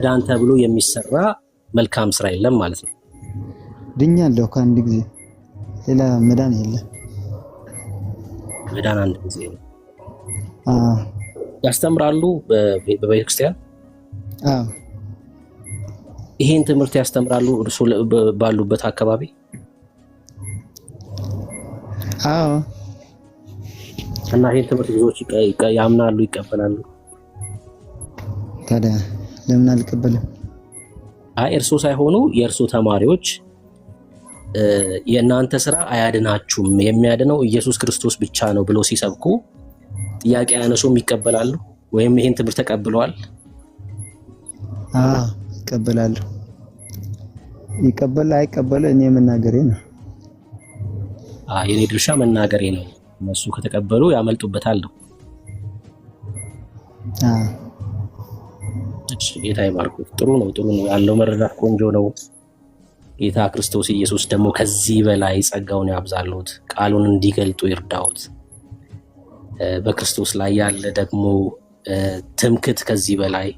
ዳን ተብሎ የሚሰራ መልካም ስራ የለም ማለት ነው። ድኛለሁ ከአንድ ጊዜ ሌላ መዳን የለም። መዳን አንድ ጊዜ ነው። ያስተምራሉ በቤተክርስቲያን። ይሄን ትምህርት ያስተምራሉ እርሱ ባሉበት አካባቢ? እና ይሄን ትምህርት ብዙዎች ያምናሉ፣ ይቀበላሉ? ታዲያ ለምን አልቀበልም? እርሱ ሳይሆኑ የእርሱ ተማሪዎች የእናንተ ስራ አያድናችሁም፣ የሚያድነው ኢየሱስ ክርስቶስ ብቻ ነው ብለው ሲሰብኩ ጥያቄ ያነሱም ይቀበላሉ? ወይም ይሄን ትምህርት ተቀብለዋል? ይቀበላሉ። ይቀበል አይቀበል እኔ መናገሬ ነው። የኔ ድርሻ መናገሬ ነው። እነሱ ከተቀበሉ ያመልጡበታል ነው። ጌታ ይባርኩት። ጥሩ ነው ያለው መረዳት ቆንጆ ነው። ጌታ ክርስቶስ ኢየሱስ ደግሞ ከዚህ በላይ ጸጋውን ያብዛሉት፣ ቃሉን እንዲገልጡ ይርዳውት። በክርስቶስ ላይ ያለ ደግሞ ትምክት ከዚህ በላይ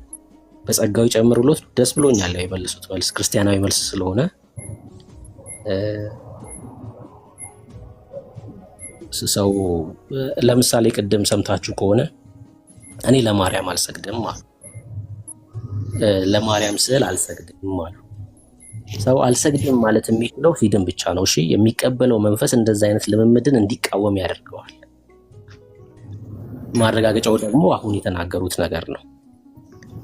በጸጋው ይጨምሩለት። ደስ ብሎኛል የመለሱት መልስ ክርስቲያናዊ መልስ ስለሆነ። ሰው ለምሳሌ ቅድም ሰምታችሁ ከሆነ እኔ ለማርያም አልሰግድም አሉ። ለማርያም ስዕል አልሰግድም አሉ። ሰው አልሰግድም ማለት የሚችለው ሲድን ብቻ ነው። እሺ፣ የሚቀበለው መንፈስ እንደዛ አይነት ልምምድን እንዲቃወም ያደርገዋል። ማረጋገጫው ደግሞ አሁን የተናገሩት ነገር ነው።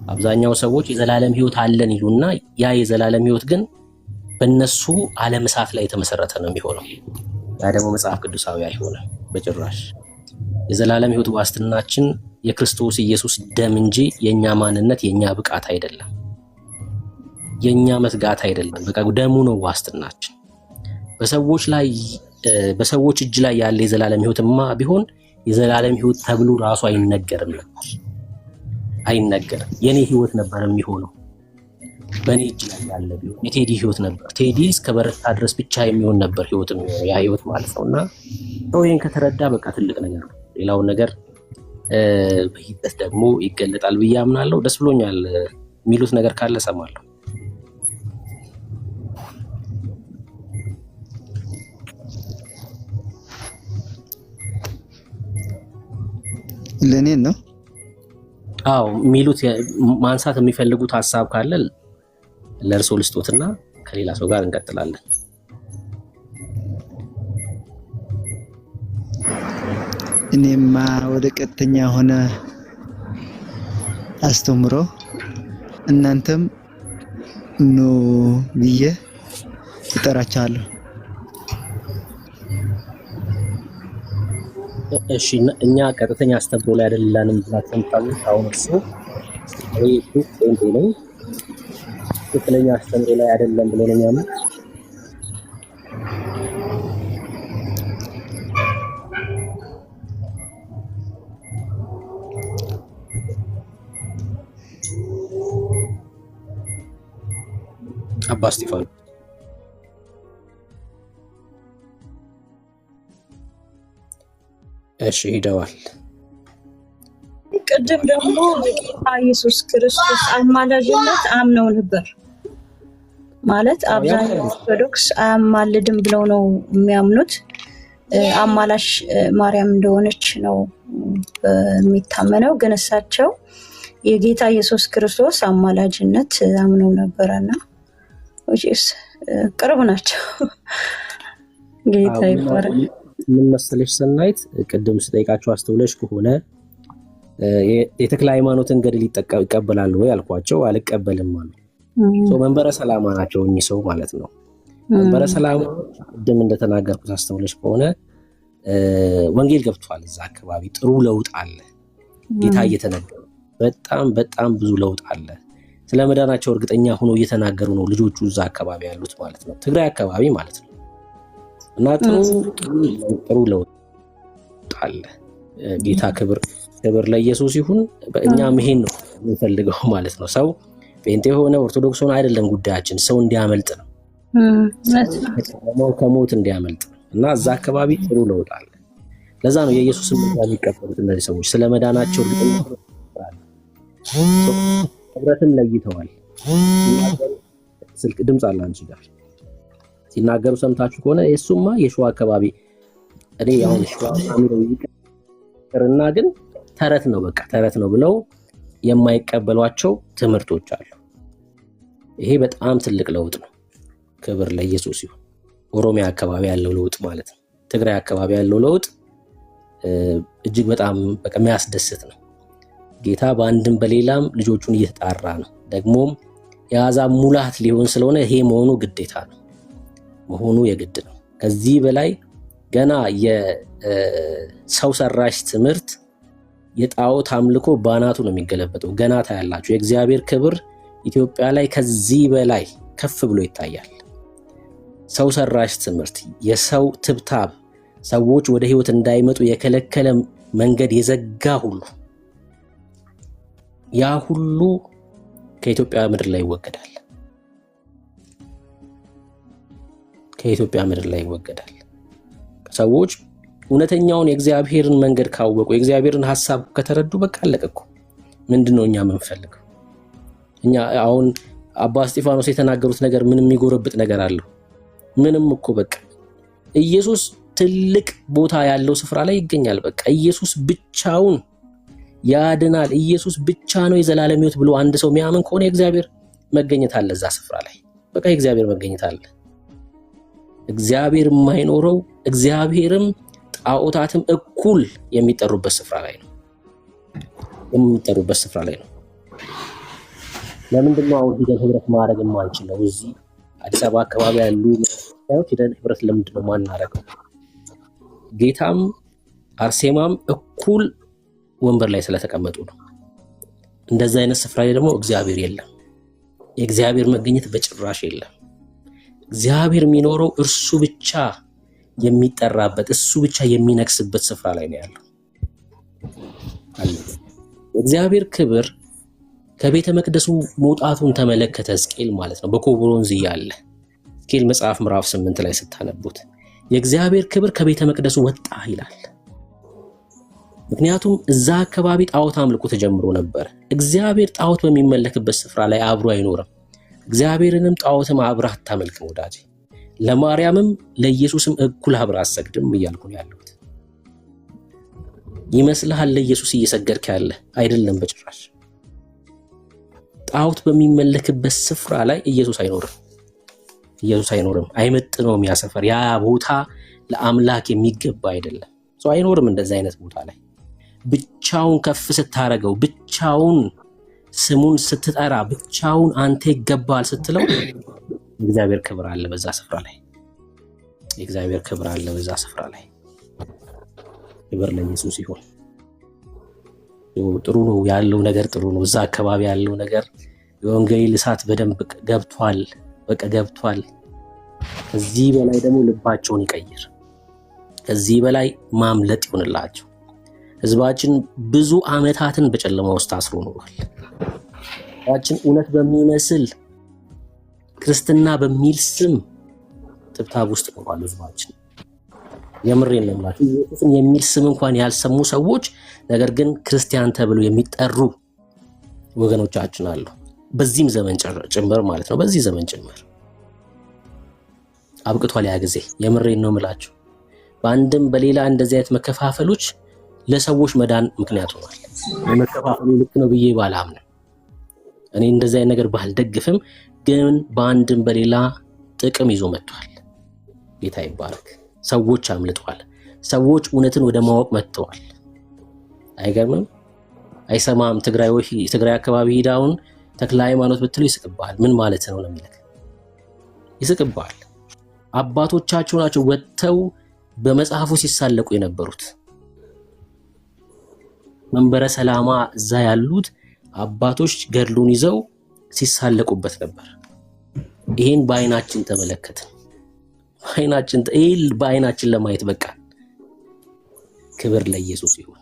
አብዛኛው ሰዎች የዘላለም ሕይወት አለን ይሉና ያ የዘላለም ሕይወት ግን በእነሱ ዓለም እሳት ላይ የተመሰረተ ነው የሚሆነው። ያ ደግሞ መጽሐፍ ቅዱሳዊ አይሆንም በጭራሽ። የዘላለም ሕይወት ዋስትናችን የክርስቶስ ኢየሱስ ደም እንጂ የኛ ማንነት የኛ ብቃት አይደለም፣ የኛ መስጋት አይደለም። በቃ ደሙ ነው ዋስትናችን። በሰዎች እጅ ላይ ያለ የዘላለም ሕይወትማ ቢሆን የዘላለም ሕይወት ተብሎ ራሱ አይነገርም ነበር። የኔ ሕይወት ነበር የሚሆነው በኔ እጅ ላይ ያለ ቢሆን። የቴዲ ሕይወት ነበር። ቴዲ እስከ በረታ ድረስ ብቻ የሚሆን ነበር ሕይወት የሚሆነው ያ ሕይወት ማለት ነውና ሰው ይሄን ከተረዳ በቃ ትልቅ ነገር ነው። ሌላውን ነገር በሂደት ደግሞ ይገለጣል ብዬ አምናለሁ። ደስ ብሎኛል። የሚሉት ነገር ካለ እሰማለሁ። ለኔ ነው የሚሉት ማንሳት የሚፈልጉት ሐሳብ ካለ ለእርሶ ልስጦትና ከሌላ ሰው ጋር እንቀጥላለን። እኔማ ወደ ቀጥተኛ ሆነ አስተምሮ እናንተም ኑ ብዬ እጠራችኋለሁ። እሺ፣ እኛ ቀጥተኛ አስተምሮ ላይ አይደለንም ብላችሁ ታውቁ። አሁን እሱ ነው ቀጥተኛ አስተምሮ ላይ አይደለም ብሎ ነው የሚያምነው። አባ እስጢፋኖስ እሺ ሄደዋል። ቅድም ደግሞ ጌታ ኢየሱስ ክርስቶስ አማላጅነት አምነው ነበር ማለት አብዛኛው ኦርቶዶክስ አያማልድም ብለው ነው የሚያምኑት። አማላሽ ማርያም እንደሆነች ነው የሚታመነው። ግን እሳቸው የጌታ ኢየሱስ ክርስቶስ አማላጅነት አምነው ነበርና ወይስ ቅርብ ናቸው። ጌታ ይባረክ። ምን መሰለሽ ሰናይት፣ ቅድም ስጠይቃቸው አስተውለሽ ከሆነ የተክለ ሃይማኖትን ገድል ይቀበላሉ ወይ አልኳቸው። አልቀበልም አሉ። መንበረ ሰላማ ናቸው እኚህ ሰው ማለት ነው። መንበረ ሰላማ ቅድም እንደተናገርኩት አስተውለሽ ከሆነ ወንጌል ገብቷል እዛ አካባቢ። ጥሩ ለውጥ አለ። ጌታ እየተነገረ በጣም ብዙ ለውጥ አለ። ስለ መዳናቸው እርግጠኛ ሆኖ እየተናገሩ ነው ልጆቹ እዛ አካባቢ ያሉት ማለት ነው። ትግራይ አካባቢ ማለት ነው። እና ጥሩ ለውጥ አለ። ጌታ ክብር ለኢየሱስ ይሁን። በእኛም ይሄን ነው የምንፈልገው ማለት ነው። ሰው ጴንጤ ሆነ ኦርቶዶክስ ሆነ አይደለም ጉዳያችን፣ ሰው እንዲያመልጥ ነው። ከሞት እንዲያመልጥ ነው። እና እዛ አካባቢ ጥሩ ለውጥ አለ። ለዛ ነው የኢየሱስን መዳን የሚቀበሉት እነዚህ ሰዎች። ስለ መዳናቸው ህብረትን ለይተዋል። ስልክ ድምጽ አለ አንቺ ጋር ሲናገሩ ሰምታችሁ ከሆነ የሱማ የሸዋ አካባቢ እኔ አሁን ሸዋ አሚሮ ይቀርና ግን ተረት ነው በቃ ተረት ነው ብለው የማይቀበሏቸው ትምህርቶች አሉ። ይሄ በጣም ትልቅ ለውጥ ነው። ክብር ለኢየሱስ ይሁን። ኦሮሚያ አካባቢ ያለው ለውጥ ማለት ነው። ትግራይ አካባቢ ያለው ለውጥ እጅግ በጣም በቃ የሚያስደስት ነው። ጌታ በአንድም በሌላም ልጆቹን እየተጣራ ነው። ደግሞም የአሕዛብ ሙላት ሊሆን ስለሆነ ይሄ መሆኑ ግዴታ ነው፣ መሆኑ የግድ ነው። ከዚህ በላይ ገና የሰው ሰራሽ ትምህርት የጣዖት አምልኮ ባናቱ ነው የሚገለበጠው። ገና ታያላችሁ። የእግዚአብሔር ክብር ኢትዮጵያ ላይ ከዚህ በላይ ከፍ ብሎ ይታያል። ሰው ሰራሽ ትምህርት፣ የሰው ትብታብ፣ ሰዎች ወደ ህይወት እንዳይመጡ የከለከለ መንገድ የዘጋ ሁሉ ያ ሁሉ ከኢትዮጵያ ምድር ላይ ይወገዳል። ከኢትዮጵያ ምድር ላይ ይወገዳል። ሰዎች እውነተኛውን የእግዚአብሔርን መንገድ ካወቁ የእግዚአብሔርን ሐሳብ ከተረዱ በቃ አለቀኩ። ምንድነው እኛ የምንፈልገው? እኛ አሁን አባ እስጢፋኖስ የተናገሩት ነገር ምንም የሚጎረብጥ ነገር አለው? ምንም እኮ በቃ ኢየሱስ ትልቅ ቦታ ያለው ስፍራ ላይ ይገኛል። በቃ ኢየሱስ ብቻውን ያድናል፣ ኢየሱስ ብቻ ነው የዘላለም ሕይወት ብሎ አንድ ሰው የሚያምን ከሆነ የእግዚአብሔር መገኘት አለ እዛ ስፍራ ላይ። በቃ የእግዚአብሔር መገኘት አለ። እግዚአብሔር የማይኖረው እግዚአብሔርም ጣዖታትም እኩል የሚጠሩበት ስፍራ ላይ ነው። የሚጠሩበት ስፍራ ላይ ነው። ለምንድን ነው አሁን ሂደን ህብረት ማድረግ የማንችለው? እዚህ አዲስ አበባ አካባቢ ያሉ ሰዎች ሂደን ህብረት ለምንድን ነው ማናረገው? ጌታም አርሴማም እኩል ወንበር ላይ ስለተቀመጡ ነው። እንደዛ አይነት ስፍራ ላይ ደግሞ እግዚአብሔር የለም። የእግዚአብሔር መገኘት በጭራሽ የለም። እግዚአብሔር የሚኖረው እርሱ ብቻ የሚጠራበት እሱ ብቻ የሚነግስበት ስፍራ ላይ ነው ያለው። እግዚአብሔር ክብር ከቤተ መቅደሱ መውጣቱን ተመለከተ ሕዝቅኤል ማለት ነው። በኮብሮንዝ እያለ ሕዝቅኤል መጽሐፍ ምዕራፍ 8 ላይ ስታነቡት የእግዚአብሔር ክብር ከቤተ መቅደሱ ወጣ ይላል። ምክንያቱም እዛ አካባቢ ጣዖት አምልኮ ተጀምሮ ነበር። እግዚአብሔር ጣዖት በሚመለክበት ስፍራ ላይ አብሮ አይኖርም። እግዚአብሔርንም ጣዖትም አብረህ አታመልክም ወዳጄ። ለማርያምም ለኢየሱስም እኩል አብረህ አትሰግድም እያልኩ ነው ያለሁት። ይመስልሃል ለኢየሱስ እየሰገድክ ያለ አይደለም በጭራሽ። ጣዖት በሚመለክበት ስፍራ ላይ ኢየሱስ አይኖርም። ኢየሱስ አይኖርም። አይመጥነውም። ያ ሰፈር ያ ቦታ ለአምላክ የሚገባ አይደለም። ሰው አይኖርም እንደዛ አይነት ቦታ ላይ። ብቻውን ከፍ ስታረገው፣ ብቻውን ስሙን ስትጠራ፣ ብቻውን አንተ ይገባል ስትለው እግዚአብሔር ክብር አለ በዛ ስፍራ ላይ። እግዚአብሔር ክብር አለ በዛ ስፍራ ላይ። ክብር ለኢየሱስ ይሁን። ጥሩ ነው ያለው ነገር ጥሩ ነው። እዛ አካባቢ ያለው ነገር የወንጌል እሳት በደንብ ገብቷል። በቃ ገብቷል። ከዚህ በላይ ደግሞ ልባቸውን ይቀይር። ከዚህ በላይ ማምለጥ ይሆንላቸው። ህዝባችን ብዙ ዓመታትን በጨለማ ውስጥ አስሮ ኖሯል። ህዝባችን እውነት በሚመስል ክርስትና በሚል ስም ጥብታብ ውስጥ ኖሯል ህዝባችን። የምሬን ነው የምላችሁ። ኢየሱስን የሚል ስም እንኳን ያልሰሙ ሰዎች ነገር ግን ክርስቲያን ተብለው የሚጠሩ ወገኖቻችን አሉ። በዚህም ዘመን ጭምር ማለት ነው። በዚህ ዘመን ጭምር አብቅቷል ያ ጊዜ። የምሬን ነው የምላችሁ። በአንድም በሌላ እንደዚህ አይነት መከፋፈሎች ለሰዎች መዳን ምክንያት ሆኗል። የመከፋፈሉ ልክ ነው ብዬ ባላምንም፣ እኔ እንደዚህ አይነት ነገር ባልደግፍም፣ ግን በአንድም በሌላ ጥቅም ይዞ መጥቷል። ጌታ ይባረክ። ሰዎች አምልጠዋል። ሰዎች እውነትን ወደ ማወቅ መጥተዋል። አይገርምም? አይሰማም። ትግራይ አካባቢ ሂዳውን ተክለ ሃይማኖት ብትሉ ይስቅብሃል። ምን ማለት ነው ነው የሚልክ ይስቅብሃል። አባቶቻቸው ናቸው ወጥተው በመጽሐፉ ሲሳለቁ የነበሩት። መንበረ ሰላማ እዛ ያሉት አባቶች ገድሉን ይዘው ሲሳለቁበት ነበር። ይሄን በአይናችን ተመለከትን። በአይናችን ለማየት በቃ። ክብር ለኢየሱስ ይሁን።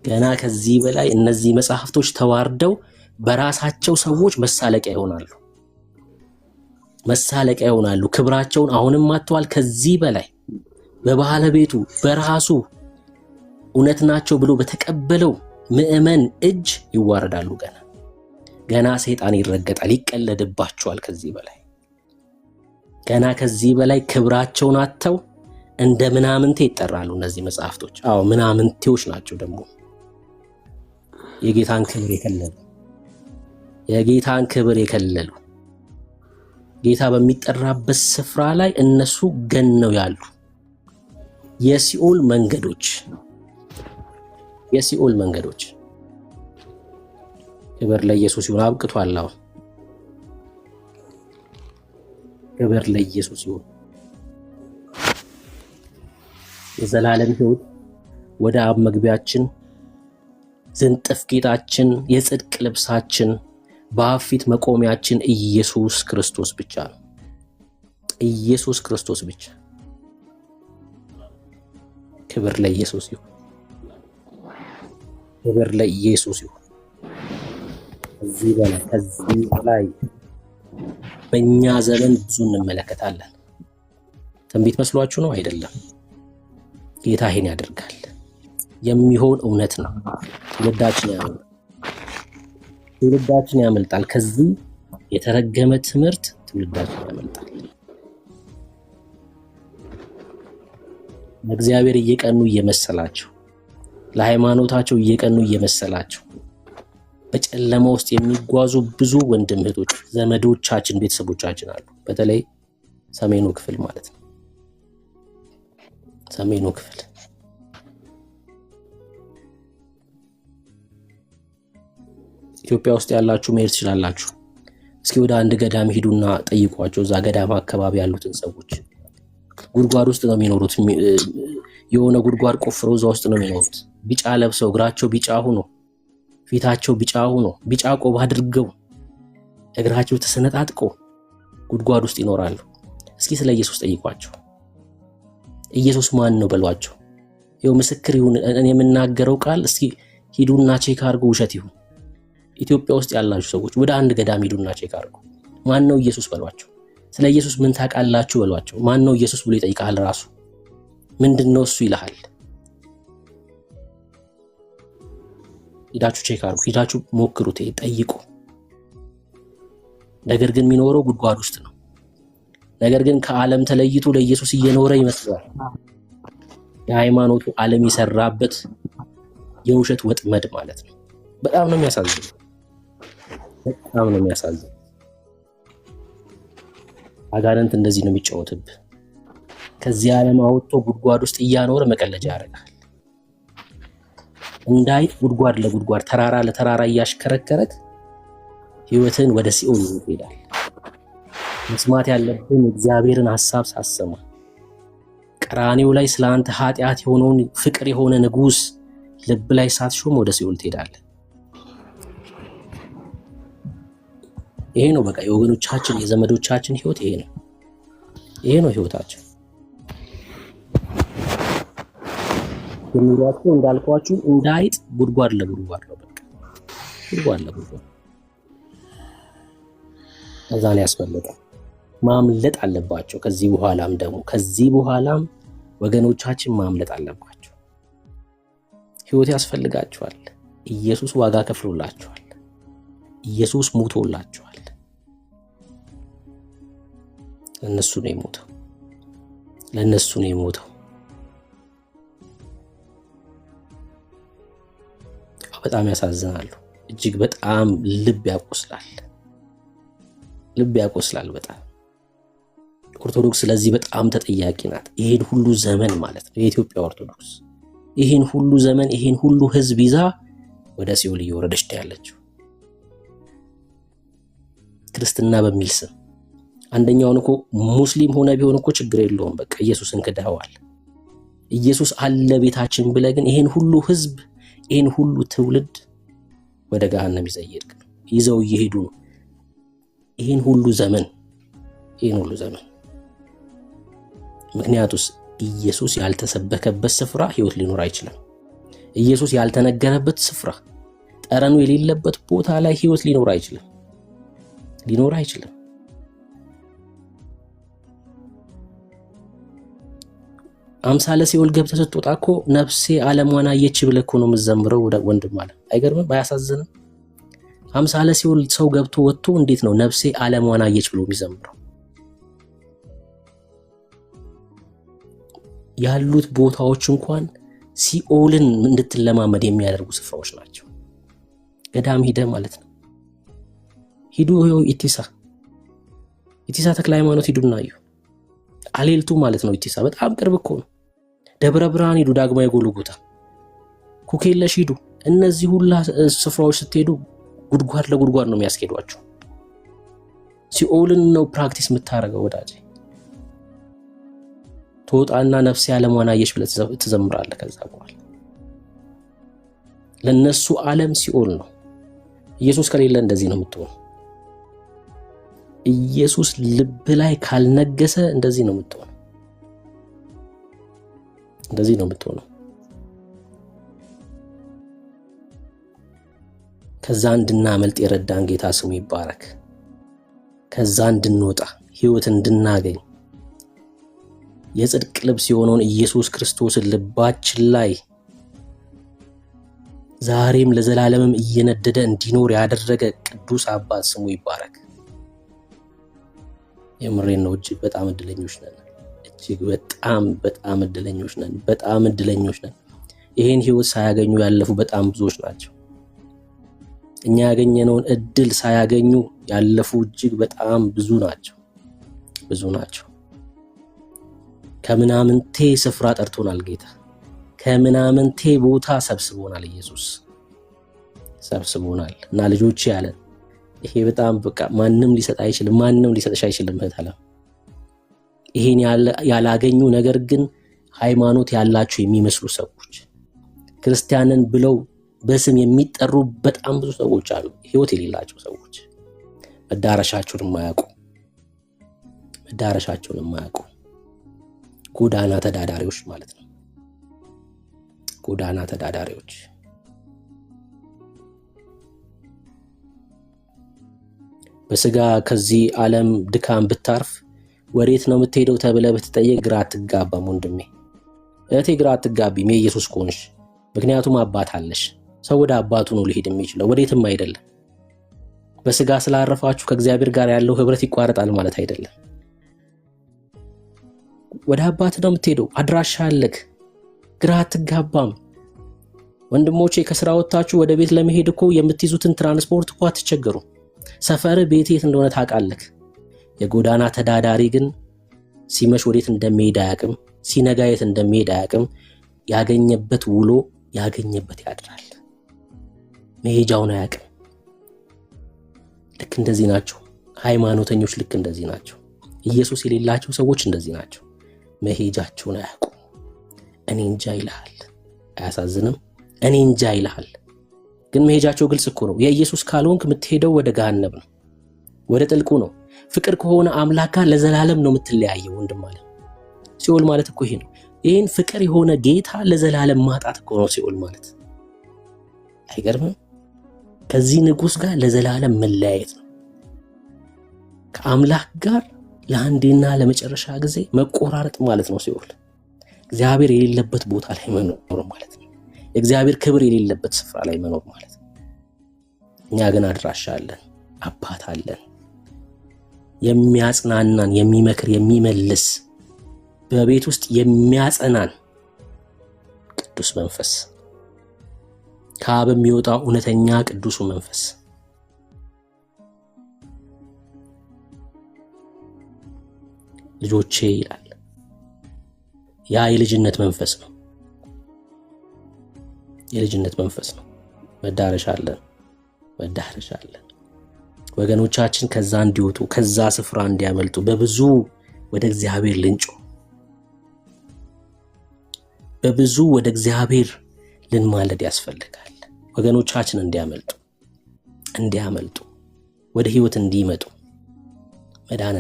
ገና ከዚህ በላይ እነዚህ መጽሐፍቶች ተዋርደው በራሳቸው ሰዎች መሳለቂያ ይሆናሉ። ክብራቸውን አሁንም አጥተዋል። ከዚህ በላይ በባለቤቱ በራሱ እውነት ናቸው ብሎ በተቀበለው ምዕመን እጅ ይዋረዳሉ። ገና ሰይጣን ይረገጣል፣ ይቀለድባቸዋል። ከዚህ በላይ ገና ከዚህ በላይ ክብራቸውን አጥተው እንደ ምናምንቴ ይጠራሉ እነዚህ መጽሐፍቶች። አዎ ምናምንቴዎች ናቸው ደግሞ የጌታን ክብር የከለሉ ጌታ በሚጠራበት ስፍራ ላይ እነሱ ገነው ያሉ የሲኦል መንገዶች። ክብር ለኢየሱስ ይሁን። አብቅቷል። አሁን ክብር ለኢየሱስ ይሁን። የዘላለም ሕይወት ወደ አብ መግቢያችን፣ ዝንጥፍ ጌጣችን፣ የጽድቅ ልብሳችን፣ በአብ ፊት መቆሚያችን ኢየሱስ ክርስቶስ ብቻ ነው። ኢየሱስ ክርስቶስ ብቻ። ክብር ለኢየሱስ ይሁን። ክብር ለኢየሱስ ይሁን። ከዚህ በላይ በእኛ ዘመን ብዙ እንመለከታለን። ትንቢት መስሏችሁ ነው? አይደለም። ጌታ ይሄን ያደርጋል። የሚሆን እውነት ነው። ትውልዳችን ያመልጣል። ከዚህ የተረገመ ትምህርት ትውልዳችን ያመልጣል። ለእግዚአብሔር እየቀኑ እየመሰላቸው፣ ለሃይማኖታቸው እየቀኑ እየመሰላቸው በጨለማ ውስጥ የሚጓዙ ብዙ ወንድም እህቶች፣ ዘመዶቻችን፣ ቤተሰቦቻችን አሉ። በተለይ ሰሜኑ ክፍል ማለት ነው። ሰሜኑ ክፍል ኢትዮጵያ ውስጥ ያላችሁ መሄድ ትችላላችሁ። እስኪ ወደ አንድ ገዳም ሂዱና ጠይቋቸው። እዛ ገዳም አካባቢ ያሉትን ሰዎች ጉድጓድ ውስጥ ነው የሚኖሩት። የሆነ ጉድጓድ ቆፍረው እዛ ውስጥ ነው የሚኖሩት። ቢጫ ለብሰው፣ እግራቸው ቢጫ ሆኖ፣ ፊታቸው ቢጫ ሆኖ፣ ቢጫ ቆብ አድርገው፣ እግራቸው ተሰነጣጥቆ ጉድጓድ ውስጥ ይኖራሉ። እስኪ ስለ ኢየሱስ ጠይቋቸው። ኢየሱስ ማን ነው በሏቸው። ይኸው ምስክር ይሁን እኔ የምናገረው ቃል። እስኪ ሂዱና ቼክ አድርጉ፣ ውሸት ይሁን። ኢትዮጵያ ውስጥ ያላችሁ ሰዎች ወደ አንድ ገዳም ሂዱና ቼክ አድርጉ። ማን ነው ኢየሱስ በሏቸው። ስለ ኢየሱስ ምን ታውቃላችሁ በሏቸው። ማን ነው ኢየሱስ ብሎ ይጠይቃል ራሱ። ምንድነው እሱ ይልሃል። ሂዳችሁ ቼክ አድርጉ፣ ሂዳችሁ ሞክሩት፣ ጠይቁ። ነገር ግን የሚኖረው ጉድጓድ ውስጥ ነው። ነገር ግን ከዓለም ተለይቶ ለኢየሱስ እየኖረ ይመስላል። የሃይማኖቱ ዓለም የሰራበት የውሸት ወጥመድ ማለት ነው። በጣም ነው የሚያሳዝነው። አጋንንት እንደዚህ ነው የሚጫወትብህ። ከዚህ ዓለም አውጥቶ ጉድጓድ ውስጥ እያኖረ መቀለጃ ያደርጋል። እንዳይ ጉድጓድ ለጉድጓድ፣ ተራራ ለተራራ እያሽከረከረክ ህይወትን ወደ ሲኦል ይወስዳል። መስማት ያለብን እግዚአብሔርን ሐሳብ ሳሰማ፣ ቀራኔው ላይ ስላንተ ኃጢአት የሆነውን ፍቅር የሆነ ንጉስ ልብ ላይ ሳትሾም ወደ ሲኦል ትሄዳለህ። ይሄ ነው በቃ የወገኖቻችን የዘመዶቻችን ህይወት ይሄ ነው ህይወታችን። የሚሏቸው እንዳልኳችሁ እንዳይጥ ጉድጓድ ለጉድጓድ ነው። በቃ ጉድጓድ ለጉድጓድ እዛን ያስፈልጋል። ማምለጥ አለባቸው። ከዚህ በኋላም ወገኖቻችን ማምለጥ አለባቸው። ህይወት ያስፈልጋቸዋል። ኢየሱስ ዋጋ ከፍሎላቸዋል። ኢየሱስ ሞቶላቸዋል። ለነሱ ነው የሞተው። በጣም ያሳዝናሉ። እጅግ በጣም ልብ ያቆስላል በጣም። ኦርቶዶክስ ስለዚህ በጣም ተጠያቂ ናት። ይሄን ሁሉ ዘመን ማለት ነው የኢትዮጵያ ኦርቶዶክስ ይሄን ሁሉ ዘመን ይሄን ሁሉ ህዝብ ይዛ ወደ ሲኦል እየወረደች ያለችው ክርስትና በሚል ስም። አንደኛውን እኮ ሙስሊም ሆነ ቢሆን እኮ ችግር የለውም፣ በቃ ኢየሱስን ክደዋል። ኢየሱስ አለ ቤታችን ብለህ ግን ይሄን ሁሉ ህዝብ ይሄን ሁሉ ትውልድ ወደ ገሃነም ይዘው እየሄዱ ነው። ይሄን ሁሉ ዘመን ምክንያቱስ ኢየሱስ ያልተሰበከበት ስፍራ ህይወት ሊኖር አይችልም። ኢየሱስ ያልተነገረበት ስፍራ፣ ጠረኑ የሌለበት ቦታ ላይ ህይወት ሊኖር አይችልም። አምሳለ ሲኦል ገብተህ ስትወጣ እኮ ነፍሴ ዓለሟን አየች ብለህ እኮ ነው የምትዘምረው ወንድም አለ። አይገርምም? ባያሳዝንም አምሳለ ሲኦል ሰው ገብቶ ወጥቶ እንዴት ነው ነፍሴ ዓለሟን አየች ብሎ የሚዘምረው? ያሉት ቦታዎች እንኳን ሲኦልን እንድትለማመድ የሚያደርጉ ስፍራዎች ናቸው። ገዳም ሂደ ማለት ነው። ሂዱ ኢቲሳ ተክለ ሃይማኖት ሂዱና እዩ። አሌልቱ ማለት ነው ኢቲሳ በጣም ቅርብ እኮ ነው። ደብረ ብርሃን ሂዱ፣ ዳግማዊ ጎልጎታ፣ ኩኬለሽ ሂዱ። እነዚህ ሁላ ስፍራዎች ስትሄዱ ጉድጓድ ለጉድጓድ ነው የሚያስኬዷቸው። ሲኦልን ነው ፕራክቲስ የምታረገው ወዳጄ። ተወጣና ነፍሴ ዓለሟን አየች ብለህ ትዘምራለህ። ከዛ በኋላ ለነሱ ዓለም ሲኦል ነው። ኢየሱስ ከሌለ እንደዚህ ነው የምትሆነው። ኢየሱስ ልብ ላይ ካልነገሰ እንደዚህ ነው የምትሆነው። እንደዚህ ነው የምትሆነው። ከዛ እንድናመልጥ የረዳን ጌታ ስሙ ይባረክ። ከዛ እንድንወጣ ህይወት እንድናገኝ የጽድቅ ልብስ የሆነውን ኢየሱስ ክርስቶስን ልባችን ላይ ዛሬም ለዘላለምም እየነደደ እንዲኖር ያደረገ ቅዱስ አባት ስሙ ይባረክ። የምሬን ነው። እጅግ በጣም እድለኞች ነን። እጅግ በጣም እድለኞች ነን። በጣም እድለኞች ነን። ይሄን ህይወት ሳያገኙ ያለፉ በጣም ብዙዎች ናቸው። እኛ ያገኘነውን እድል ሳያገኙ ያለፉ እጅግ በጣም ብዙ ናቸው። ከምናምንቴ ስፍራ ጠርቶናል ጌታ። ከምናምንቴ ቦታ ሰብስቦናል ኢየሱስ ሰብስቦናል። እና ልጆቼ ያለን ይሄ በጣም በቃ ማንም ሊሰጥ አይችልም፣ ማንም ሊሰጥሽ አይችልም። ይሄን ያላገኙ ነገር ግን ሃይማኖት ያላቸው የሚመስሉ ሰዎች ክርስቲያንን ብለው በስም የሚጠሩ በጣም ብዙ ሰዎች አሉ። ህይወት የሌላቸው ሰዎች መዳረሻቸውን የማያውቁ ጎዳና ተዳዳሪዎች ማለት ነው። ጎዳና ተዳዳሪዎች። በስጋ ከዚህ ዓለም ድካም ብታርፍ ወዴት ነው የምትሄደው ተብለህ ብትጠየቅ ግራ አትጋባም ወንድሜ፣ እህቴ ግራ አትጋቢም የኢየሱስ ከሆንሽ። ምክንያቱም አባት አለሽ። ሰው ወደ አባቱ ነው ሊሄድ የሚችለው፣ ወዴትም አይደለም። በስጋ ስላረፋችሁ ከእግዚአብሔር ጋር ያለው ህብረት ይቋረጣል ማለት አይደለም። ወደ አባት ነው የምትሄደው፣ አድራሻ አለክ። ግራ አትጋባም ወንድሞቼ። ከስራ ወጣችሁ ወደ ቤት ለመሄድ እኮ የምትይዙትን ትራንስፖርት እኮ አትቸገሩ። ሰፈር ቤት የት እንደሆነ ታውቃለህ። የጎዳና ተዳዳሪ ግን ሲመሽ ወዴት እንደሚሄድ አያውቅም፣ ሲነጋ የት እንደሚሄድ አያውቅም። ያገኘበት ውሎ ያገኘበት ያድራል። መሄጃውን አያውቅም። ልክ እንደዚህ ናቸው ሃይማኖተኞች። ልክ እንደዚህ ናቸው ኢየሱስ የሌላቸው ሰዎች። እንደዚህ ናቸው። መሄጃቸውን አያውቁም። እኔ እንጃ ይልሃል። አያሳዝንም? እኔ እንጃ ይልሃል። ግን መሄጃቸው ግልጽ እኮ ነው። የኢየሱስ ካልሆንክ የምትሄደው ወደ ገሃነም ነው፣ ወደ ጥልቁ ነው። ፍቅር ከሆነ አምላክ ጋር ለዘላለም ነው የምትለያየው ወንድም አለ። ሲኦል ማለት እኮ ይሄ ነው። ይሄን ፍቅር የሆነ ጌታ ለዘላለም ማጣት እኮ ነው ሲኦል ማለት። አይገርምም? ከዚህ ንጉስ ጋር ለዘላለም መለያየት ነው። ከአምላክ ጋር ለአንዴና ለመጨረሻ ጊዜ መቆራረጥ ማለት ነው ሲኦል። እግዚአብሔር የሌለበት ቦታ ላይ መኖር ማለት ነው። የእግዚአብሔር ክብር የሌለበት ስፍራ ላይ መኖር ማለት ነው። እኛ ግን አድራሻ አለን፣ አባት አለን፣ የሚያጽናናን፣ የሚመክር፣ የሚመልስ፣ በቤት ውስጥ የሚያጸናን ቅዱስ መንፈስ፣ ከአብ የሚወጣው እውነተኛ ቅዱሱ መንፈስ። ልጆቼ ይላል። ያ የልጅነት መንፈስ ነው። የልጅነት መንፈስ ነው። መዳረሻ አለን። ወገኖቻችን ከዛ እንዲወጡ፣ ከዛ ስፍራ እንዲያመልጡ በብዙ ወደ እግዚአብሔር ልንጮ፣ በብዙ ወደ እግዚአብሔር ልንማለድ ያስፈልጋል። ወገኖቻችን እንዲያመልጡ፣ ወደ ህይወት እንዲመጡ፣ መዳን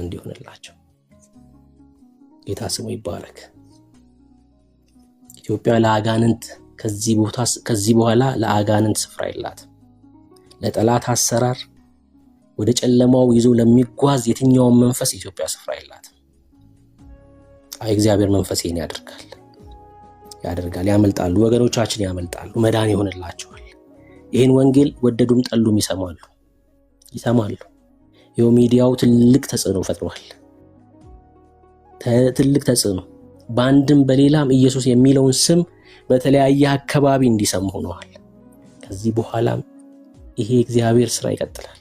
እንዲሆንላቸው ጌታ ስሙ ይባረክ። ኢትዮጵያ ለአጋንንት ከዚህ በኋላ ለአጋንንት ስፍራ የላትም። ለጠላት አሰራር ወደ ጨለማው ይዞ ለሚጓዝ የትኛውም መንፈስ ኢትዮጵያ ስፍራ የላትም። እግዚአብሔር መንፈስ ይሄን ያደርጋል። ያደርጋል። ያመልጣሉ፣ ወገኖቻችን ያመልጣሉ፣ መዳን ይሆንላቸዋል። ይህን ወንጌል ወደዱም ጠሉም ይሰማሉ። ይኸው ሚዲያው ትልቅ ተጽዕኖ ፈጥሯል። ትልቅ ተጽዕኖ በአንድም በሌላም ኢየሱስ የሚለውን ስም በተለያየ አካባቢ እንዲሰሙ ሆነዋል። ከዚህ በኋላም ይሄ እግዚአብሔር ስራ ይቀጥላል።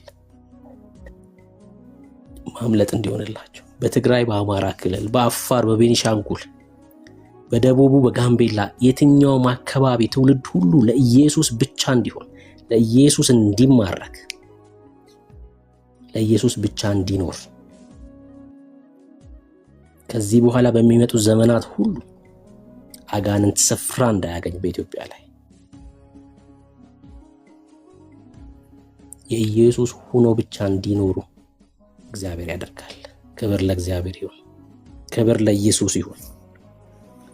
ማምለጥ እንዲሆንላቸው በትግራይ፣ በአማራ ክልል፣ በአፋር፣ በቤኒሻንጉል፣ በደቡቡ፣ በጋምቤላ የትኛውም አካባቢ ትውልድ ሁሉ ለኢየሱስ ብቻ እንዲሆን፣ ለኢየሱስ እንዲማረክ፣ ለኢየሱስ ብቻ እንዲኖር ከዚህ በኋላ በሚመጡ ዘመናት ሁሉ አጋንንት ስፍራ እንዳያገኝ በኢትዮጵያ ላይ የኢየሱስ ሆኖ ብቻ እንዲኖሩ እግዚአብሔር ያደርጋል። ክብር ለእግዚአብሔር ይሁን። ክብር ለኢየሱስ ይሁን።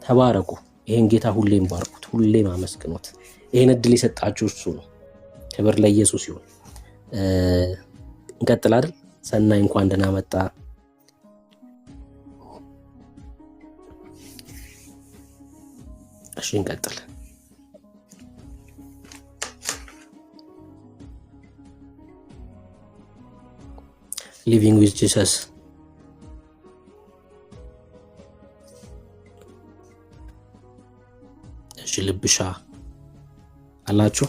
ተባረኩ። ይሄን ጌታ ሁሌም ባርኩት፣ ሁሌም አመስግኑት። ይሄን እድል የሰጣችሁ እሱ ነው። ክብር ለኢየሱስ ይሁን። እንቀጥል አይደል? ሰናይ እንኳን ደህና መጣ። እሺ እንቀጥል። Living with Jesus. እሺ ልብሻ አላችሁ?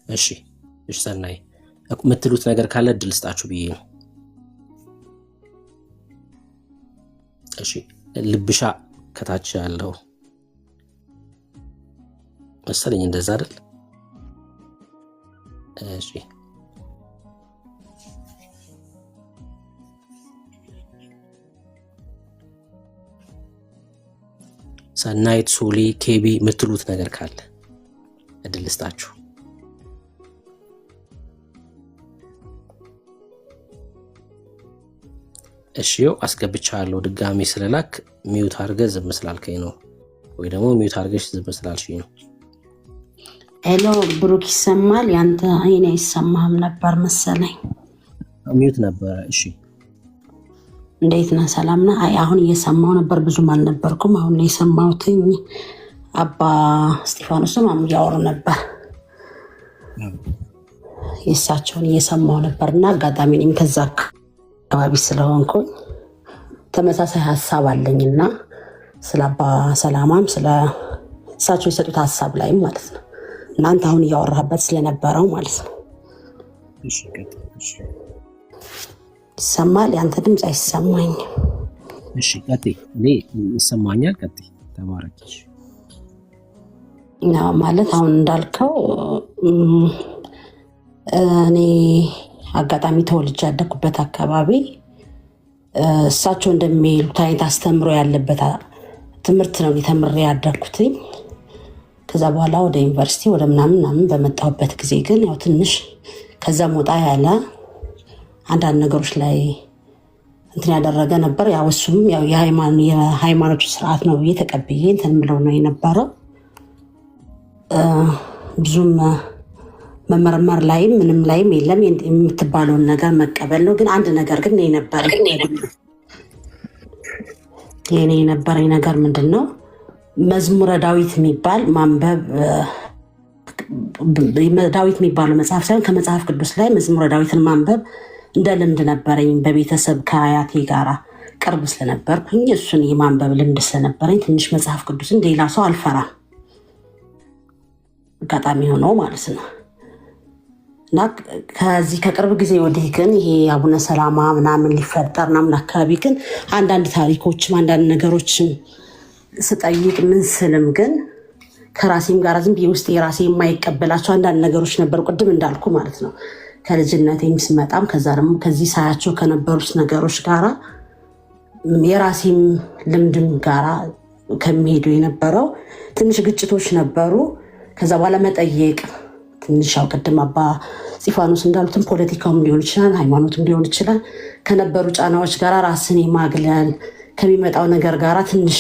እሺ ሰናይ የምትሉት ነገር ካለ እድል ስጣችሁ ብዬ ነው። እሺ ልብሻ ከታች ያለው መሰለኝ እንደዛ አይደል? እሺ ሰናይት፣ ሶሊ፣ ኬቢ የምትሉት ነገር ካለ እድል ስጣችሁ። እሺው አስገብቻለሁ። ድጋሚ ስለላክ ሚውት አድርገህ ዝም ስላልከኝ ነው፣ ወይ ደግሞ ሚውት አድርገሽ ዝም ስላልሽኝ ነው። ሄሎ ብሩክ ይሰማል? ያንተ አይኔ አይሰማህም ነበር መሰለኝ። ሚውት ነበር። እሺ እንዴት ነህ? ሰላም ነህ? አይ አሁን እየሰማሁ ነበር፣ ብዙም አልነበርኩም። አሁን ነው የሰማሁት። አባ እስጢፋኖስም እያወሩ ነበር፣ የእሳቸውን እየሰማሁ ነበርና አጋጣሚ እኔም ከዛ አካባቢ ስለሆንኩኝ ተመሳሳይ ሀሳብ አለኝና ስለ አባ ሰላማም ስለ እሳቸው የሰጡት ሀሳብ ላይም ማለት ነው እናንተ አሁን እያወራህበት ስለነበረው ማለት ነው። ይሰማል? ያንተ ድምፅ አይሰማኝም። እሺ ቀጥይ። እኔ ይሰማኛል። ቀጥይ። ተባረክሽ። ማለት አሁን እንዳልከው እኔ አጋጣሚ ተወልጄ ያደኩበት አካባቢ እሳቸው እንደሚሉት አይነት አስተምሮ ያለበት ትምህርት ነው ተምሬ ያደኩትኝ። ከዛ በኋላ ወደ ዩኒቨርሲቲ ወደ ምናምን በመጣሁበት ጊዜ ግን ያው ትንሽ ከዛ ሞጣ ያለ አንዳንድ ነገሮች ላይ እንትን ያደረገ ነበር። ያው እሱም ያው የሃይማኖቱ ስርዓት ነው ብዬ ተቀብዬ እንትን ብለው ነው የነበረው። ብዙም መመርመር ላይም ምንም ላይም የለም፣ የምትባለውን ነገር መቀበል ነው። ግን አንድ ነገር ግን የኔ የነበረኝ ነገር ምንድን ነው? መዝሙረ ዳዊት የሚባል ማንበብ፣ ዳዊት የሚባለው መጽሐፍ ሳይሆን ከመጽሐፍ ቅዱስ ላይ መዝሙረ ዳዊትን ማንበብ እንደ ልምድ ነበረኝ። በቤተሰብ ከአያቴ ጋር ቅርብ ስለነበርኩኝ እሱን የማንበብ ልምድ ስለነበረኝ ትንሽ መጽሐፍ ቅዱስን ሌላ ሰው አልፈራም፣ አጋጣሚ ሆነው ማለት ነው። እና ከዚህ ከቅርብ ጊዜ ወዲህ ግን ይሄ አቡነ ሰላማ ምናምን ሊፈጠር ምናምን አካባቢ ግን አንዳንድ ታሪኮችም አንዳንድ ነገሮችን ስጠይቅ ምን ስልም ግን ከራሴም ጋር ዝም ብዬ ውስጥ የራሴ የማይቀበላቸው አንዳንድ ነገሮች ነበሩ። ቅድም እንዳልኩ ማለት ነው ከልጅነቴም ስመጣም ከዛ ደግሞ ከዚህ ሳያቸው ከነበሩት ነገሮች ጋራ የራሴም ልምድም ጋራ ከሚሄዱ የነበረው ትንሽ ግጭቶች ነበሩ። ከዛ በኋላ መጠየቅ ትንሽ ያው ቅድም አባ እስጢፋኖስ እንዳሉትም ፖለቲካውም ሊሆን ይችላል፣ ሃይማኖትም ሊሆን ይችላል። ከነበሩ ጫናዎች ጋር ራስን የማግለል ከሚመጣው ነገር ጋራ ትንሽ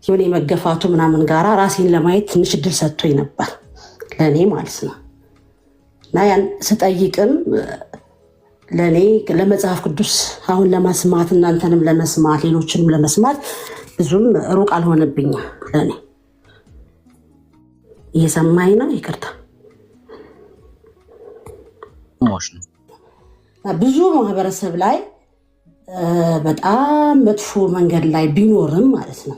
የሆነ የመገፋቱ ምናምን ጋራ ራሴን ለማየት ትንሽ እድል ሰጥቶኝ ነበር ለእኔ ማለት ነው። እና ያን ስጠይቅም ለእኔ ለመጽሐፍ ቅዱስ አሁን ለመስማት እናንተንም ለመስማት ሌሎችንም ለመስማት ብዙም ሩቅ አልሆነብኝም ለእኔ። እየሰማኝ ነው? ይቅርታ። ብዙ ማህበረሰብ ላይ በጣም መጥፎ መንገድ ላይ ቢኖርም ማለት ነው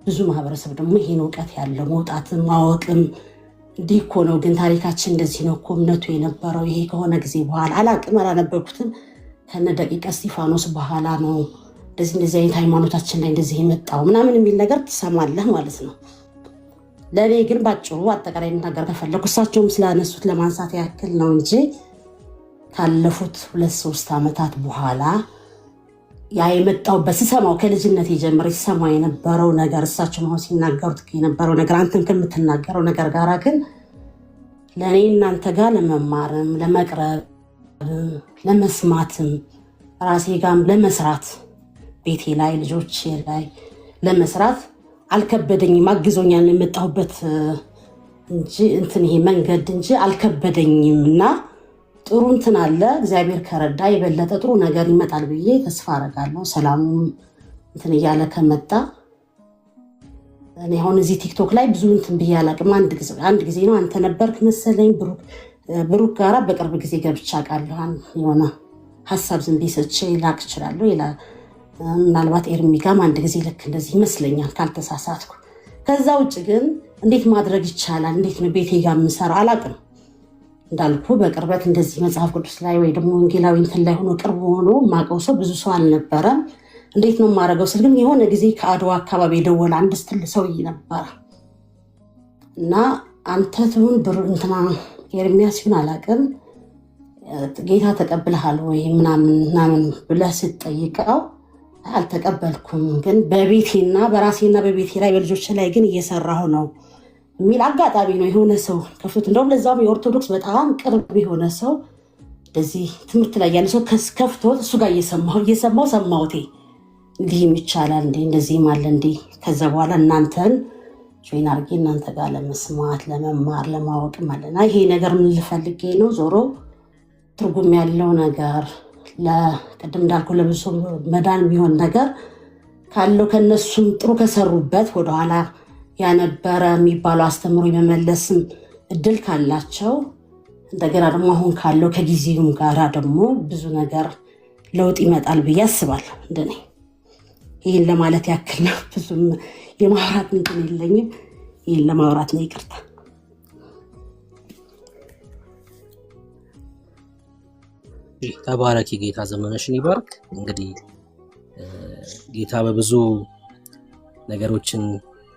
ብዙ ማህበረሰብ ደግሞ ይሄን እውቀት ያለው መውጣትም ማወቅም እንዲህ እኮ ነው ግን ታሪካችን እንደዚህ ነው እኮ እምነቱ የነበረው ይሄ ከሆነ ጊዜ በኋላ አላቅም አላነበብኩትም ከነ ደቂቀ እስጢፋኖስ በኋላ ነው እንደዚህ አይነት ሃይማኖታችን ላይ እንደዚህ የመጣው ምናምን የሚል ነገር ትሰማለህ ማለት ነው። ለእኔ ግን ባጭሩ አጠቃላይ ነገር ከፈለኩ እሳቸውም ስላነሱት ለማንሳት ያክል ነው እንጂ ካለፉት 2-3 ዓመታት በኋላ ያ የመጣውበት ስሰማው ከልጅነት የጀመረ ሲሰማው የነበረው ነገር እሳቸው ነው ሲናገሩት የነበረው ነገር አንተም ከምትናገረው ነገር ጋራ ግን ለእኔ እናንተ ጋር ለመማርም ለመቅረብ ለመስማትም ራሴ ጋርም ለመስራት ቤቴ ላይ ልጆቼ ላይ ለመስራት አልከበደኝም። አግዞኛል የመጣሁበት እንጂ እንትን ይሄ መንገድ እንጂ አልከበደኝም እና ጥሩ እንትን አለ። እግዚአብሔር ከረዳ የበለጠ ጥሩ ነገር ይመጣል ብዬ ተስፋ አደርጋለሁ። ሰላሙም እንትን እያለ ከመጣ እኔ አሁን እዚህ ቲክቶክ ላይ ብዙ እንትን ብዬ አላውቅም። አንድ ጊዜ ነው አንተ ነበርክ መሰለኝ ብሩክ ጋራ በቅርብ ጊዜ ገብቻ ቃለሁ የሆነ ሀሳብ ዝም ብዬ ሰጥቼ ላቅ እችላለሁ ይላል። ምናልባት ኤርሚ ጋርም አንድ ጊዜ ልክ እንደዚህ ይመስለኛል ካልተሳሳትኩ። ከዛ ውጭ ግን እንዴት ማድረግ ይቻላል እንዴት ነው ቤቴ ጋር የምሰራው አላውቅም። እንዳልኩ በቅርበት እንደዚህ መጽሐፍ ቅዱስ ላይ ወይ ደግሞ ወንጌላዊ እንትን ላይ ሆኖ ቅርብ ሆኖ ማቀው ሰው ብዙ ሰው አልነበረም። እንዴት ነው የማደርገው ስል ግን የሆነ ጊዜ ከአድዋ አካባቢ የደወለ አንድ ስትል ሰውዬ ነበረ እና አንተ ትሁን እንትና ኤርሚያስ ይሁን አላውቅም ጌታ ተቀብለሃል ወይ ምናምን ብለህ ስትጠይቀው አልተቀበልኩም ግን በቤቴና በራሴና በቤቴ ላይ በልጆች ላይ ግን እየሰራሁ ነው የሚል አጋጣሚ ነው የሆነ ሰው ከፍቶት እንደውም ለዛም የኦርቶዶክስ በጣም ቅርብ የሆነ ሰው እንደዚህ ትምህርት ላይ ያለ ሰው ከፍቶት እሱ ጋር እየሰማው ሰማሁት እንዲህም ይቻላል እንዴ እንደዚህም አለ እንዴ። ከዛ በኋላ እናንተን ጆይን አድርጌ እናንተ ጋር ለመስማት ለመማር ለማወቅ ማለና ይሄ ነገር ምን ልፈልጌ ነው ዞሮ ትርጉም ያለው ነገር ለቅድም እንዳልኩ ለብዙ መዳን የሚሆን ነገር ካለው ከነሱም ጥሩ ከሰሩበት ወደኋላ ያነበረ የሚባለው አስተምሮ የመመለስም እድል ካላቸው እንደገና ደግሞ አሁን ካለው ከጊዜውም ጋራ ደግሞ ብዙ ነገር ለውጥ ይመጣል ብዬ አስባለሁ። እንደኔ ይህን ለማለት ያክል ነው። ብዙም የማውራት እንትን የለኝም። ይህን ለማውራት ነው። ይቅርታ። ተባረኪ። ጌታ ዘመንሽን ይባርክ። እንግዲህ ጌታ በብዙ ነገሮችን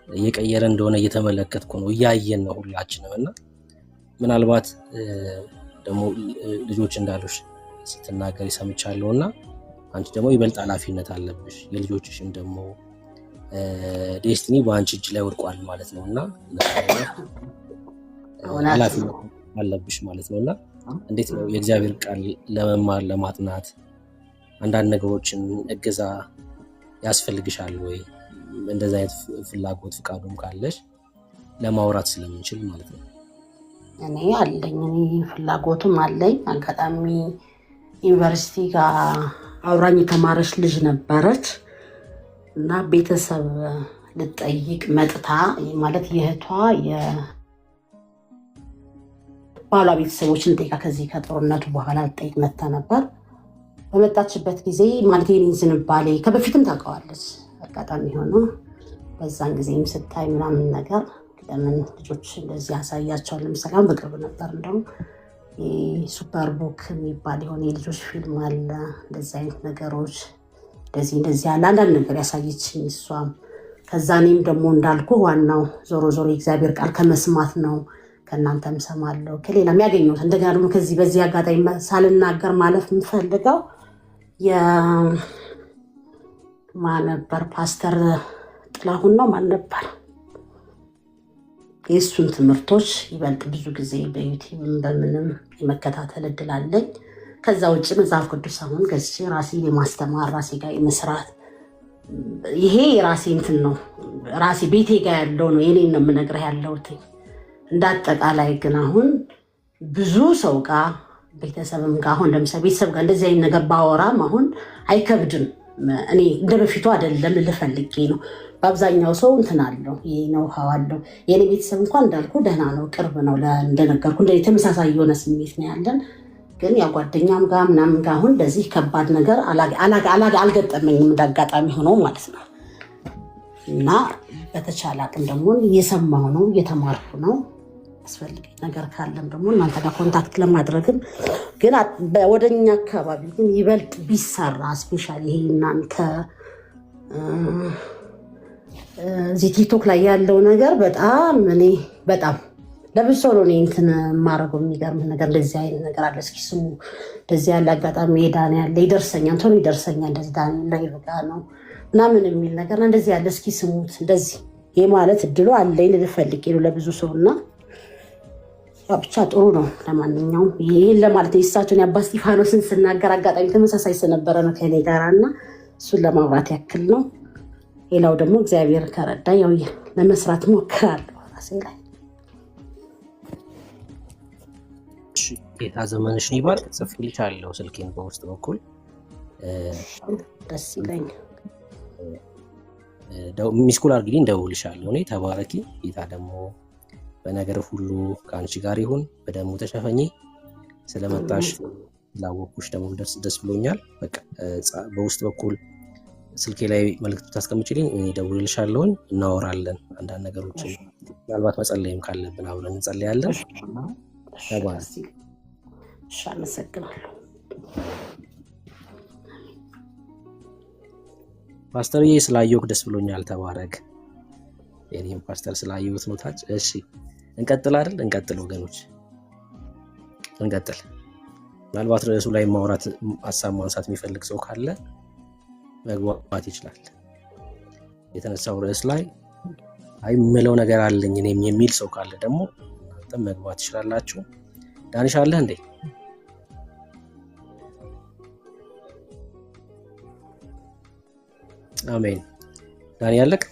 እየቀየረ እንደሆነ እየተመለከትኩ ነው እያየን ነው ሁላችንም እና ምናልባት ደግሞ ልጆች እንዳሉሽ ስትናገሪ ሰምቻለሁ እና አንቺ ደግሞ ይበልጥ ኃላፊነት አለብሽ የልጆችሽም ደግሞ ዴስቲኒ በአንቺ እጅ ላይ ወድቋል ማለት ነው እና ኃላፊነት አለብሽ ማለት ነው እና እንዴት ነው የእግዚአብሔር ቃል ለመማር ለማጥናት አንዳንድ ነገሮችን እገዛ ያስፈልግሻል ወይ? እንደዛ አይነት ፍላጎት ፍቃዱም ካለሽ ለማውራት ስለምንችል ማለት ነው። እኔ አለኝ ፍላጎቱም አለኝ። አጋጣሚ ዩኒቨርሲቲ ጋር አውራኝ የተማረች ልጅ ነበረች እና ቤተሰብ ልጠይቅ መጥታ ማለት የእህቷ ባሏ ቤተሰቦችን ጠይቃ ከዚህ ከጦርነቱ በኋላ ልጠይቅ መጥታ ነበር። በመጣችበት ጊዜ ማለት የኔን ዝንባሌ ከበፊትም ታውቀዋለች። አጋጣሚ ሆኖ በዛን ጊዜም ስታይ ምናምን ነገር ለምን ልጆች እንደዚህ ያሳያቸዋል። ለምሳሌ አሁን በቅርብ ነበር እንደውም ሱፐር ቡክ የሚባል የሆነ የልጆች ፊልም አለ። እንደዚህ አይነት ነገሮች እንደዚህ ያለ አንዳንድ ነገር ያሳየችኝ እሷም። ከዛ እኔም ደግሞ እንዳልኩ ዋናው ዞሮ የእግዚአብሔር ቃል ከመስማት ነው። ከእናንተም ሰማለሁ ከሌላ የሚያገኘሁት እንደገና ደግሞ ከዚህ በዚህ አጋጣሚ ሳልናገር ማለፍ የምፈልገው ማን ነበር ፓስተር ጥላሁን ነው ማን ነበር የእሱን ትምህርቶች ይበልጥ ብዙ ጊዜ በዩቲዩብ በምንም የመከታተል እድል አለኝ። ከዛ ውጭ መጽሐፍ ቅዱስ አሁን ገዝቼ ራሴ የማስተማር ራሴ ጋር የመስራት ይሄ የራሴ እንትን ነው፣ ራሴ ቤቴ ጋር ያለው ነው፣ የኔን ነው የምነግርህ ያለሁት። እንዳጠቃላይ ግን አሁን ብዙ ሰው ጋር ቤተሰብም ጋር አሁን ለምሳሌ ቤተሰብ ጋር እንደዚህ አይነት ነገር ባወራም አሁን አይከብድም። እኔ እንደ በፊቱ አይደለም ልፈልጌ ነው። በአብዛኛው ሰው እንትን አለው፣ ይሄ ነው አለው። የኔ ቤተሰብ እንኳን እንዳልኩ ደህና ነው፣ ቅርብ ነው። እንደነገርኩ ተመሳሳይ የሆነ ስሜት ነው ያለን። ግን ያ ጓደኛም ጋር ምናምን ጋር አሁን እንደዚህ ከባድ ነገር አልገጠመኝም፣ እንዳጋጣሚ ሆኖ ማለት ነው። እና በተቻለ አቅም ደግሞ እየሰማሁ ነው፣ እየተማርኩ ነው። አስፈልገኝ ነገር ካለም ደግሞ እናንተ ጋር ኮንታክት ለማድረግም ግን ወደኛ አካባቢ ግን ይበልጥ ቢሰራ ስፔሻሊ ይሄ እናንተ እዚህ ቲክቶክ ላይ ያለው ነገር በጣም ለብዙ ሰው ነው እንትን የማደርገው። የሚገርምህ ነገር እንደዚህ አይነት ነገር አለ። እስኪ ስሙ፣ እንደዚህ ያለ አጋጣሚ ሄዳን ያለ ይደርሰኛል፣ ቶሎ ይደርሰኛል። እንደዚህ ዳንኤል ላይ በቃ ነው ምናምን የሚል ነገር እንደዚህ ያለ እስኪ ስሙት። እንደዚህ ይሄ ማለት እድሉ አለኝ ልፈልግ ነው ለብዙ ሰው እና ብቻ ጥሩ ነው። ለማንኛውም ይሄን ለማለት የእሳቸውን የአባ እስጢፋኖስን ስናገር አጋጣሚ ተመሳሳይ ስለነበረ ነው ከኔ ጋር እና እሱን ለማውራት ያክል ነው። ሌላው ደግሞ እግዚአብሔር ከረዳ ያው ለመስራት ሞክራለሁ ራሴ ላይ። ጌታ ዘመንሽን ይባርክ። ጽፌልሻለሁ ስልኬን በውስጥ በኩል ደስ ይለኛል። ሚስኩል አድርጊልኝ፣ እደውልልሻለሁ። እኔ ተባረኪ። ጌታ ደግሞ በነገር ሁሉ ከአንቺ ጋር ይሁን። በደሙ ተሸፈኚ። ስለመጣሽ ላወኩሽ ደግሞ ደስ ብሎኛል። በቃ በውስጥ በኩል ስልኬ ላይ መልዕክት ታስቀምጪልኝ፣ እኔ እደውልልሻለሁ። እናወራለን አንዳንድ ነገሮችን፣ ምናልባት መጸለይም ካለብን አብረን እንጸልያለን። ተባረኪ። እሺ፣ አመሰግናለሁ ፓስተርዬ። ስላየሁህ ደስ ብሎኛል። ተባረክ። የኔም ፓስተር ስላየሁት ነው ታች። እሺ እንቀጥል አይደል? እንቀጥል ወገኖች፣ እንቀጥል። ምናልባት ርዕሱ ላይ ማውራት ሀሳብ ማንሳት የሚፈልግ ሰው ካለ መግባት ይችላል። የተነሳው ርዕስ ላይ አይ የምለው ነገር አለኝ እኔም የሚል ሰው ካለ ደግሞ እናንተም መግባት ትችላላችሁ። ዳንሽ አለ እንዴ? አሜን። ዳኒ ያለቅ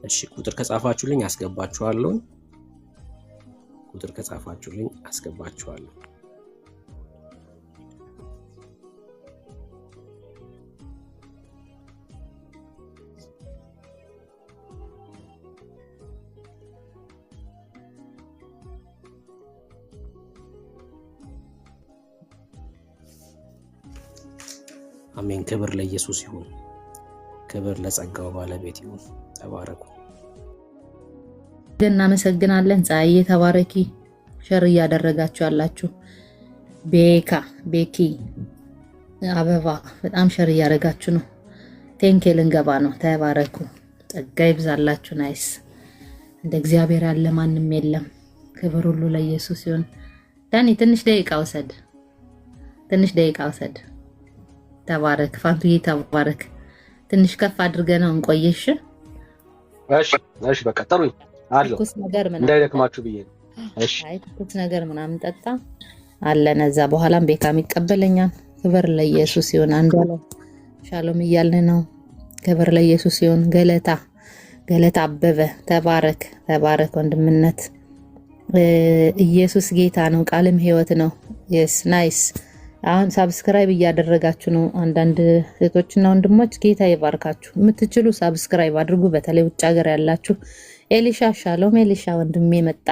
እሺ፣ ቁጥር ከጻፋችሁልኝ አስገባችኋለሁ። ቁጥር ከጻፋችሁልኝ አስገባችኋለሁ። አሜን። ክብር ለኢየሱስ ይሁን። ክብር ለጸጋው ባለቤት ይሁን። ተባረኩ። እናመሰግናለን። ፀሐዬ ተባረኪ። ሸር እያደረጋችሁ ያላችሁ ቤኪ አበባ በጣም ሸር እያደረጋችሁ ነው። ቴንኬ ልንገባ ነው። ተባረኩ። ጸጋ ይብዛላችሁ። ናይስ። እንደ እግዚአብሔር ያለ ማንም የለም። ክብር ሁሉ ለኢየሱስ ይሁን። ዳኒ ትንሽ ደቂቃ ውሰድ። ተባረክ። ፋንቱዬ ተባረክ። ትንሽ ከፍ አድርገ ነው እንቆየሽ። እሺ በቃ ጥሩኝ አለው እንዳይደክማችሁ ብዬ ነው። እሺ ትኩስ ነገር ምናምን ጠጣ አለን። እዛ በኋላም ቤካም ይቀበለኛል። ክብር ለኢየሱስ ይሁን። አንዱ አለ ሻሎም እያልን ነው። ክብር ለኢየሱስ ይሁን። ገለታ አበበ ተባረክ ወንድምነት። ኢየሱስ ጌታ ነው፣ ቃልም ህይወት ነው። የስ ናይስ። አሁን ሳብስክራይብ እያደረጋችሁ ነው አንዳንድ እህቶችና ወንድሞች። ጌታ ይባርካችሁ። የምትችሉ ሳብስክራይብ አድርጉ። በተለይ ውጭ ሀገር ያላችሁ ኤሊሻ ሻሎም ኤሊሻ ወንድሜ መጣ።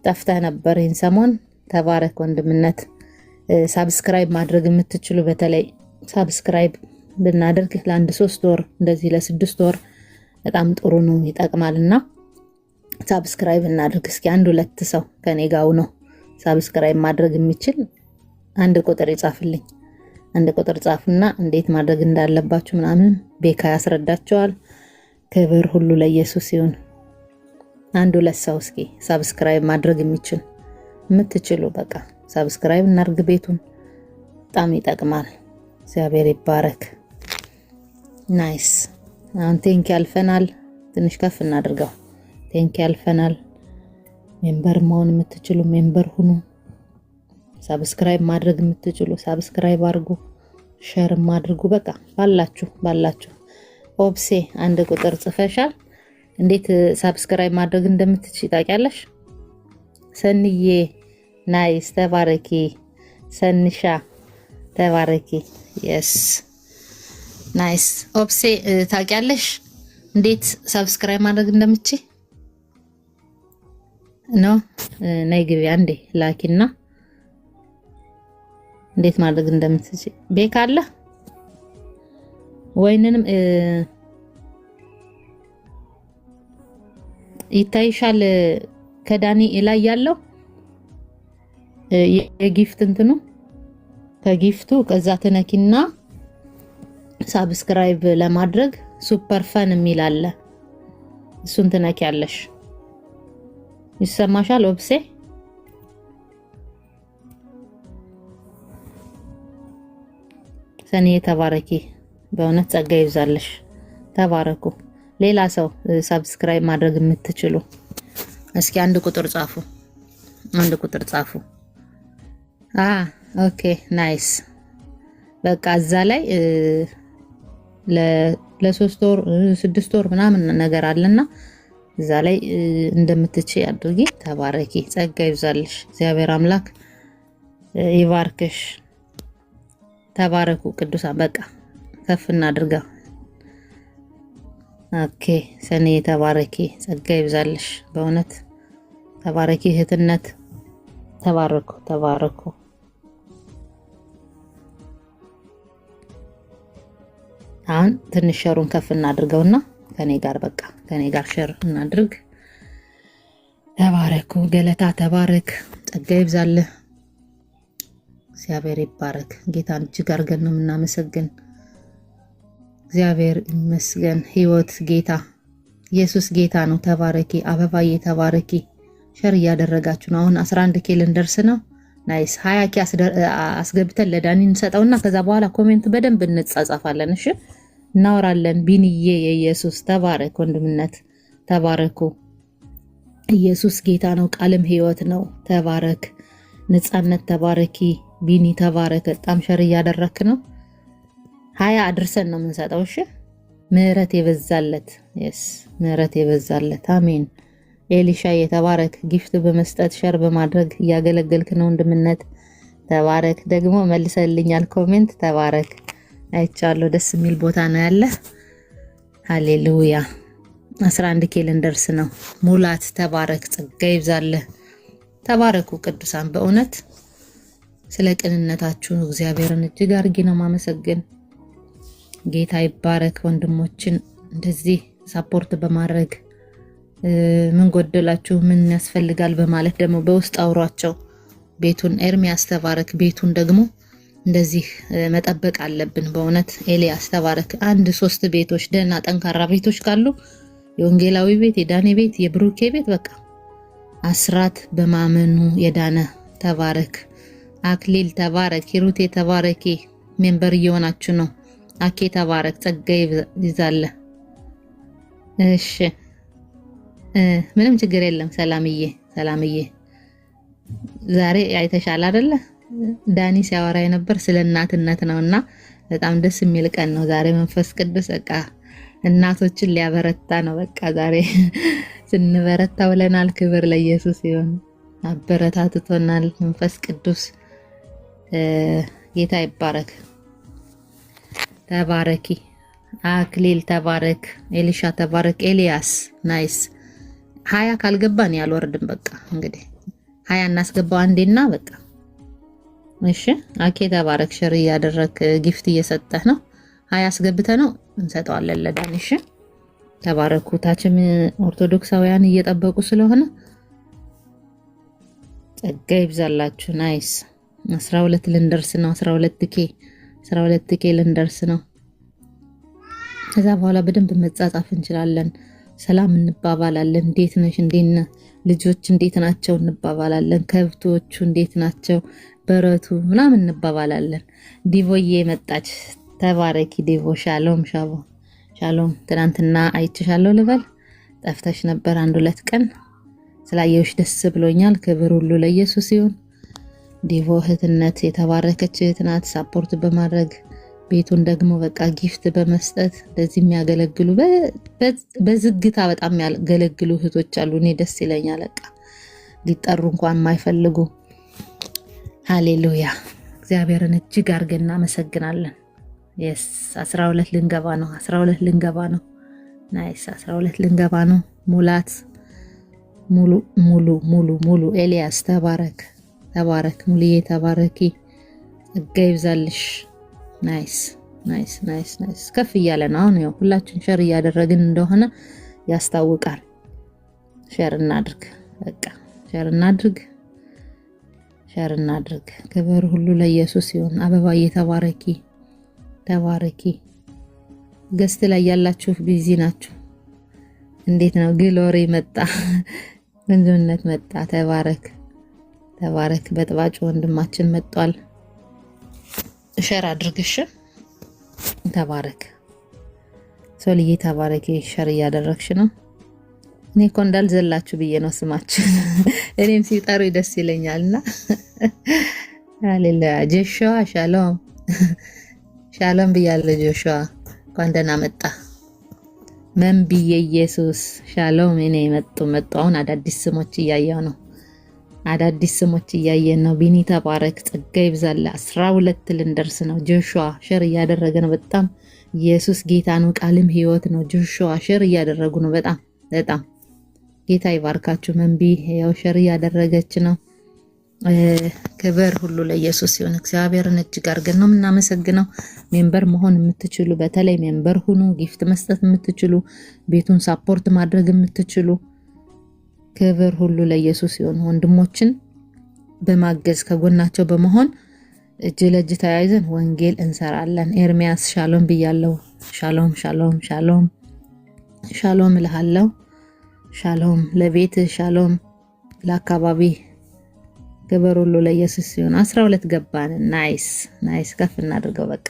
ጠፍተህ ነበር ይህን ሰሞን። ተባረክ ወንድምነት። ሳብስክራይብ ማድረግ የምትችሉ በተለይ ሳብስክራይብ ብናደርግ ለአንድ 3 ወር እንደዚህ ለ6 ወር በጣም ጥሩ ነው፣ ይጠቅማልና ሳብስክራይብ እናድርግ። እስኪ 1-2 ሰው ከኔ ጋር ነው ሳብስክራይብ ማድረግ የሚችል አንድ ቁጥር ይጻፍልኝ። አንድ ቁጥር ጻፉና እንዴት ማድረግ እንዳለባችሁ ምናምን ቤካ ያስረዳቸዋል። ክብር ሁሉ ለኢየሱስ ይሁን። 1-2 ሰው እስኪ ሳብስክራይብ ማድረግ የምትችሉ በቃ ሳብስክራይብ እናድርግ። ቤቱን በጣም ይጠቅማል። እግዚአብሔር ይባረክ። ናይስ። አሁን ቴንክ ያልፈናል። ትንሽ ከፍ እናድርገው። ቴንክ ያልፈናል። ሜምበር መሆን የምትችሉ ሜምበር ሁኑ። ሰብስክራይብ ማድረግ የምትችሉ ሰብስክራይብ አድርጉ፣ ሼር አድርጉ። በቃ ባላችሁ ኦብሴ አንድ ቁጥር ጽፈሻል። እንዴት ሰብስክራይብ ማድረግ እንደምትችይ ታውቂያለሽ? ሰንዬ ናይስ ተባረኪ። ሰንሻ ተባረኪ። የስ ናይስ። ኦብሴ ታውቂያለሽ እንዴት ሰብስክራይብ ማድረግ እንደምትችይ ነው? ነይ ግቢ አንዴ ላኪና እንዴት ማድረግ እንደምትችይ ቤክ አለ ወይንንም ይታይሻል። ከዳኒ ላይ ያለው የጊፍት እንትኑ ከጊፍቱ ከዛ ተነኪና ሳብስክራይብ ለማድረግ ሱፐር ፈን የሚል አለ። እሱን ትነኪያለሽ። ይሰማሻል ኦብሴ? ሰኒዬ ተባረኪ። በእውነት ጸጋ ይብዛልሽ። ተባረኩ። ሌላ ሰው ሳብስክራይብ ማድረግ የምትችሉ እስኪ አንድ ቁጥር ጻፉ። ኦኬ ናይስ። በቃ እዛ ላይ ለ3 ወር 6 ወር ምናምን ነገር አለና እዛ ላይ እንደምትችይ አድርጊ። ተባረኪ። ጸጋ ይብዛልሽ። እግዚአብሔር አምላክ ይባርክሽ። ተባረኩ ቅዱሳን። በቃ ከፍ እናድርጋ። ኦኬ ሰኔ ተባረኪ። ጸጋ ይብዛልሽ። በእውነት ተባረኪ እህትነት። ተባረኩ። አሁን ትንሽ ሸሩን ከፍ እናድርገውና ከኔ ጋር ሸር እናድርግ። ተባረኩ። ገለታ ተባረክ። ጸጋ ይብዛልህ። እግዚአብሔር ይባረክ። ጌታን እጅግ አድርገን ነው የምናመሰግን። እግዚአብሔር ይመስገን። ህይወት ጌታ ኢየሱስ ጌታ ነው። ተባረኪ። አበባዬ ተባረኪ። ሸር እያደረጋችሁ ነው። አሁን 11 ኬ ልንደርስ ነው። ናይስ። 20 ኬ አስገብተን ለዳኒ እንሰጠውና ከዛ በኋላ ኮሜንት በደንብ እንጻጻፋለን። እሺ እናወራለን። ቢንዬ የኢየሱስ ተባረክ። ወንድምነት ተባረኩ። ኢየሱስ ጌታ ነው። ቃልም ህይወት ነው። ተባረክ። ነጻነት ተባረኪ። ቢኒ ተባረክ። በጣም ሸር እያደረክ ነው። 20 አድርሰን ነው የምንሰጠው። እሺ ምህረት የበዛለት ምህረት የበዛለት አሜን። ኤሊሻ የተባረክ። ጊፍት በመስጠት ሸር በማድረግ እያገለገልክ ነው ወንድምነት። ተባረክ። ደግሞ መልሰልኛል ኮሜንት። ተባረክ። አይቻለሁ። ደስ የሚል ቦታ ነው ያለ። ሃሌሉያ። 11 ኬ ልንደርስ ነው። ሙላት ተባረክ። ጸጋ ይብዛልህ። ተባረኩ ቅዱሳን። በእውነት ስለ ቅንነታችሁ እግዚአብሔርን እጅግ አድርጌ ነው ማመሰግን። ጌታ ይባረክ። ወንድሞችን እንደዚህ ሳፖርት በማድረግ ምን ጎደላችሁ ምን ያስፈልጋል በማለት ደግሞ በውስጥ አውሯቸው። ቤቱን ኤርሚያስ ተባረክ። ቤቱን ደግሞ እንደዚህ መጠበቅ አለብን። በእውነት ኤልያስ ተባረክ። 1-3 ቤቶች ደህና ጠንካራ ቤቶች ካሉ የወንጌላዊ ቤት፣ የዳኔ ቤት፣ የብሩኬ ቤት በቃ አስራት በማመኑ የዳነ ተባረክ። አክሊል ተባረክ። ሂሩቴ ተባረኪ። ሜምበር እየሆናችሁ ነው። አኬ ተባረክ። ጸጋ ይዛለ። እሺ ምንም ችግር የለም። ሰላምዬ ዛሬ አይተሻል አይደለ? ዳኒ ሲያወራ የነበር ስለ እናትነት ነውና በጣም ደስ የሚል ቀን ነው ዛሬ። መንፈስ ቅዱስ በቃ እናቶችን ሊያበረታ ነው። በቃ ዛሬ ስንበረታ ውለናል። ክብር ለኢየሱስ ይሁን። አበረታትቶናል መንፈስ ቅዱስ። ጌታ ይባረክ። ተባረኪ። አክሊል ተባረክ። ኤሊሻ ተባረክ። ኤልያስ ናይስ። 20 ካልገባን ያልወርድም። በቃ እንግዲህ 20 እናስገባው አንዴና በቃ እሺ። አኬ ተባረክ። ሸር እያደረክ ጊፍት እየሰጠህ ነው። 20 አስገብተህ ነው እንሰጠዋለን ለዳን። እሺ ተባረኩ። ታችም ኦርቶዶክሳውያን እየጠበቁ ስለሆነ ጸጋ ይብዛላችሁ። ናይስ። 12 ልንደርስ ነው። 12 ኬ ልንደርስ ነው። ከዛ በኋላ በደንብ መጻጻፍ እንችላለን። ሰላም እንባባላለን። እንዴት ነሽ? እንዴት ነህ? ልጆች እንዴት ናቸው? እንባባላለን። ከብቶቹ እንዴት ናቸው? በረቱ ምናምን እንባባላለን። ዲቮዬ መጣች። ተባረኪ ዲቮ። ሻሎም ሻሎም። ትናንትና አይችሻለሁ ልበል። ጠፍተሽ ነበር 1-2 ቀን። ስላየውሽ ደስ ብሎኛል። ክብር ሁሉ ለኢየሱስ ይሁን። ዲቮ እህትነት የተባረከች እህት ናት። ሳፖርት በማድረግ ቤቱን ደግሞ በቃ ጊፍት በመስጠት ለዚህ የሚያገለግሉ በዝግታ በጣም የሚያገለግሉ እህቶች አሉ። እኔ ደስ ይለኛል። በቃ ሊጠሩ እንኳን የማይፈልጉ። ሃሌሉያ! እግዚአብሔርን እጅግ አድርገን እናመሰግናለን። የስ 12 ልንገባ ነው። 12 ልንገባ ነው። ናይስ 12 ልንገባ ነው። ሙላት ሙሉ ሙሉ ሙሉ ሙሉ ኤልያስ ተባረክ ተባረክ። ሙሉዬ ተባረኪ። ጸጋ ይብዛልሽ። ናይስ ናይስ ናይስ ናይስ። ከፍ እያለ ነው አሁን። ያው ሁላችን ሸር እያደረግን እንደሆነ ያስታውቃል። ሸር እናድርግ። በቃ ሸር እናድርግ። ሸር እናድርግ። ክብር ሁሉ ለኢየሱስ ይሁን። አበባዬ ተባረኪ ተባረኪ። ገስት ላይ ያላችሁ ቢዚ ናችሁ። እንዴት ነው? ግሎሪ መጣ፣ ወንድምነት መጣ። ተባረክ ተባረክ። በጥባጭ ወንድማችን መጥቷል። ሸር አድርግሽ። ተባረክ ሶልዬ ተባረኪ። ሸር እያደረግሽ ነው። እኔ እኮ እንዳልዘላችሁ ብዬ ነው ስማችሁ። እኔም ሲጠሩ ደስ ይለኛልና። ሃሌሉያ። ጆሹዋ ሻሎም ሻሎም ብያለሁ። ጆሹዋ እንኳን ደህና መጣ። መንብዬ ኢየሱስ ሻሎም። እኔ መጡ። አሁን አዳዲስ ስሞች እያየሁ ነው። አዳዲስ ስሞች እያየን ነው። ቢኒ ተባረክ። ጸጋ ይብዛል። 12 ልንደርስ ነው። ጆሹዋ ሸር እያደረገ ነው። በጣም ኢየሱስ ጌታ ነው። ቃልም ህይወት ነው። ጆሹዋ ሸር እያደረጉ ነው። በጣም በጣም ጌታ ይባርካችሁ። መንቢ ያው ሸር እያደረገች ነው። ክብር ሁሉ ለኢየሱስ ሲሆን እግዚአብሔርን እጅግ አድርገን ነው የምናመሰግነው። ሜምበር መሆን የምትችሉ በተለይ ሜምበር ሁኑ። ጊፍት መስጠት የምትችሉ ቤቱን ሳፖርት ማድረግ የምትችሉ ክብር ሁሉ ለኢየሱስ ሲሆን ወንድሞችን በማገዝ ከጎናቸው በመሆን እጅ ለእጅ ተያይዘን ወንጌል እንሰራለን። ኤርሚያስ ሻሎም ብያለሁ። ሻሎም ሻሎም ሻሎም ሻሎም እልሃለሁ። ሻሎም ለቤት፣ ሻሎም ለአካባቢ። ክብር ሁሉ ለኢየሱስ ሲሆን 12 ገባን። ናይስ ናይስ። ከፍ እናድርገው። በቃ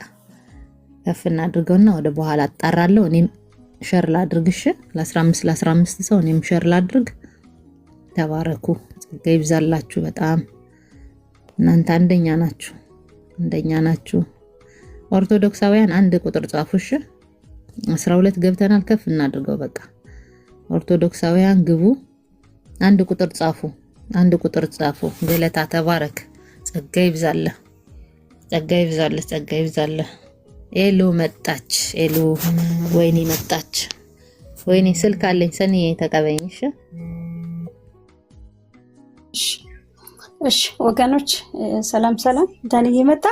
ከፍ እናድርገውና ወደ በኋላ አጣራለሁ። እኔም ሸር ላድርግሽ ለ15 ሰው እኔም ሸር ላድርግ። ተባረኩ። ጸጋ ይብዛላችሁ። በጣም እናንተ አንደኛ ናችሁ፣ አንደኛ ናችሁ። ኦርቶዶክሳውያን አንድ ቁጥር ጻፉሽ። 12 ገብተናል። ከፍ እናድርገው። በቃ ኦርቶዶክሳውያን ግቡ። አንድ ቁጥር ጻፉ። አንድ ቁጥር ጻፉ። ገለታ ተባረክ። ጸጋ ይብዛለ፣ ጸጋ ይብዛለ፣ ጸጋ ይብዛለ። ኤሉ መጣች። ኤሉ ወይኔ መጣች። ወይኔ ስልክ አለኝ። ሰኒ ተቀበኝሽ። እሺ ወገኖች ሰላም ሰላም። ዳንዬ መጣ።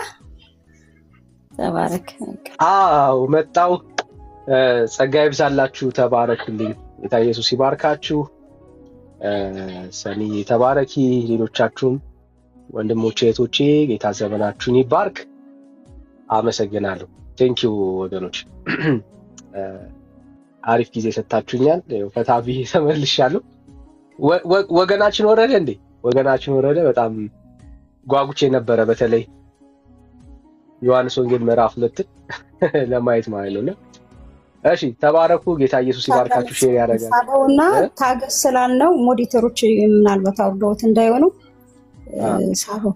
ተባረክ። አዎ መጣው። ጸጋ ይብዛላችሁ። ተባረክልኝ። ጌታ ኢየሱስ ይባርካችሁ። ሰኒ ተባረኪ። ሌሎቻችሁም ወንድሞቼ እህቶቼ ጌታ ዘመናችሁን ይባርክ። አመሰግናለሁ። ቴንኪው ወገኖች። አሪፍ ጊዜ ሰጣችሁኛል። ፈታ ብዬ ተመልሻለሁ። ወገናችን ወረደ እንዴ? ወገናችን ወረደ። በጣም ጓጉቼ ነበረ። በተለይ ዮሐንስ ወንጌል ምዕራፍ 2 ለማየት ማለት ነውና እሺ ተባረኩ። ጌታ ኢየሱስ ይባርካችሁ። ሼር ያደርጋል ሳበውና ታገስ ስላልነው ሞዲተሮች ምናልባት አውርደውት እንዳይሆኑ ሳበው።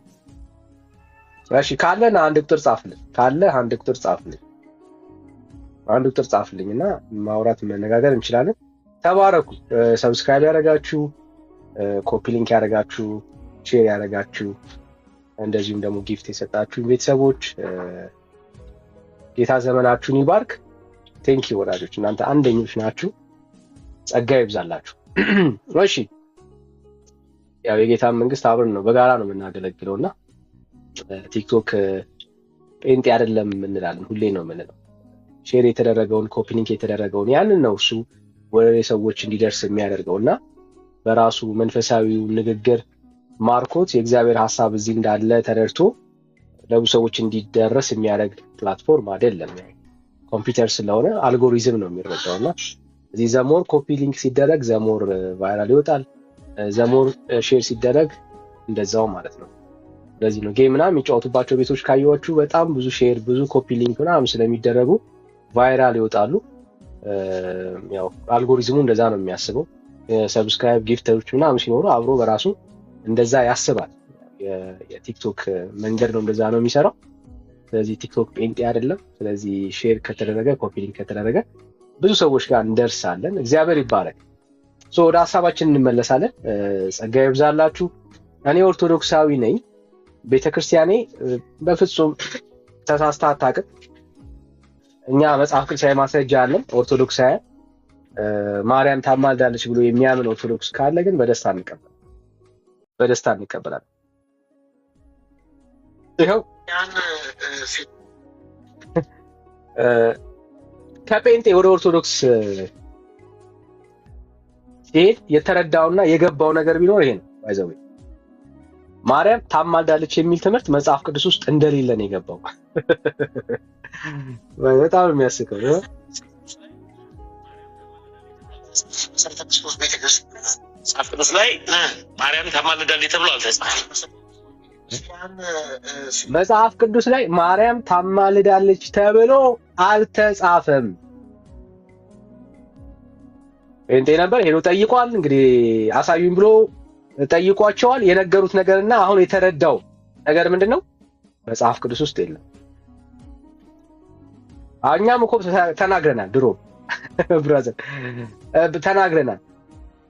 እሺ ካለን አንድ ቁጥር ጻፍልኝ። ካለ አንድ ቁጥር ጻፍልኝ። አንድ ቁጥር ጻፍልኝና ማውራት መነጋገር እንችላለን። ተባረኩ። ሰብስክራይብ ያደርጋችሁ፣ ኮፒ ሊንክ ያደርጋችሁ፣ ሼር ያደርጋችሁ፣ እንደዚሁም ደግሞ ጊፍት የሰጣችሁ ቤተሰቦች ጌታ ዘመናችሁን ይባርክ። ቴንክ ዩ ወዳጆች፣ እናንተ አንደኞች ናችሁ። ጸጋ ይብዛላችሁ። እሺ ያው የጌታ መንግስት አብረን ነው በጋራ ነው የምናገለግለውና ቲክቶክ ጴንጤ አይደለም እንላለን፣ ሁሌ ነው የምንለው። ሼር የተደረገውን ኮፒ ሊንክ የተደረገውን ያንን ነው እሱ ወደ ሰዎች እንዲደርስ የሚያደርገውና በራሱ መንፈሳዊው ንግግር ማርኮት የእግዚአብሔር ሐሳብ እዚህ እንዳለ ተረድቶ ለብዙ ሰዎች እንዲደረስ የሚያደርግ ፕላትፎርም አይደለም። ኮምፒውተር ስለሆነ አልጎሪዝም ነው የሚረዳውና እዚህ ዘሞር ኮፒ ሊንክ ሲደረግ ዘሞር ቫይራል ይወጣል፣ ዘሞር ሼር ሲደረግ እንደዛው ማለት ነው። ስለዚህ ነው ጌም ምናምን የሚጫወቱባቸው ቤቶች ካየዋችሁ በጣም ብዙ ሼር ብዙ ኮፒ ሊንክ ምናምን ስለሚደረጉ ቫይራል ይወጣሉ። ያው አልጎሪዝሙ እንደዛ ነው የሚያስበው። ሰብስክራይብ ጊፍቶች ምናምን ሲኖሩ አብሮ በራሱ እንደዛ ያስባል። የቲክቶክ መንገድ ነው እንደዛ ነው የሚሰራው። ስለዚህ ቲክቶክ ጴንጤ አይደለም። ስለዚህ ሼር ከተደረገ ኮፒ ሊንክ ከተደረገ ብዙ ሰዎች ጋር እንደርሳለን። እግዚአብሔር ይባረክ። ወደ ሀሳባችን እንመለሳለን። ጸጋ ይብዛላችሁ። እኔ ኦርቶዶክሳዊ ነኝ። ቤተክርስቲያኔ በፍጹም ተሳስታ አታውቅም። እኛ መጽሐፍ ቅዱሳዊ ማስረጃ አለን። ኦርቶዶክሳውያን ማርያም ታማልዳለች ብሎ የሚያምን ኦርቶዶክስ ካለ ግን በደስታ እንቀበላለን። ይኸው ከጴንጤ ወደ ኦርቶዶክስ ሲሄድ የተረዳውና የገባው ነገር ቢኖር ይሄ ነው። ባይዘው ማርያም ታማልዳለች የሚል ትምህርት መጽሐፍ ቅዱስ ውስጥ እንደሌለ ነው የገባው። በጣም የሚያስቀው መጽሐፍ ቅዱስ ላይ ማርያም ታማልዳለች ተብሎ አልተጻፈም። መጽሐፍ ቅዱስ ላይ ማርያም ታማልዳለች ተብሎ አልተጻፈም። ጴንጤ ነበር ሄዶ ጠይቋል። እንግዲህ አሳዩኝ ብሎ ጠይቋቸዋል። የነገሩት ነገርና አሁን የተረዳው ነገር ምንድነው? መጽሐፍ ቅዱስ ውስጥ የለም። እኛም እኮ ተናግረናል። ድሮ ብራዘር ተናግረናል።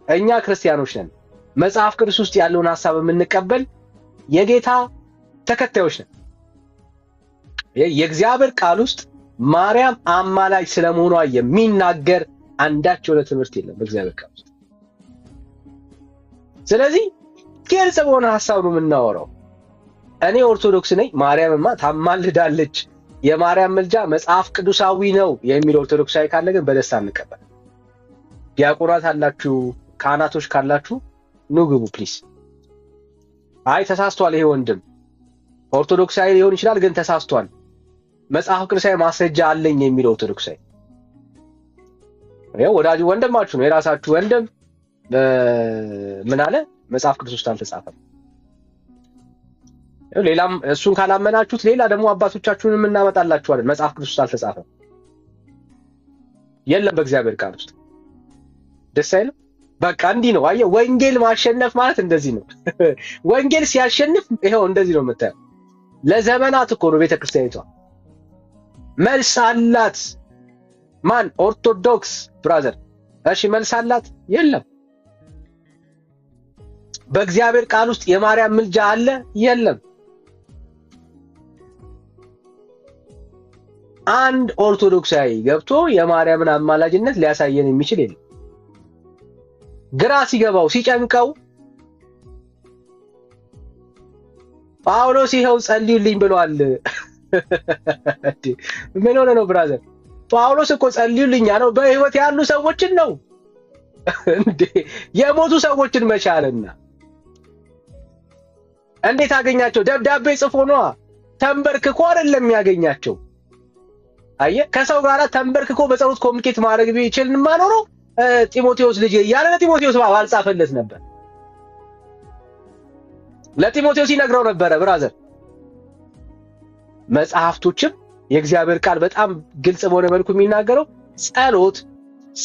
እኛ ክርስቲያኖች ነን። መጽሐፍ ቅዱስ ውስጥ ያለውን ሐሳብ የምንቀበል የጌታ ተከታዮች ነን። የእግዚአብሔር ቃል ውስጥ ማርያም አማላጅ ስለመሆኗ የሚናገር አንዳች የሆነ ትምህርት የለም በእግዚአብሔር ቃል ውስጥ። ስለዚህ ግልጽ በሆነ ሐሳብ ነው የምናወራው። እኔ ኦርቶዶክስ ነኝ። ማርያምማ ታማልዳለች፣ የማርያም ምልጃ መጽሐፍ ቅዱሳዊ ነው የሚል ኦርቶዶክሳዊ ካለ ግን በደስታ እንቀበል። ዲያቆናት አላችሁ፣ ካህናቶች ካላችሁ ኑ ግቡ ፕሊስ። አይ ተሳስቷል ይሄ ወንድም ኦርቶዶክሳዊ ሊሆን ይችላል ግን ተሳስቷል፣ መጽሐፍ ቅዱሳዊ ማስረጃ አለኝ የሚል ኦርቶዶክሳዊ ያው ወዳጁ ወንድማችሁ ነው፣ የራሳችሁ ወንድም ምን አለ? መጽሐፍ ቅዱስ ውስጥ አልተጻፈም። ሌላም እሱን ካላመናችሁት ሌላ ደግሞ አባቶቻችሁንም እናመጣላችኋለን። መጽሐፍ ቅዱስ ውስጥ አልተጻፈም፣ የለም በእግዚአብሔር ቃል ውስጥ። ደስ አይልም? በቃ እንዲህ ነው። አየህ፣ ወንጌል ማሸነፍ ማለት እንደዚህ ነው። ወንጌል ሲያሸንፍ ይሄው እንደዚህ ነው የምታየው። ለዘመናት እኮ ነው ቤተክርስቲያኒቷ መልስ አላት። ማን? ኦርቶዶክስ ብራዘር። እሺ መልስ አላት? የለም። በእግዚአብሔር ቃል ውስጥ የማርያም ምልጃ አለ? የለም። አንድ ኦርቶዶክሳዊ ገብቶ የማርያምን አማላጅነት ሊያሳየን የሚችል የለም። ግራ ሲገባው ሲጨንቀው ጳውሎስ ይኸው ጸልዩልኝ ብሏል። ምን ሆነ ነው ብራዘር? ጳውሎስ እኮ ጸልዩልኝ ያለው በህይወት ያሉ ሰዎችን ነው እንዴ? የሞቱ ሰዎችን መቻልና እንዴት አገኛቸው? ደብዳቤ ጽፎ ነው፣ ተንበርክኮ አይደለም ያገኛቸው። አየህ፣ ከሰው ጋር ተንበርክኮ በጸሎት ኮሚኒኬት ማድረግ ቢችልማ ኖሮ ጢሞቴዎስ ልጅ እያለ ለጢሞቴዎስ ባልጻፈለት ነበር። ለጢሞቴዎስ ይነግረው ነበረ። ብራዘር መጽሐፍቶችም የእግዚአብሔር ቃል በጣም ግልጽ በሆነ መልኩ የሚናገረው ጸሎት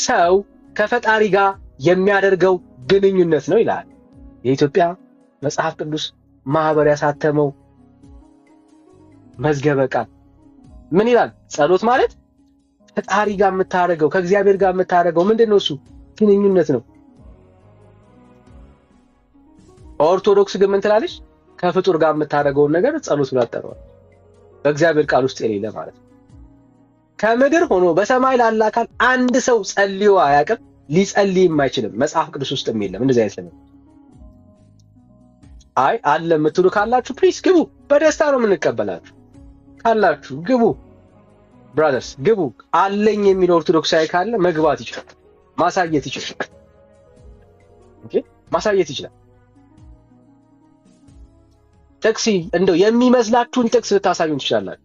ሰው ከፈጣሪ ጋር የሚያደርገው ግንኙነት ነው ይላል። የኢትዮጵያ መጽሐፍ ቅዱስ ማህበር ያሳተመው መዝገበ ቃል ምን ይላል? ጸሎት ማለት ፈጣሪ ጋር የምታደርገው ከእግዚአብሔር ጋር የምታደርገው ምንድነው? እሱ ግንኙነት ነው። ኦርቶዶክስ ግን ምን ትላለች? ከፍጡር ጋር የምታደርገውን ነገር ጸሎት ብላ ትጠራዋለች። በእግዚአብሔር ቃል ውስጥ የሌለ ማለት ነው። ከምድር ሆኖ በሰማይ ላለ አካል አንድ ሰው ጸልዮ አያውቅም፣ ሊጸልይም አይችልም። መጽሐፍ ቅዱስ ውስጥም የለም እንደዚህ አይነት ነገር። አይ አለ የምትሉ ካላችሁ ፕሊስ ግቡ፣ በደስታ ነው የምንቀበላችሁ። ካላችሁ ግቡ ብራዘርስ፣ ግቡ። አለኝ የሚል ኦርቶዶክሳዊ ካለ መግባት ይችላል፣ ማሳየት ይችላል። ኦኬ፣ ማሳየት ይችላል። ጥቅስ እንደው የሚመስላችሁን ጥቅስ ልታሳዩን ትችላላችሁ።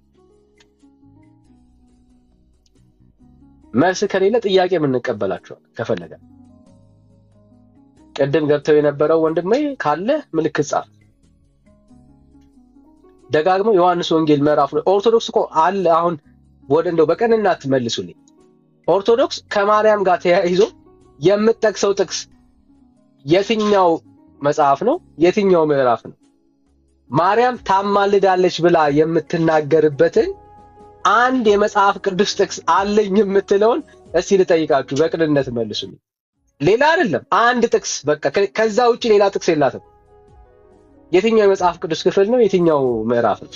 መልስ ከሌለ ጥያቄ የምንቀበላችሁ ከፈለገ ቅድም ገብተው የነበረው ወንድሜ ካለ ምልክት ጻፍ። ደጋግሞ ዮሐንስ ወንጌል ምዕራፍ ኦርቶዶክስ እኮ አለ። አሁን ወደ እንደው በቀንናት መልሱልኝ። ኦርቶዶክስ ከማርያም ጋር ተያይዞ የምትጠቅሰው ጥቅስ የትኛው መጽሐፍ ነው? የትኛው ምዕራፍ ነው? ማርያም ታማልዳለች ብላ የምትናገርበትን አንድ የመጽሐፍ ቅዱስ ጥቅስ አለኝ የምትለውን እስቲ ልጠይቃችሁ፣ በቅንነት መልሱልኝ። ሌላ አይደለም፣ አንድ ጥቅስ በቃ። ከዛ ውጪ ሌላ ጥቅስ የላትም። የትኛው የመጽሐፍ ቅዱስ ክፍል ነው? የትኛው ምዕራፍ ነው?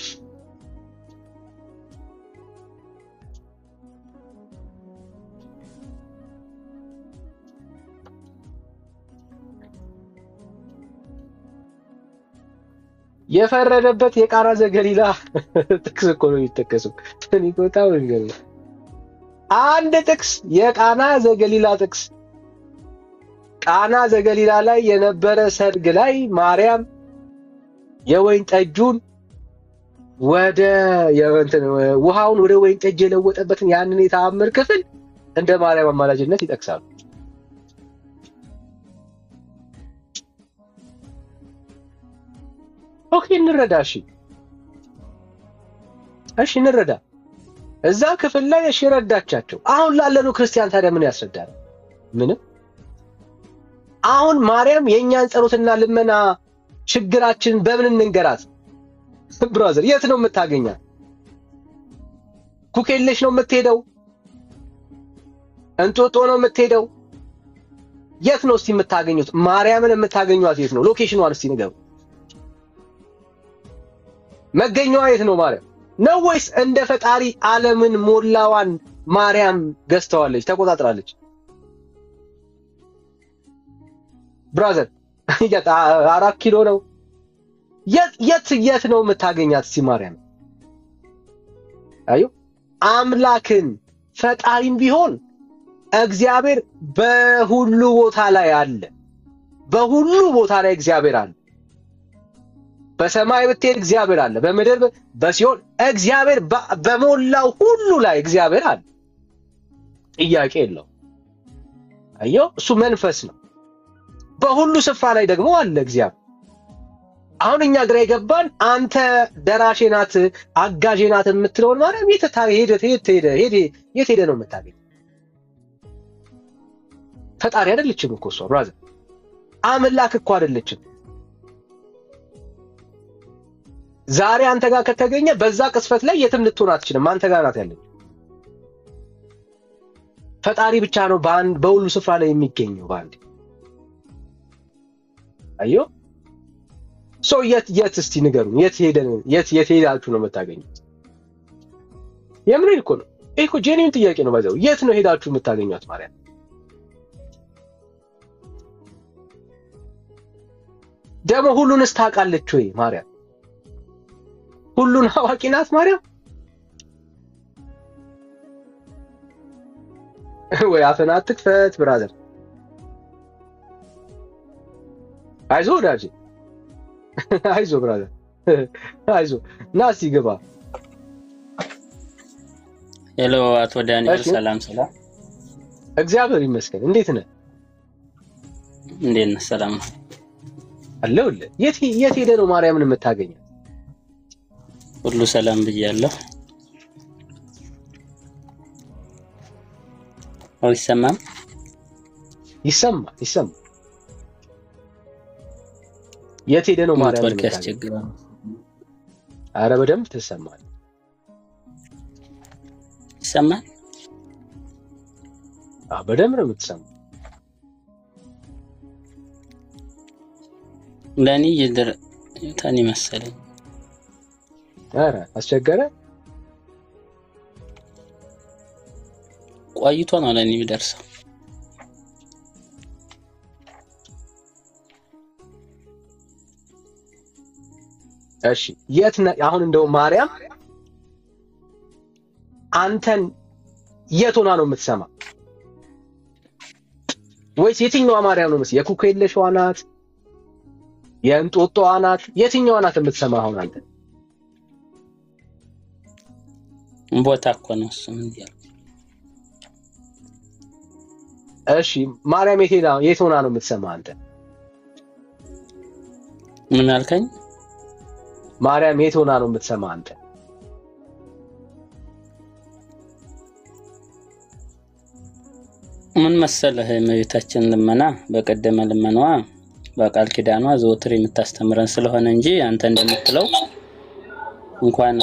የፈረደበት የቃና ዘገሊላ ጥቅስ እኮ ነው የሚጠቀሰው። ትንቆታው ይገርም። አንድ ጥቅስ የቃና ዘገሊላ ጥቅስ። ቃና ዘገሊላ ላይ የነበረ ሰርግ ላይ ማርያም የወይን ጠጁን ወደ ውሃውን ወደ ወይን ጠጅ የለወጠበትን ያንን የተአምር ክፍል እንደ ማርያም አማላጅነት ይጠቅሳሉ። ኦኬ እንረዳ። እሺ እንረዳ። እዛ ክፍል ላይ እሺ ረዳቻቸው። አሁን ላለነው ክርስቲያን ታዲያ ምን ያስረዳል? ምንም። አሁን ማርያም የእኛን ጸሎትና ልመና ችግራችንን በምን እንንገራት? ብራዘር የት ነው የምታገኛት? ኩኬለሽ ነው የምትሄደው? እንጦጦ ነው የምትሄደው? የት ነው እስቲ የምታገኙት? ማርያምን የምታገኙት የት ነው? ሎኬሽኗን እስቲ ንገሩ። መገኛዋ የት ነው ማርያም? ነው ወይስ እንደ ፈጣሪ ዓለምን ሞላዋን ማርያም ገዝተዋለች፣ ተቆጣጥራለች? ብራዘር 4 ኪሎ ነው። የት ነው የምታገኛት እስቲ ማርያም? አዩ አምላክን ፈጣሪም ቢሆን እግዚአብሔር በሁሉ ቦታ ላይ አለ። በሁሉ ቦታ ላይ እግዚአብሔር አለ። በሰማይ ብትሄድ እግዚአብሔር አለ። በምድር በሲኦል እግዚአብሔር በሞላው ሁሉ ላይ እግዚአብሔር አለ። ጥያቄ የለው። አዩ እሱ መንፈስ ነው። በሁሉ ስፍራ ላይ ደግሞ አለ እግዚአብሔር። አሁን እኛ ግራ የገባን አንተ ደራሼ ናት አጋዤ ናት የምትለውን ማርያም የት ሄደ ነው የምታገኝ? ፈጣሪ አይደለችም እኮ እሷ ብራዘር፣ አምላክ እኮ አይደለችም። ዛሬ አንተ ጋር ከተገኘ በዛ ቅስፈት ላይ የትም ልትሆን አትችልም። አንተ ጋር ናት ያለች። ፈጣሪ ብቻ ነው በሁሉ ስፍራ ላይ የሚገኘው በአንድ። አዮ ሶ የት እስቲ ንገሩን፣ የት ሄዳችሁ ነው የምታገኙት? የምሬን እኮ ነው። ይሄ እኮ ጄኒን ጥያቄ ነው። ባይዘው የት ነው ሄዳችሁ የምታገኙት ማርያም? ደግሞ ሁሉንስ ታውቃለች ወይ ማርያም? ሁሉን አዋቂ ናት ማርያም? ወይ አፈን አትክፈት ብራዘር። አይዞህ ወዳጄ፣ አይዞህ ብራዘር፣ አይዞህ ና እስኪ ግባ። ሄሎ አቶ ዳንኤል፣ ሰላም። እግዚአብሔር ይመስገን። እንዴት ነህ? እንዴት ነህ? ሰላም አለሁልህ። የት ሄደ ነው ማርያምን የምታገኘው? ሁሉ ሰላም ብያለሁ። ይሰማል? ይሰማ። የት ሄደ ነው ማርያምን የምታገኘው? ኧረ በደንብ ትሰማለህ። ይሰማል? በደንብ ነው የምትሰማው። ለኔ ታኒ መሰለኝ። ኧረ አስቸገረ። ቆይቶ ነው ለኔ የሚደርሰው። እሺ አሁን እንደው ማርያም አንተን የት ሆና ነው የምትሰማ? ወይስ የትኛዋ ማርያም ነው የምትሰማ? የኩኬለሽዋ ናት? የእንጦጦዋ ናት? የትኛዋ ናት የምትሰማ አሁን አንተ? ቦታ እኮ ነው እሱ ምን ያለው? እሺ ማርያም የት ሆና ነው የምትሰማ አንተ? ምን አልከኝ? ማርያም የት ሆና ነው የምትሰማ አንተ? ምን መሰለህ፣ የእመቤታችን ልመና በቀደመ ልመናዋ በቃል ኪዳኗ ዘወትር የምታስተምረን ስለሆነ እንጂ አንተ እንደምትለው እንኳን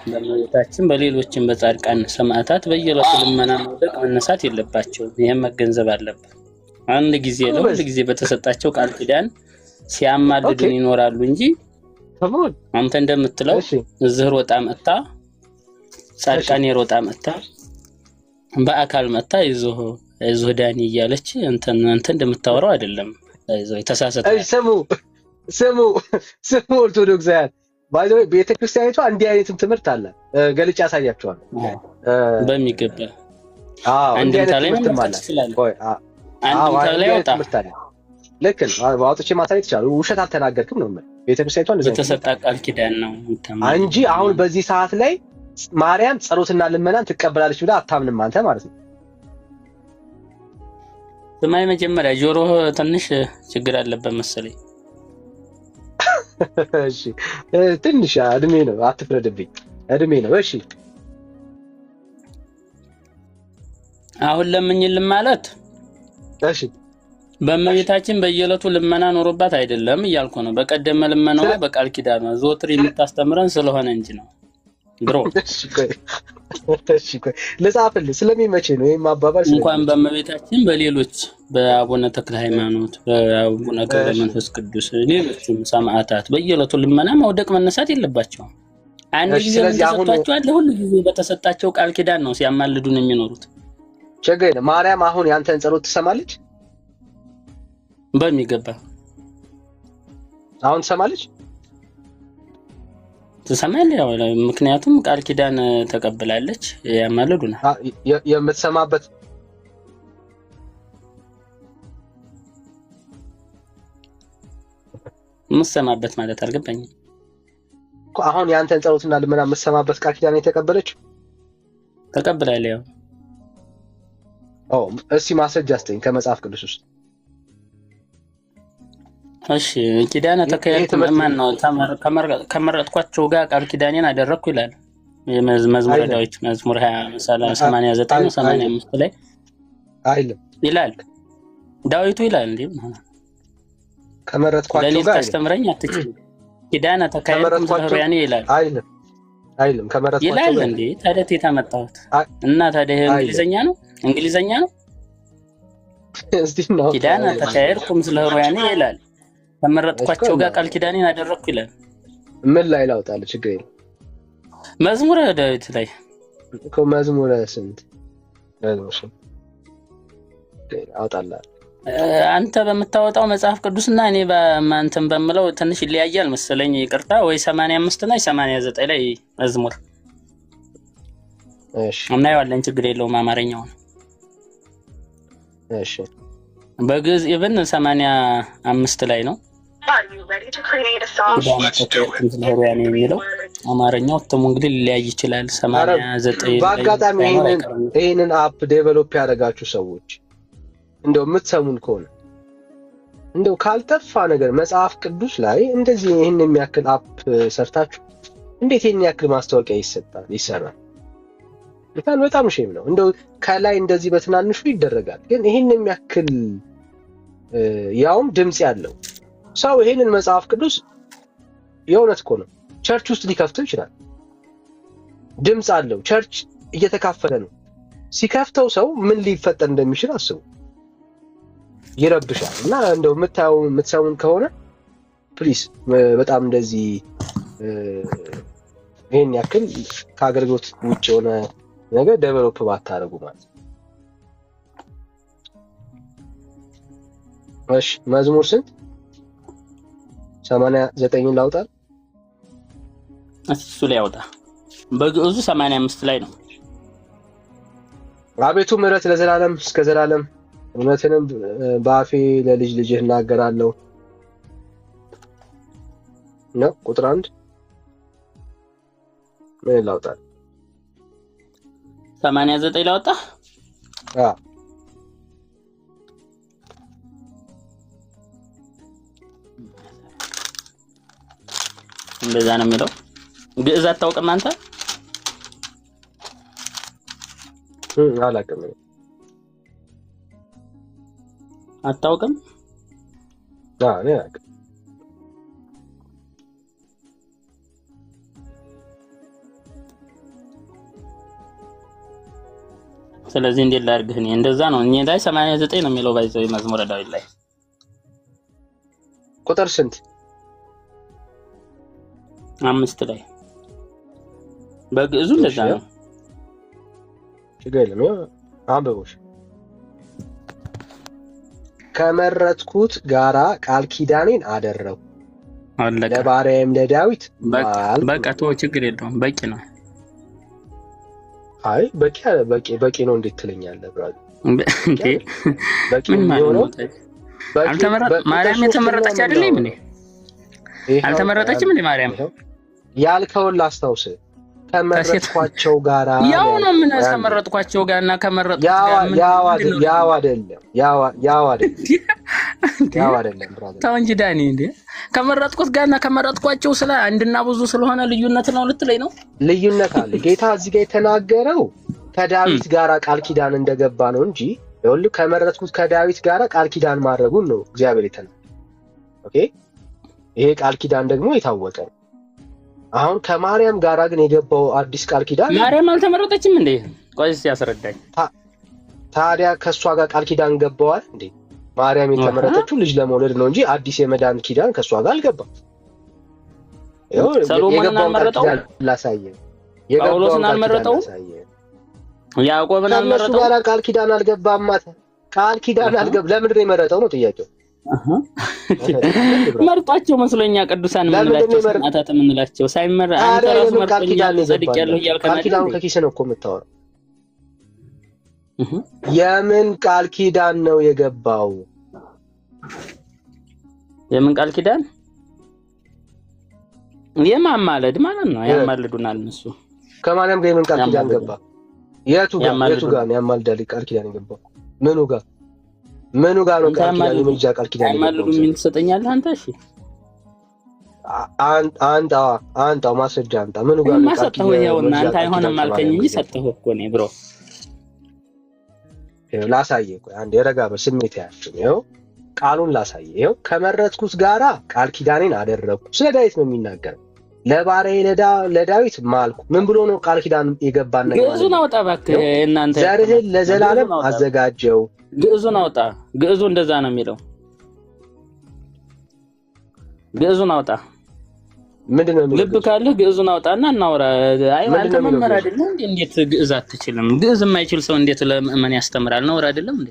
በእመቤታችን በሌሎችም በጻድቃን ሰማዕታት በየዕለቱ ልመና መውደቅ መነሳት የለባቸውም። ይሄን መገንዘብ አለብን። አንድ ጊዜ ለሁሉ ጊዜ በተሰጣቸው ቃል ኪዳን ሲያማልዱን ይኖራሉ እንጂ አንተ እንደምትለው እዝህ ሮጣ መጣ ጻድቃን የሮጣ መጣ በአካል መጣ ይዞ ዳኒ እያለች አንተ እንደምታወራው አይደለም። ይዞ የተሳሳተ ስሙ ኦርቶዶክሳውያን ባይዘው ቤተክርስቲያኒቷ እንዲህ አይነትም ትምህርት አለ። ገልጬ ያሳያችኋል በሚገባ አንድ አይነት ትምህርት አለ። አንድ ላይ ወጣ ልክ ነው። አውጥቼ ማሳየት ይችላል። ውሸት አልተናገርክም ነው ማለት ቤተክርስቲያኒቷ እንደዚህ የተሰጣ ቃል ኪዳን ነው እንጂ አሁን በዚህ ሰዓት ላይ ማርያም ጸሎትና ልመናን ትቀበላለች ብለህ አታምንም አንተ ማለት ነው። ስማይ መጀመሪያ ጆሮ ትንሽ ችግር አለበት መሰለኝ። እሺ ትንሽ እድሜ ነው፣ አትፍረድብኝ፣ እድሜ ነው። እሺ አሁን ለምኝልም ማለት እሺ በእመቤታችን በየዕለቱ ልመና ኖሮባት አይደለም እያልኩ ነው። በቀደመ ልመናዋ በቃል ኪዳኗ ዘወትር የምታስተምረን ስለሆነ እንጂ ነው። ብሮ እሺ ለጻፍልህ ስለሚመቼ ነው ይሄን ማባባል። እንኳን በእመቤታችን በሌሎች በአቡነ ተክለ ሃይማኖት፣ በአቡነ ገብረ መንፈስ ቅዱስ፣ ሌሎችም ሰማዕታት በየዕለቱ ልመና መውደቅ መነሳት የለባቸውም። አንድ ጊዜ ተሰጣቸዋል። ለሁሉ ጊዜ በተሰጣቸው ቃል ኪዳን ነው ሲያማልዱን የሚኖሩት። ችግር የለም። ማርያም አሁን ያንተን ጸሎት ትሰማለች በሚገባ። አሁን ትሰማለች ትሰማለች። ያው ምክንያቱም ቃል ኪዳን ተቀብላለች። ያማልዱና የምትሰማበት የምትሰማበት ማለት አልገባኝም። አሁን ያንተን ጸሎትና ልመና የምትሰማበት ቃል ኪዳን የተቀበለች ተቀብላለች። ያው እስኪ ማስረጃ አስተኝ ከመጽሐፍ ቅዱስ ውስጥ። እሺ ኪዳነ ተከያየት ማን ነው? ከመረጥኳቸው ጋር ቃል ኪዳኔን አደረኩ ይላል መዝሙረ ዳዊት መዝሙር 89 85 ላይ አይልም ይላል ዳዊቱ ይላል እንዴ ከመረጥኳቸው ጋር አስተምረኝ አትችል ኪዳነ ተከያየት ያኔ ይላል አይልም ከመረጥኳቸው ይላል እንዴ ታዲያ የታመጣሁት እና ታዲያ እንግሊዘኛ ነው እስቲ ነው ኪዳነ ተከያየትኩም ስለሆነ ይላል ከመረጥኳቸው ጋር ቃል ኪዳኔን አደረኩ ይላል። ምን ላይ ላውጣል? ችግር የለም መዝሙረ ዳዊት ላይ እኮ መዝሙረ ስንት አውጣላ። አንተ በምታወጣው መጽሐፍ ቅዱስና እኔ በማንተም በመለው ትንሽ ይለያያል መሰለኝ። ይቅርታ ወይ 85 እና 89 ላይ መዝሙር እሺ እናየዋለን። ችግር የለውም አማርኛውን እሺ በግዕዝ ኢቭን 85 ላይ ነው የሚለው። አማርኛው ተሙ እንግዲህ ሊለያይ ይችላል። 89 በአጋጣሚ ይሄንን አፕ ዴቨሎፕ ያደረጋችሁ ሰዎች እንደው የምትሰሙን ከሆነ እንደው ካልጠፋ ነገር መጽሐፍ ቅዱስ ላይ እንደዚህ ይሄን የሚያክል አፕ ሰርታችሁ እንዴት ይሄን ያክል ማስታወቂያ ይሰራል? በጣም ሼም ነው። እንደው ከላይ እንደዚህ በትናንሹ ይደረጋል፣ ግን ይሄን የሚያክል ያውም ድምጽ ያለው ሰው ይሄንን መጽሐፍ ቅዱስ የእውነት እኮ ነው ቸርች ውስጥ ሊከፍተው ይችላል። ድምጽ አለው፣ ቸርች እየተካፈለ ነው። ሲከፍተው ሰው ምን ሊፈጠር እንደሚችል አስቡ። ይረብሻል። እና እንደው የምትሰሙን ከሆነ ፕሊስ በጣም እንደዚህ ይሄን ያክል ከአገልግሎት ውጭ የሆነ ነገር ዴቨሎፕ ባታደርጉ ማለት ነው። እሺ መዝሙር ስንት 89 ላውጣ? እሱ ላይ ያውጣ። በግዕዙ 85 ላይ ነው። አቤቱ ምሕረት ለዘላለም እስከ ዘላለም እውነትንም በአፌ ለልጅ ልጅህ እናገራለሁ ነው። ቁጥር 1 ምን ላውጣ? 89 ላውጣ? እንደዛ ነው የሚለው። ግዕዝ አታውቅም አንተ? አላውቅም። አታውቅም? እኔ አላውቅም። ስለዚህ እንዴት ላድርግህ? እኔ እንደዛ ነው። እኔ ላይ 89 ነው የሚለው ባይዘው መዝሙረ ዳዊት ላይ ቁጥር ስንት? 5 ላይ በግዕዙ እንደዛ ነው። ችግር የለም አንብቦሽ። ከመረጥኩት ጋራ ቃል ኪዳኔን አደረኩ ለባሪያዬም ለዳዊት በቃ ተወው፣ ችግር የለውም በቂ ነው። አይ በቂ ነው እንዴት ትለኛለህ? ብራዘር እንዴ ምን ማለት ነው? ማርያም የተመረጠች አይደለም እንዴ? አልተመረጠችም እንዴ ማርያም? ያልከውን ላስታውስ። ከመረጥኳቸው ጋራ ያው ነው። ምን ከመረጥኳቸው ጋርና ከመረጥኩት ጋር ያው አይደለም ብራዘር። ተው እንጂ ዳኒ። እንዴ ከመረጥኩት ጋርና ከመረጥኳቸው ስለ አንድና ብዙ ስለሆነ ልዩነት ነው ልትለኝ ነው? ልዩነት አለ። ጌታ እዚህ ጋር የተናገረው ከዳዊት ጋራ ቃል ኪዳን እንደገባ ነው እንጂ ይኸውልህ ከመረጥኩት ከዳዊት ጋራ ቃል ኪዳን ማድረጉን ነው እግዚአብሔር የተናገረው። ኦኬ፣ ይሄ ቃል ኪዳን ደግሞ የታወቀ ነው። አሁን ከማርያም ጋራ ግን የገባው አዲስ ቃል ኪዳን ማርያም አልተመረጠችም እንዴ? ቆይ እስኪ ያስረዳኝ። ታዲያ ከሷ ጋር ቃል ኪዳን ገባዋል እንዴ? ማርያም የተመረጠችው ልጅ ለመውለድ ነው እንጂ አዲስ የመዳን ኪዳን ከሷ ጋር አልገባም። ይኸው ሰሎሞንን አልመረጠው፣ ጳውሎስን አልመረጠው፣ ያዕቆብን አልመረጠው። ከእሱ ጋር ቃል ኪዳን አልገባም። ቃል ኪዳን አልገባም። ለምንድን ነው የመረጠው ነው ጥያቄው። መርጧቸው መስሎኛ ቅዱሳን ምንላቸው ሰማዕታት ምንላቸው ሳይመራ አንተ ራሱ መርጦኛል ዘድቅ ያለው እያልከ ቃል ኪዳን ከኪስ ነው እኮ የምታወራው። የምን ቃል ኪዳን ነው የገባው? የምን ቃል ኪዳን? የማማለድ ማለት ነው። ያማልዱናል እነሱ። ከማርያም ጋር የምን ቃል ኪዳን ገባ? የቱ ጋር ነው ያማልዳል ቃል ኪዳን የገባው? ምኑ ጋር ነው ቃል ኪዳን? የምልጃ ቃል ኪዳን ያማልዱ ምን ትሰጠኛለህ አንተ? እሺ አንተ ማስረጃ አንተ ምኑ ጋር ነው ቃል ኪዳን? ይኸውና አንተ አይሆንም አልከኝ እንጂ ሰጠሁ እኮ ነው ብሮ። ይኸው ላሳየህ። ቆይ አንዴ ረጋ በስሜት ያያችሁ። ይኸው ቃሉን ላሳየህ። ይኸው ከመረጥኩት ጋራ ቃል ኪዳኔን አደረኩ። ስለ ዳዊት ነው የሚናገረው። ለባሪያዬ ለዳዊት ማልኩ። ምን ብሎ ነው ቃል ኪዳን የገባን ነገር? ግዕዙን አውጣ እባክህ እናንተ። ዘርህን ለዘላለም አዘጋጀው። ግዕዙን አውጣ። ግዕዙ እንደዛ ነው የሚለው። ግዕዙን አውጣ። ምንድነው የሚለው? ልብ ካለህ ግዕዙን አውጣና እናውራ። አይ አንተ መምህር አይደለም እንዴ? እንዴት ግዕዝ አትችልም? ግዕዝ የማይችል ሰው እንዴት ለምን ያስተምራል? ነውር አይደለም እንዴ?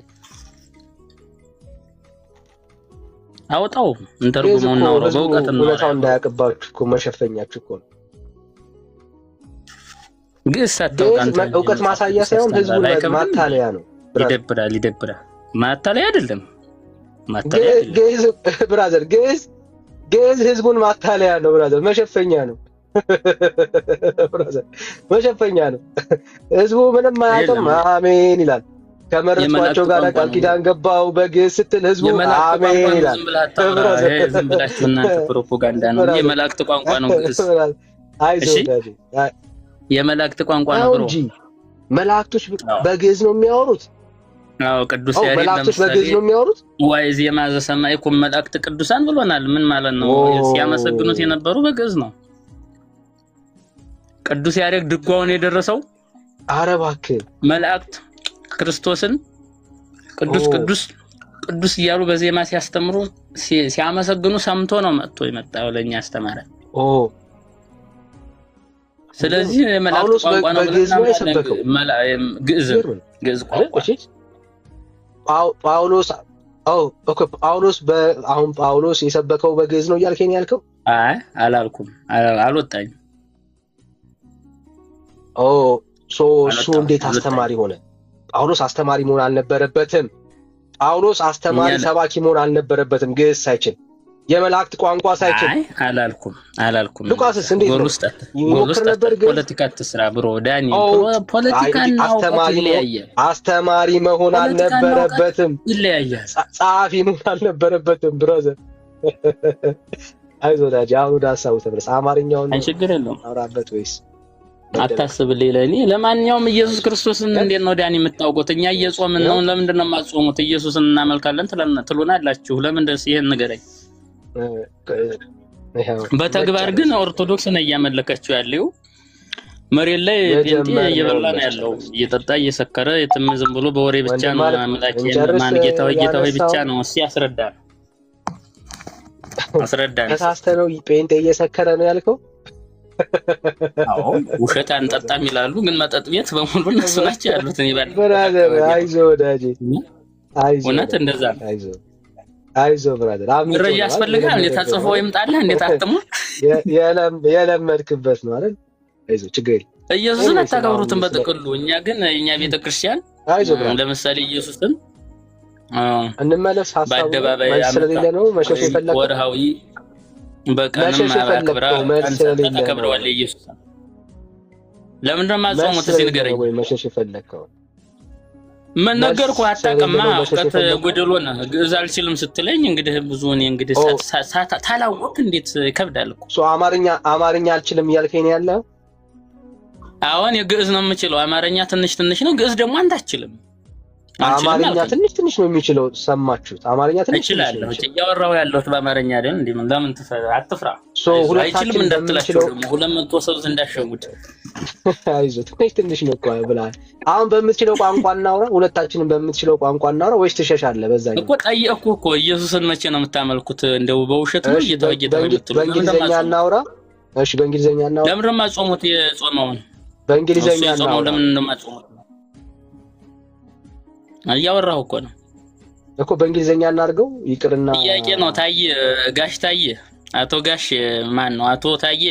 አውጣው እንተርጉመው ነው በእውቀት ነው። ሁለታው እንዳያቀባችሁ እኮ መሸፈኛችሁ እኮ ነው። ግዕዝ ሳታውቅ አንተ እውቀት ማሳያ ሳይሆን ህዝቡን ማታለያ ነው። ይደብራል። ማታለያ አይደለም። ማታለያ ግዕዝ ብራዘር፣ ግዕዝ ህዝቡን ማታለያ ነው ብራዘር። መሸፈኛ ነው ብራዘር፣ መሸፈኛ ነው። ህዝቡ ምንም አያውቅም። አሜን ይላል። ከመረጥኳቸው ጋር ቃል ኪዳን ገባው በግዕዝ ስትል ህዝቡ አሜን ይላል። ዝም ብላችሁ እናንተ ፕሮፓጋንዳ ነው። የመላእክት ቋንቋ ነው ግዕዝ። የመላእክት ቋንቋ ነው እንጂ መላእክቶች በግዕዝ ነው የሚያወሩት። አዎ ቅዱስ ያሬድ መላእክቶች በግዕዝ ነው የሚያወሩት። ወይ ዜማ ዘሰማይኩም መላእክት ቅዱሳን ብሎናል። ምን ማለት ነው? ሲያመሰግኑት የነበሩ በግዕዝ ነው። ቅዱስ ያሬድ ድጓውን የደረሰው ኧረ እባክህ መላእክት ክርስቶስን ቅዱስ እያሉ በዜማ ሲያስተምሩ ሲያመሰግኑ ሰምቶ ነው መጥቶ የመጣው ለኛ አስተማረ። ስለዚህ መላእክት ቋንቋ ነው ግዕዝ ቋንቋ። ጳውሎስ የሰበከው በግዕዝ ነው እያልከኝ ያልከው? አይ አላልኩም፣ አልወጣኝም። እሱ እንዴት አስተማሪ ሆነ? ጳውሎስ አስተማሪ መሆን አልነበረበትም። ጳውሎስ አስተማሪ ሰባኪ መሆን አልነበረበትም። ግዕዝ ሳይችል የመላእክት ቋንቋ ሳይችል። አይ አላልኩም። ሉቃስስ እንዴት ነው? ይሞክር ነበር። ፖለቲካ ትስራ ብሮ ዳኒ። ፖለቲካና አስተማሪ መሆን አልነበረበትም። ይለያያል። ጸሐፊ መሆን አልነበረበትም። ብራዘር አይዞህ ዳጂ፣ አሁን ወደ ሀሳቡ ተመለስ። አማርኛውን ችግር የለውም አውራበት ወይስ አታስብልኝ ለኔ። ለማንኛውም ኢየሱስ ክርስቶስን እንዴት ነው ዳኒ የምታውቁት? እኛ እየጾምን ነው። ለምንድን ነው የማትጾሙት? ኢየሱስን እናመልካለን ትሉናላችሁ። ለምን ደስ ይሄን ንገረኝ። በተግባር ግን ኦርቶዶክስ ነው እያመለከችው ያለው። መሬት ላይ ጴንጤ እየበላ ነው ያለው፣ እየጠጣ እየሰከረ የትም ዝም ብሎ በወሬ ብቻ ነው አምላኬ ማን ጌታዊ ብቻ ነው። እስኪ አስረዳን። ተሳስተህ ነው ጴንጤ እየሰከረ ነው ያልከው? አዎ ውሸት አንጠጣም ይላሉ፣ ግን መጠጥ ቤት በሙሉ እነሱ ናቸው ያሉት። ብራዘር አይዞህ ወዳጄ፣ አይዞህ እውነት እንደዛ ነው። አይዞህ ብራዘር፣ መረጃ ያስፈልጋል። እንዴት ተጽፎ ይምጣልህ? እንዴት አትሙ የለመድክበት ነው አይደል? አይዞህ ችግር የለም። ኢየሱስን አታከብሩትም በጥቅሉ። እኛ ግን እኛ ቤተክርስቲያን ለምሳሌ ኢየሱስን እንመለስ። ሐሳቡ ስለሌለ ነው መሸሽ የፈለከው። ወርሃዊ በቀንም አክብራ ታከብረዋለህ ኢየሱስን። ለምን ነው ማጾሙት? እስኪ ንገረኝ። ወይ መሸሽ የፈለከው ምን ነገርኩህ? አታውቅማ፣ እውቀት ጎደሎ ነህ። ግዕዝ አልችልም ስትለኝ እንግዲህ ብዙ እኔ እንግዲህ ታላወቅ እንዴት ይከብዳል እኮ። አማርኛ አልችልም እያልከኝ ነው ያለው? አሁን የግዕዝ ነው የምችለው። አማርኛ ትንሽ ትንሽ ነው። ግዕዝ ደግሞ አንተ አትችልም። አማርኛ ትንሽ ትንሽ ነው የሚችለው። ሰማችሁት? አማርኛ ትንሽ እችላለሁ። እያወራሁ ያለሁት በአማርኛ አይደል? እንዴ ለምን አትፍራ? አይችልም እንዳትላቸው ደግሞ 200 ሰው እንዳሸጉት። አይዞህ ትንሽ ትንሽ ነው እኮ ብለሃል። አሁን በምትችለው ቋንቋ እናውራ፣ ሁለታችንም በምትችለው ቋንቋ እናውራ ወይስ ትሸሻለህ? በዛኛው እኮ ጠየቅኩህ እኮ ኢየሱስን መቼ ነው የምታመልኩት? እንደው በውሸት ነው እየተወየተ የምትሉት? በእንግሊዘኛ እናውራ። እሺ በእንግሊዘኛ እናውራ። ለምን ነው የማጾሙት? የጾመውን በእንግሊዘኛ እናውራ። ለምን ነው የማጾሙት? እያወራሁ እኮ ነው እኮ በእንግሊዘኛ እናድርገው። ይቅርና ጥያቄ ነው። ታዬ ጋሽ ታዬ፣ አቶ ጋሽ ማን ነው? አቶ ታዬ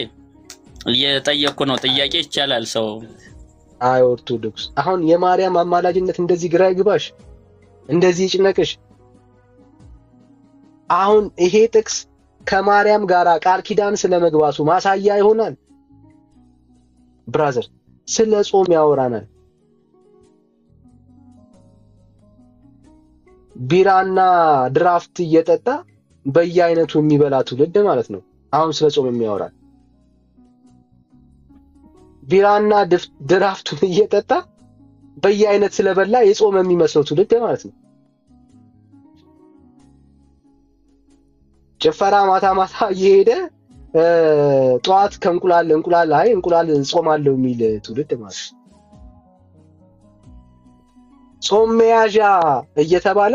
እየጠየቅኩ ነው። ጥያቄ ይቻላል ሰው። አይ ኦርቶዶክስ አሁን የማርያም አማላጅነት እንደዚህ ግራ ይግባሽ፣ እንደዚህ ይጭነቅሽ። አሁን ይሄ ጥቅስ ከማርያም ጋር ቃል ኪዳን ስለመግባቱ ማሳያ ይሆናል። ብራዘር ስለ ጾም ያወራናል። ቢራና ድራፍት እየጠጣ በየአይነቱ የሚበላ ትውልድ ማለት ነው። አሁን ስለ ጾም የሚያወራል። ቢራና ድራፍቱን እየጠጣ በየአይነት ስለበላ የጾም የሚመስለው ትውልድ ማለት ነው። ጭፈራ ማታ ማታ እየሄደ ጠዋት እንቁላል ጾማለሁ የሚል ትውልድ ማለት ነው። ጾም መያዣ እየተባለ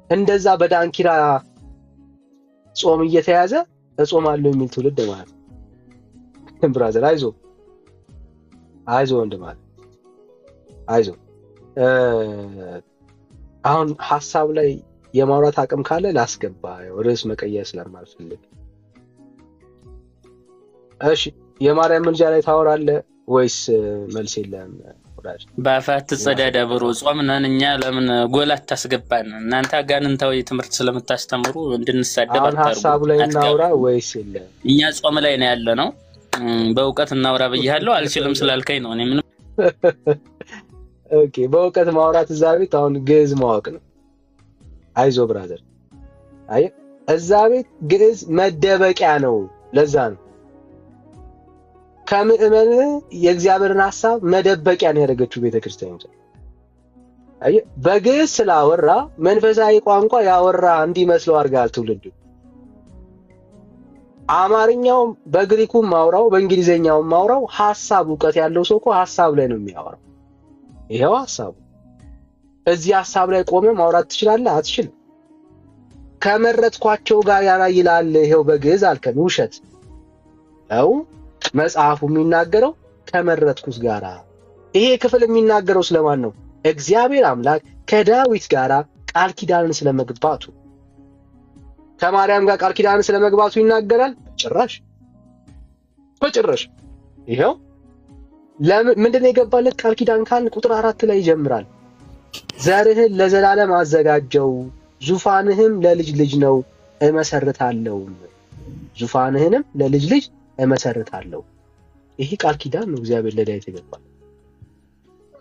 እንደዛ በዳንኪራ ጾም እየተያዘ እጾማለሁ የሚል ትውልድ ማለት ነው። ብራዘር አይዞህ ወንድም ማለት አይዞህ። አሁን ሐሳብ ላይ የማውራት አቅም ካለ ላስገባ፣ ርዕስ መቀየር ስለማልፈልግ። እሺ የማርያም ምልጃ ላይ ታወራለህ ወይስ መልስ የለም? በአፋት ትጸዳዳ ብሮ ጾም ነን እኛ። ለምን ጎል አታስገባን? እናንተ አጋንንታዊ ትምህርት ስለምታስተምሩ እንድንሳደብ አታርጉ። ሐሳቡ ላይ እናውራ ወይስ የለም? እኛ ጾም ላይ ነው ያለ ነው። በእውቀት እናውራ ብያለሁ። አልችልም ስላልከኝ ነው። እኔ ምንም ኦኬ። በእውቀት ማውራት እዛ ቤት አሁን ግዕዝ ማወቅ ነው። አይዞ ብራዘር፣ አይ እዛ ቤት ግዕዝ መደበቂያ ነው። ለዛ ነው ከምእመን የእግዚአብሔርን ሐሳብ መደበቂያ ነው ያደረገችው ቤተክርስቲያን። አይ በግዕዝ ስላወራ መንፈሳዊ ቋንቋ ያወራ እንዲመስለው አድርጋል ትውልዱ። አማርኛው በግሪኩም ማውራው በእንግሊዘኛው ማውራው ሐሳብ እውቀት ያለው ሰው እኮ ሐሳብ ላይ ነው የሚያወራው። ይሄው ሐሳቡ እዚህ ሐሳብ ላይ ቆመ ማውራት ትችላለህ? አትችልም። ከመረጥኳቸው ጋር ያላይላል። ይሄው በግዕዝ አልከን፣ ውሸት ነው። መጽሐፉ የሚናገረው ከመረጥኩት ጋራ። ይሄ ክፍል የሚናገረው ስለማን ነው? እግዚአብሔር አምላክ ከዳዊት ጋራ ቃል ኪዳንን ስለመግባቱ። ከማርያም ጋር ቃል ኪዳንን ስለመግባቱ ይናገራል? በጭራሽ። ይሄው ምንድነው የገባለት ቃል ኪዳን ካልን ቁጥር 4 ላይ ይጀምራል። ዘርህን ለዘላለም አዘጋጀው፣ ዙፋንህም ለልጅ ልጅ ነው እመሰርታለሁ። ዙፋንህንም ለልጅ ልጅ እመሰርታለሁ። ይሄ ቃል ኪዳን ነው እግዚአብሔር ለዳዊት የገባው።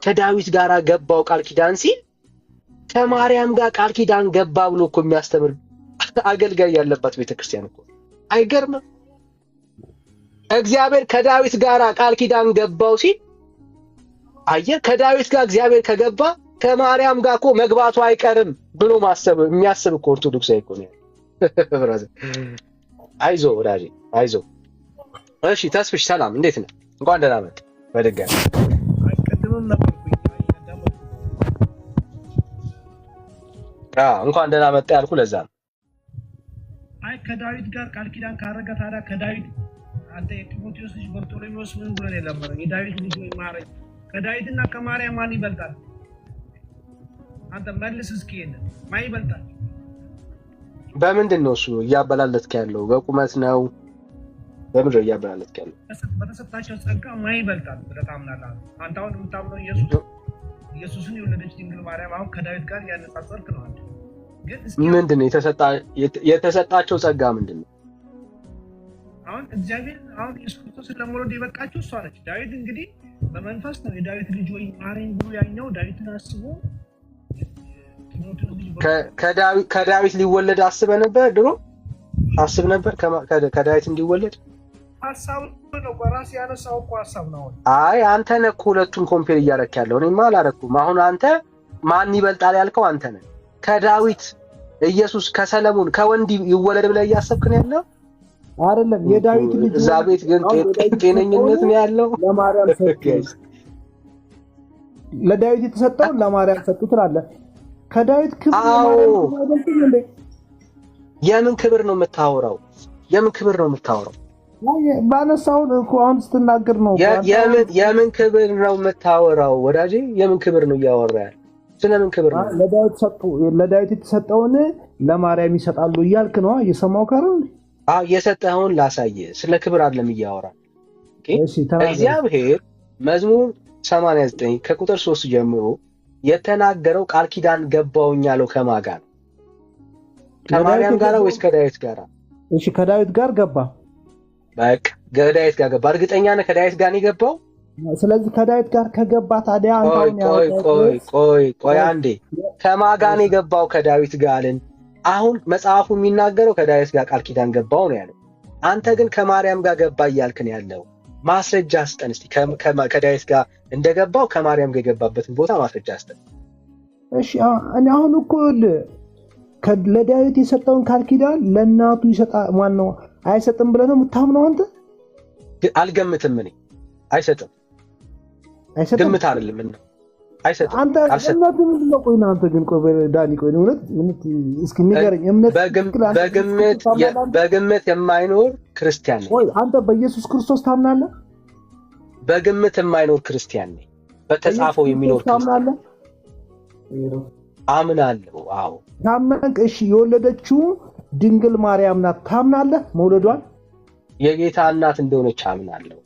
ከዳዊት ጋር ገባው ቃል ኪዳን ሲል ከማርያም ጋር ቃል ኪዳን ገባ ብሎ እኮ የሚያስተምር አገልጋይ ያለባት ቤተክርስቲያን እኮ። አይገርምም? እግዚአብሔር ከዳዊት ጋር ቃል ኪዳን ገባው ሲል አየህ፣ ከዳዊት ጋር እግዚአብሔር ከገባ ከማርያም ጋር እኮ መግባቱ አይቀርም ብሎ የሚያስብ እኮ ኦርቶዶክሳዊ እኮ ነው። አይዞ ወዳጄ አይዞ። እሺ ተስፍሽ ሰላም፣ እንዴት ነህ? እንኳን ደህና መጣ በድጋሚ። እንኳን ደህና መጣ ያልኩ ለዛ ነው። አይ ከዳዊት ጋር ቃል ኪዳን ካረገ ታዲያ ከዳዊት አንተ የጢሞቴዎስ ልጅ በርቶሎሜዎስ ምን ብሎ ነው የለመነው? የዳዊት ልጅ ወይ ማረኝ፣ ከዳዊትና ከማርያም ማን ይበልጣል? አንተ መልስ እስኪ ማን ይበልጣል? በምንድን ነው እሱ እያበላለጥክ ያለው? በቁመት ነው? በምንድን ነው እያበላለጥክ ያለው? በተሰጣቸው ጸጋ ማን ይበልጣል ብለህ ታምናለህ? አንተ አሁን የምታምነው ኢየሱስን የወለደች ድንግል ማርያም አሁን ከዳዊት ጋር ያነጻጸርክ ነው አንተ። ግን ምንድን ነው የተሰጣቸው ጸጋ ምንድን ነው? አሁን እግዚአብሔር አሁን ኢየሱስ ክርስቶስን ለመውለድ የበቃቸው እሷ ነች። ዳዊት እንግዲህ በመንፈስ ነው የዳዊት ልጅ ወይ ማረኝ ብሎ ያኛው ዳዊትን አስቦ ከዳዊት ሊወለድ አስበ ነበር። ድሮ አስብ ነበር ከዳዊት እንዲወለድ ሐሳብ ነው። በራስ ያነሳው እኮ ሐሳብ ነው። አይ አንተ ነህ እኮ ሁለቱን ኮምፔር እያደረክ ያለው። እኔማ አላደረኩም። አሁን አንተ ማን ይበልጣል ያልከው አንተ ነህ። ከዳዊት ኢየሱስ ከሰለሞን ከወንድ ይወለድ ብለህ እያሰብክ ነው ያለው አይደለም። የዳዊት ልጅ እዛ ቤት ግን ጤነኝነት ነው ያለው። ለማርያም ሰጡት፣ ለዳዊት የተሰጠው ለማርያም ሰጡት ትላለህ። ከዳዊት ክብር የምን ክብር ነው የምታወራው? የምን ክብር ነው የምታወራው? ባነሳውን እኮ አሁን ስትናገር ነው። የምን ክብር ነው የምታወራው ወዳጄ? የምን ክብር ነው እያወራ ያለው? ስለምን ክብር ነው? ለዳዊት የተሰጠውን ለማርያም ይሰጣሉ እያልክ ነው እየሰማው ከረን? የሰጠኸውን ላሳየ። ስለ ክብር አይደለም እያወራ። እግዚአብሔር መዝሙር 89 ከቁጥር 3 ጀምሮ የተናገረው ቃል ኪዳን ገባውኝ ያለው ከማን ጋር ነው? ከማርያም ጋር ወይስ ከዳዊት ጋር? እሺ ከዳዊት ጋር ገባ። በቃ ከዳዊት ጋር ገባ። እርግጠኛ ነህ ከዳዊት ጋር ነው የገባው? ስለዚህ ከዳዊት ጋር ከገባ ታዲያ ቆይ አንዴ ከማን ጋር ነው የገባው? ከዳዊት ጋር አልን። አሁን መጽሐፉ የሚናገረው ከዳዊት ጋር ቃል ኪዳን ገባው ነው ያለው። አንተ ግን ከማርያም ጋር ገባ እያልክ ነው ያለው። ማስረጃ ስጠን እስቲ። ከዳዊት ጋር እንደገባው ከማርያም ጋር የገባበትን ቦታ ማስረጃ ስጠን። እሺ እኔ አሁን እኮ ለዳዊት የሰጠውን ቃል ኪዳን ለእናቱ ይሰጣ ማን ነው አይሰጥም ብለህ ነው የምታምነው አንተ? አልገምትም። እኔ አይሰጥም ግምት አይደለም እና አይሰጥም። አንተ እምነት ምንድን ነው? ቆይ አንተ ግን ቆይ ዳኒ ቆይ እምነት እስኪ ንገረኝ። እምነት በግምት የማይኖር ክርስቲያን ነኝ። ቆይ አንተ በኢየሱስ ክርስቶስ ታምናለህ? በግምት የማይኖር ክርስቲያን ነኝ። በተጻፈው የሚኖር ክርስቲያን አምናለሁ። አዎ ታመንክ? እሺ የወለደችው ድንግል ማርያም ናት ታምናለህ? መውለዷን የጌታ እናት እንደሆነች አምናለሁ።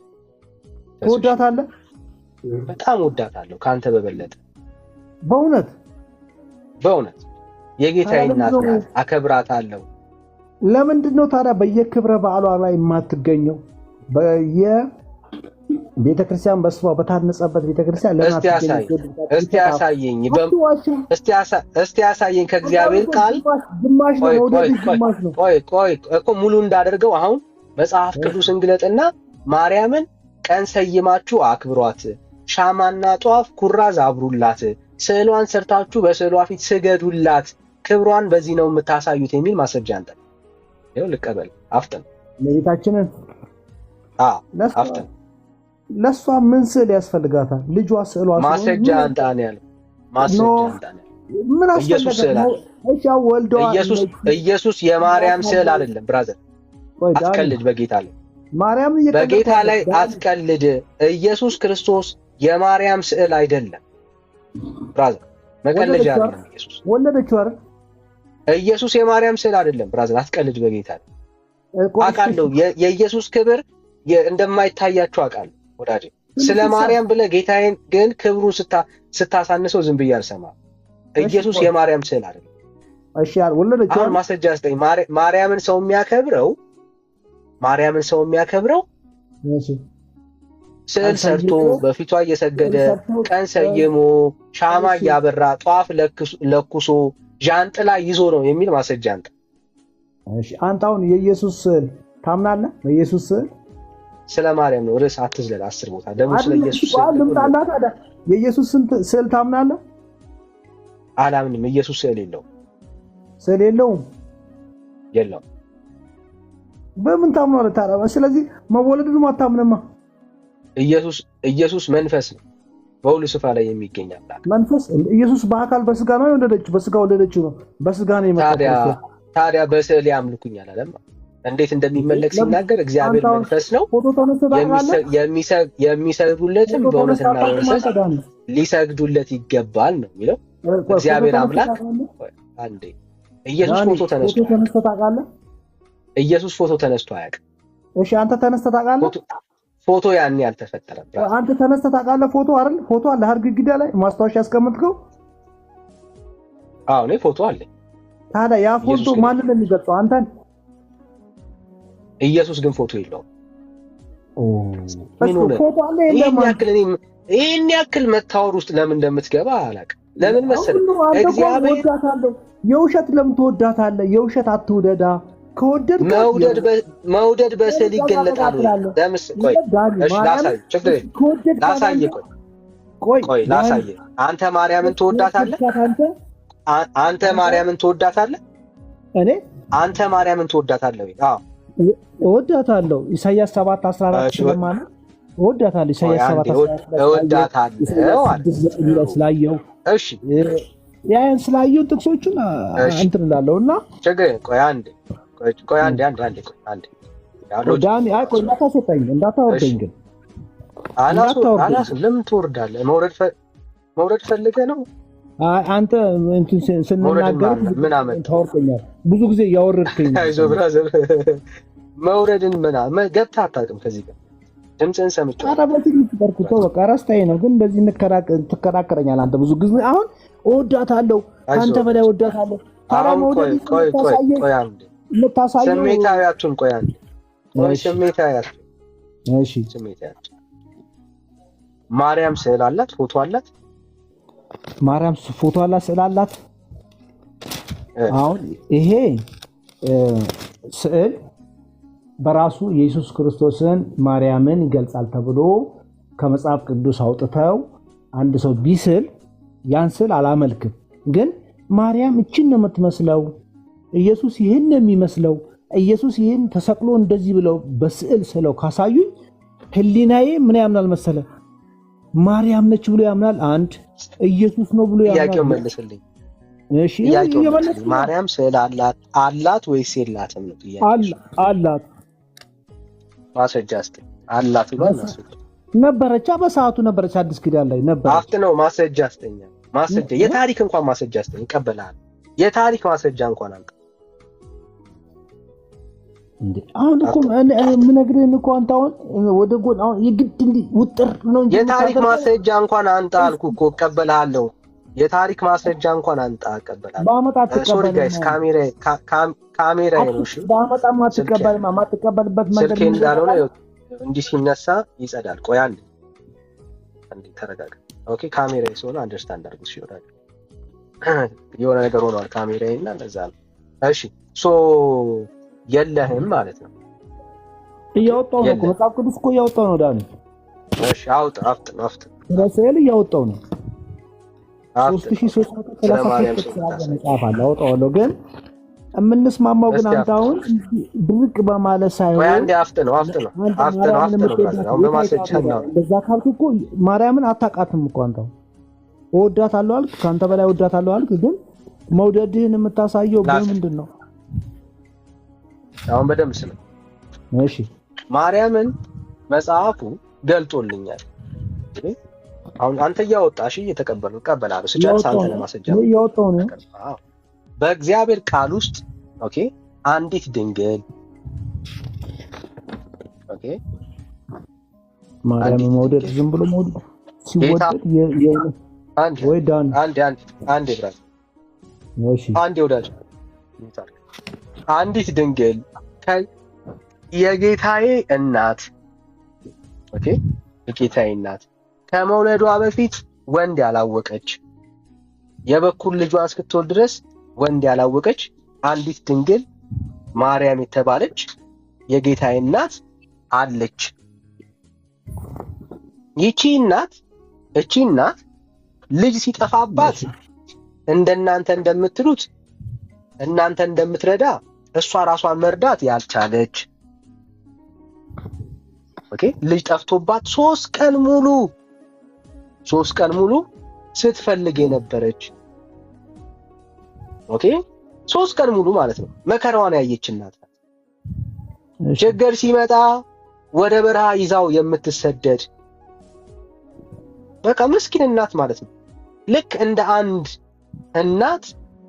ትወዳታለህ? በጣም ወዳታለሁ ካንተ በበለጠ። በእውነት የጌታ እናት ናት፣ አከብራታለሁ። ለምንድን ነው ታዲያ በየክብረ በዓሏ ላይ የማትገኘው? ቤተክርስቲያን በስፋ በታነጸበት ቤተክርስቲያን እስቲ ያሳየኝ ከእግዚአብሔር ቃል። ግማሽ ነው ቆይ እኮ ሙሉ እንዳደርገው አሁን መጽሐፍ ቅዱስን ግለጥና ማርያምን ቀን ሰይማችሁ አክብሯት፣ ሻማና ጧፍ ኩራዝ አብሩላት፣ ስዕሏን ሰርታችሁ በስዕሏ ፊት ስገዱላት፣ ክብሯን በዚህ ነው የምታሳዩት የሚል ማስረጃ አንተ ይኸው ልቀበል። አፍጥን ለቤታችንን አፍጥን። ለሷ ምን ስዕል ያስፈልጋታል? ልጇ ስዕሏ ማስረጃ አንተ ነው ያለው። ማስረጃ አንተ ነው። ምን አስፈልጋታል? እሺ ወልደዋ ኢየሱስ የማርያም ስዕል አይደለም ብራዘር። አትቀልድ በጌታ ላይ ማርያም በጌታ ላይ አትቀልድ። ኢየሱስ ክርስቶስ የማርያም ስዕል አይደለም ብራዘር። መቀለጃ አይደለም። ኢየሱስ ወለደችው አይደል? ኢየሱስ የማርያም ስዕል አይደለም ብራዘር። አትቀልድ በጌታ ላይ። አውቃለሁ የኢየሱስ ክብር እንደማይታያችሁ አውቃለሁ ወዳጄ። ስለ ማርያም ብለህ ጌታዬን ግን ክብሩን ስታሳንሰው ዝም ብዬ አልሰማም። ኢየሱስ የማርያም ስዕል አይደለም። እሺ ወለደችው። አሁን ማስረጃ ስጠኝ። ማርያምን ሰው የሚያከብረው ስዕል ሰርቶ በፊቷ እየሰገደ ቀን ሰይሞ ሻማ እያበራ ጧፍ ለኩሶ ዣንጥላ ይዞ ነው የሚል ማስረጃ አንተ። እሺ አንተ አሁን የኢየሱስ ስዕል ታምናለህ? በኢየሱስ ስዕል ስለ ማርያም ነው ርዕስ አትዝለል። 10 ቦታ ደግሞ ስለ ኢየሱስ የኢየሱስ ስዕል ታምናለህ? አላምንም። ኢየሱስ ስዕል የለውም። ስዕል የለውም። በምን ታምናለህ ታዲያ? ስለዚህ መወለድን አታምንማ። ኢየሱስ መንፈስ ነው፣ በሁሉ ስፍራ ላይ የሚገኝ አምላክ መንፈስ። ኢየሱስ በአካል በስጋ ነው የወለደችው፣ በስጋ ወለደችው ነው፣ በስጋ ነው የመጣው። ታዲያ በስዕል ያምልኩኛል አለም። እንዴት እንደሚመለክ ሲናገር እግዚአብሔር መንፈስ ነው፣ የሚሰግዱለትም በእውነትና በመንፈስ ሊሰግዱለት ይገባል ነው የሚለው እግዚአብሔር አምላክ። አንዴ ኢየሱስ ፎቶ ተነስቶ ታውቃለህ? ኢየሱስ ፎቶ ተነስቶ አያውቅም። እሺ አንተ ተነስተህ ታውቃለህ? ፎቶ ያኔ አልተፈጠረም። አንተ ተነስተህ ታውቃለህ? ፎቶ አይደል? ፎቶ አለ ግድግዳ ላይ ማስታወሻ ያስቀምጥከው? አዎ እኔ ፎቶ አለ። ታዲያ ያ ፎቶ ማንን ነው የሚገልጸው? አንተን? ኢየሱስ ግን ፎቶ የለውም። ፎቶ አለ የለም። ይሄን ያክል መታወር ውስጥ ለምን እንደምትገባ አላውቅም። ለምን መሰለህ? እግዚአብሔር የውሸት ለምን ትወዳታለህ? የውሸት አትውደዳ። ከወደድ መውደድ በስዕል ይገለጣል። ቆይ እሺ ላሳየህ። አንተ ማርያምን ትወዳታለህ? አንተ ማርያምን ትወዳታለህ? አንተ ማርያምን ትወዳታለህ ወይ? አዎ እወዳታለሁ። ኢሳይያስ 7:14 ስለማለት እወዳታለሁ። ኢሳይያስ 7:14 እወዳታለሁ ስላየው። እሺ ያን ስላየው ጥቅሶቹን እንትን እላለሁና ቆይ አንዴ ዳኒ እንዳታሰጠኝ እንዳታወርደኝ። ግን ለምን ትወርዳለህ? መውረድ ፈልገህ ነው? አንተ እንትን ስንናገር ታወርደኛለህ። ብዙ ጊዜ እያወረድከኝ። አይዞህ ብራዘር፣ መውረድን ገብተህ አታውቅም። ከዚህ ጋር ድምፅህን ሰምቼ ኧረ በትንሽ በርኩቶ በቃ ረስታኝ ነው። ግን በዚህ ትከራከረኛለህ አንተ ብዙ ጊዜ። አሁን እወዳታለሁ፣ ከአንተ በላይ እወዳታለሁ። ታዲያ መውደድ የምታሳየው ስሜታዊ አትሁን። ቆይ አንዴ ስሜታዊ አትሁን። እሺ ስሜታዊ አትሁን። ማርያም ስዕል አላት? ፎቶ አላት? ማርያም ፎቶ አላት? ስዕል አላት? አሁን ይሄ ስዕል በራሱ ኢየሱስ ክርስቶስን ማርያምን ይገልጻል ተብሎ ከመጽሐፍ ቅዱስ አውጥተው አንድ ሰው ቢስል ያን ስዕል አላመልክም። ግን ማርያም እቺን ነው የምትመስለው፣ ኢየሱስ ይህን ነው የሚመስለው፣ ኢየሱስ ይህን ተሰቅሎ እንደዚህ ብለው በስዕል ስለው ካሳዩኝ ህሊናዬ ምን ያምናል መሰለ? ማርያም ነች ብሎ ያምናል። አንድ ኢየሱስ ነው ብሎ ያምናል። ጥያቄው መልስልኝ። እሺ ማርያም ስዕል አላት ወይስ የላትም ነው ጥያቄው። አላት። ማስረጃ እስኪ አላት ብሏል። ነበረች፣ በሰዓቱ ነበረች። አዲስ ኪዳን ላይ ነበረች። አፍት ነው። ማስረጃ አስተኛ ማስረጃ፣ የታሪክ እንኳን ማስረጃ አስተኛ ይቀበላል። የታሪክ ማስረጃ እንኳን አንተ እንዴ አሁን እኮ የምነግርህን እኮ አንተ አሁን ወደ ጎን አሁን የግድ እንዲህ ውጥር ነው እንጂ የታሪክ ማስረጃ እንኳን አንተ አልኩ እኮ እቀበላለሁ። የታሪክ ማስረጃ እንኳን አንተ አቀበላለሁ። ባመጣት ሶሪ ጋይስ፣ ካሜራ ነው። እሺ ባመጣት ማትቀበልበት መንገድ ስልኬ እንዳልሆነ እንዲህ ሲነሳ ይጸዳል። ቆይ አንዴ ተረጋጋ። ኦኬ ካሜራ ሲሆን አንደርስታንድ አድርጉ። እሺ ወዳጅ የሆነ ነገር ሆኗል ካሜራዬ እና ለዛ ነው። እሺ ሶ የለህም ማለት ነው። እያወጣው ነው መጽሐፍ ቅዱስ እኮ እያወጣው ነው ዳኒ። እሺ አውጥ አፍጥ ስለሰል እያወጣው ነው። 3333 መጽሐፍ አለ አወጣዋለሁ። ግን የምንስማማው ግን አንተ አሁን ድርቅ በማለት ሳይሆን አንዴ አፍጥ ነው በማስረጃ ነው። እንደዛ ካልኩ እኮ ማርያምን አታውቃትም እኮ አንተ። እወዳታለሁ አልክ፣ ካንተ በላይ እወዳታለሁ አልክ። ግን መውደድህን የምታሳየው በምንድን ነው? አሁን በደምብ ስለ እሺ ማርያምን መጽሐፉ ገልጦልኛል። አሁን አንተ እያወጣሽ እየተቀበላለሁ ስጨርስ አንተ ለማስረጃ እያወጣው ነው። በእግዚአብሔር ቃል ውስጥ ኦኬ አንዲት ድንግል ኦኬ ማርያም መውደድ ዝም ብሎ መውደድ ሲወደድ ወይ ዳን አንዴ ብራዝ እሺ አንዴ ወዳጅ አንዲት ድንግል የጌታዬ እናት ኦኬ የጌታዬ እናት ከመውለዷ በፊት ወንድ ያላወቀች የበኩር ልጇ እስክትወልድ ድረስ ወንድ ያላወቀች አንዲት ድንግል ማርያም የተባለች የጌታዬ እናት አለች። እቺ እናት ልጅ ሲጠፋባት እንደናንተ እንደምትሉት እናንተ እንደምትረዳ እሷ ራሷን መርዳት ያልቻለች ኦኬ ልጅ ጠፍቶባት 3 ቀን ሙሉ ስትፈልግ የነበረች ኦኬ 3 ቀን ሙሉ ማለት ነው መከራዋን ያየች እናት ናት። ችግር ሲመጣ ወደ በረሃ ይዛው የምትሰደድ በቃ ምስኪን እናት ማለት ነው። ልክ እንደ አንድ እናት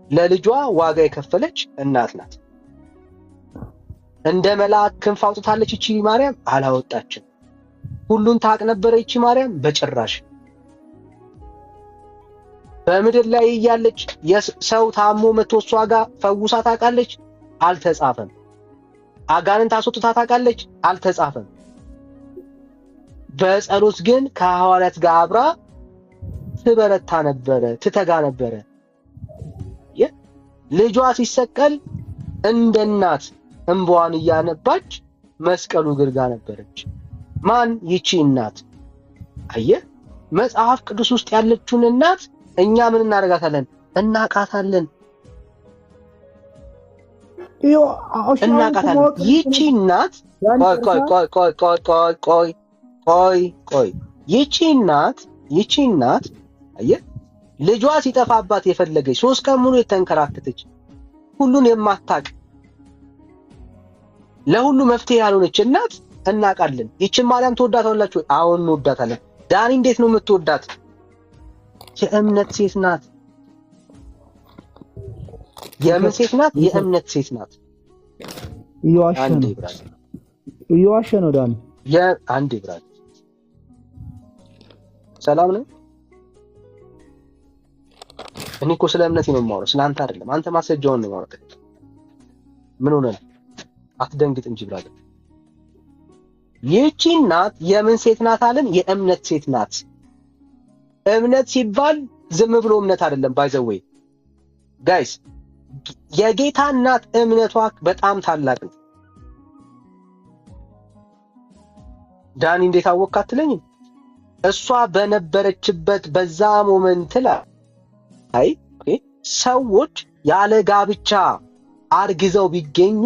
ለልጇ ዋጋ የከፈለች እናት ናት። እንደ መልአክ ክንፍ አውጥታለች እቺ ማርያም? አላወጣችም። ሁሉን ታቅ ነበር እቺ ማርያም? በጭራሽ። በምድር ላይ እያለች ሰው ታሞ መጥቶ እሷ ጋር ፈውሳ ታውቃለች? አልተጻፈም። አጋንንት አስወጥታ ታውቃለች? አልተጻፈም። በጸሎት ግን ከሐዋርያት ጋር አብራ ትበረታ ነበረ፣ ትተጋ ነበረ። ልጇ ሲሰቀል እንደ እናት እንባዋን እያነባች መስቀሉ ግርጋ ነበረች። ማን? ይቺ እናት። አየህ፣ መጽሐፍ ቅዱስ ውስጥ ያለችውን እናት እኛ ምን እናደርጋታለን? እናቃታለን። ይቺ እናት ቆይ ይቺ እናት አየህ ልጇ ሲጠፋባት የፈለገች 3 ቀን ሙሉ የተንከራተተች ሁሉን የማታቅ ለሁሉ መፍትሄ ያልሆነች እናት እናቃለን። ይቺን ማርያም ትወዳታላችሁ? አሁን እንወዳታለን። ዳኒ እንዴት ነው የምትወዳት? የእምነት ሴት ናት። የምን ሴት ናት? የእምነት ሴት ናት። እየዋሸ ነው ዳኒ። አንዴ ብራል ሰላም ነው። እኔ እኮ ስለ እምነቴ ነው የማወራው፣ ስለአንተ አይደለም። አንተ ማስረጃውን ነው የማወራው። ምን ሆነ? አትደንግጥ እንጂ ብራል። ይህቺ እናት የምን ሴት ናት አለን? የእምነት ሴት ናት። እምነት ሲባል ዝም ብሎ እምነት አይደለም። ባይ ዘ ዌይ ጋይስ፣ የጌታ እናት እምነቷ በጣም ታላቅ ነው። ዳኒ እንዴት አወቅክ አትለኝም? እሷ በነበረችበት በዛ ሞመንት ላይ ሰዎች ያለ ጋብቻ አርግዘው ቢገኙ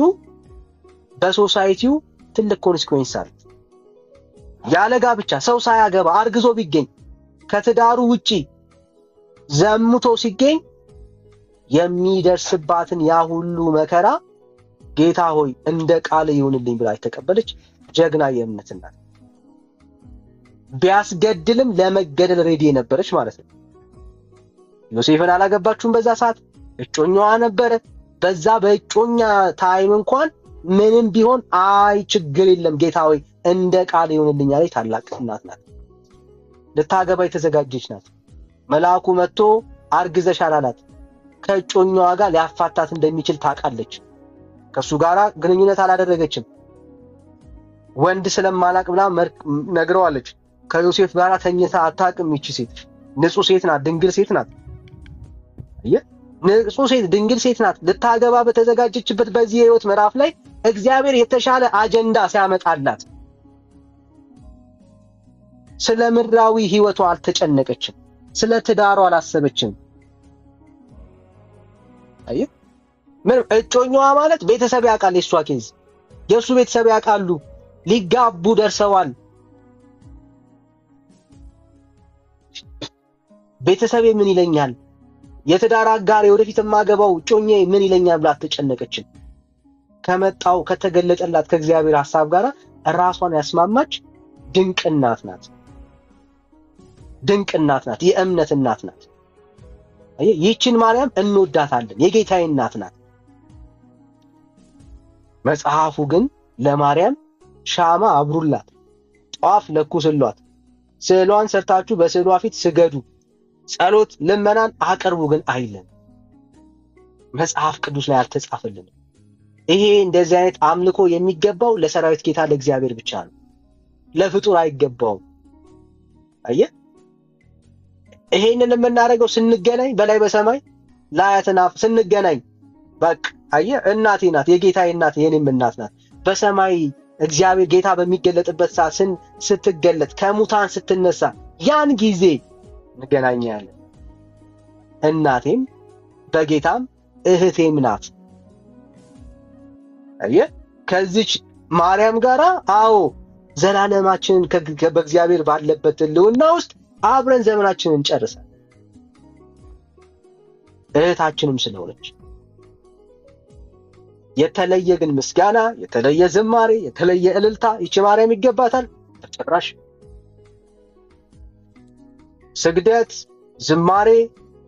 በሶሳይቲው ትልቅ ኮንሲኩዌንስ አለ። ያለ ጋብቻ ሰው ሳያገባ አርግዞ ቢገኝ ከትዳሩ ውጪ ዘምቶ ሲገኝ የሚደርስባትን ያ ሁሉ መከራ ጌታ ሆይ እንደ ቃል ይሁንልኝ ብላ የተቀበለች ጀግና የእምነት እናት፣ ቢያስገድልም ለመገደል ሬዲ የነበረች ማለት ነው። ዮሴፍን አላገባችሁም? በዛ ሰዓት እጮኛዋ ነበረ። በዛ በእጮኛ ታይም እንኳን ምንም ቢሆን አይ ችግር የለም ጌታ ሆይ እንደ ቃል ይሁንልኝ አለች። ታላቅ እናት ናት። ልታገባ የተዘጋጀች ናት። መልአኩ መጥቶ አርግዘሻል አላት። ከእጮኛዋ ጋር ሊያፋታት እንደሚችል ታውቃለች። ከሱ ጋራ ግንኙነት አላደረገችም። ወንድ ስለማላቅ ብላ ነግረዋለች። ከዮሴፍ ጋራ ተኝታ አታውቅም። ይቺ ሴት ንጹህ ሴት ናት፣ ድንግል ሴት ናት። ንጹህ ሴት ድንግል ሴት ናት። ልታገባ በተዘጋጀችበት በዚህ የህይወት ምዕራፍ ላይ እግዚአብሔር የተሻለ አጀንዳ ሲያመጣላት ስለ ምድራዊ ህይወቷ አልተጨነቀችም። ስለ ትዳሯ አላሰበችም። አየህ፣ እጮኛዋ ማለት ቤተሰብ ያውቃል። የሷ ኬዝ የሱ ቤተሰብ ያውቃሉ። ሊጋቡ ደርሰዋል። ቤተሰቤ ምን ይለኛል፣ የትዳር አጋሬ ወደፊት የማገባው እጮኜ ምን ይለኛል ብላ አልተጨነቀችም። ከመጣው ከተገለጠላት ከእግዚአብሔር ሐሳብ ጋር ራሷን ያስማማች ድንቅ እናት ናት። ድንቅ እናት ናት። የእምነት እናት ናት። ይህችን ማርያም እንወዳታለን። የጌታዬ እናት ናት። መጽሐፉ ግን ለማርያም ሻማ አብሩላት፣ ጧፍ ለኩስሏት፣ ስዕሏን ሰርታችሁ በስዕሏ ፊት ስገዱ፣ ጸሎት ልመናን አቅርቡ ግን አይለን። መጽሐፍ ቅዱስ ላይ አልተጻፈልንም። ይሄ እንደዚህ አይነት አምልኮ የሚገባው ለሰራዊት ጌታ ለእግዚአብሔር ብቻ ነው። ለፍጡር አይገባውም። አየህ፣ ይሄንን የምናደርገው ስንገናኝ በላይ በሰማይ ላያተናፍ ስንገናኝ በቃ አየህ፣ እናቴ ናት፣ የጌታዬ እናት፣ የኔም እናት ናት። በሰማይ እግዚአብሔር ጌታ በሚገለጥበት ሰዓት ስትገለጥ ከሙታን ስትነሳ ያን ጊዜ እንገናኛለን። እናቴም በጌታም እህቴም ናት። አየህ፣ ከዚች ማርያም ጋራ አዎ ዘላለማችንን በእግዚአብሔር ባለበት ሕልውና ውስጥ አብረን ዘመናችንን እንጨርሳለን። እህታችንም ስለሆነች የተለየ ግን ምስጋና፣ የተለየ ዝማሬ፣ የተለየ እልልታ ይቺ ማርያም ይገባታል? በጭራሽ። ስግደት፣ ዝማሬ፣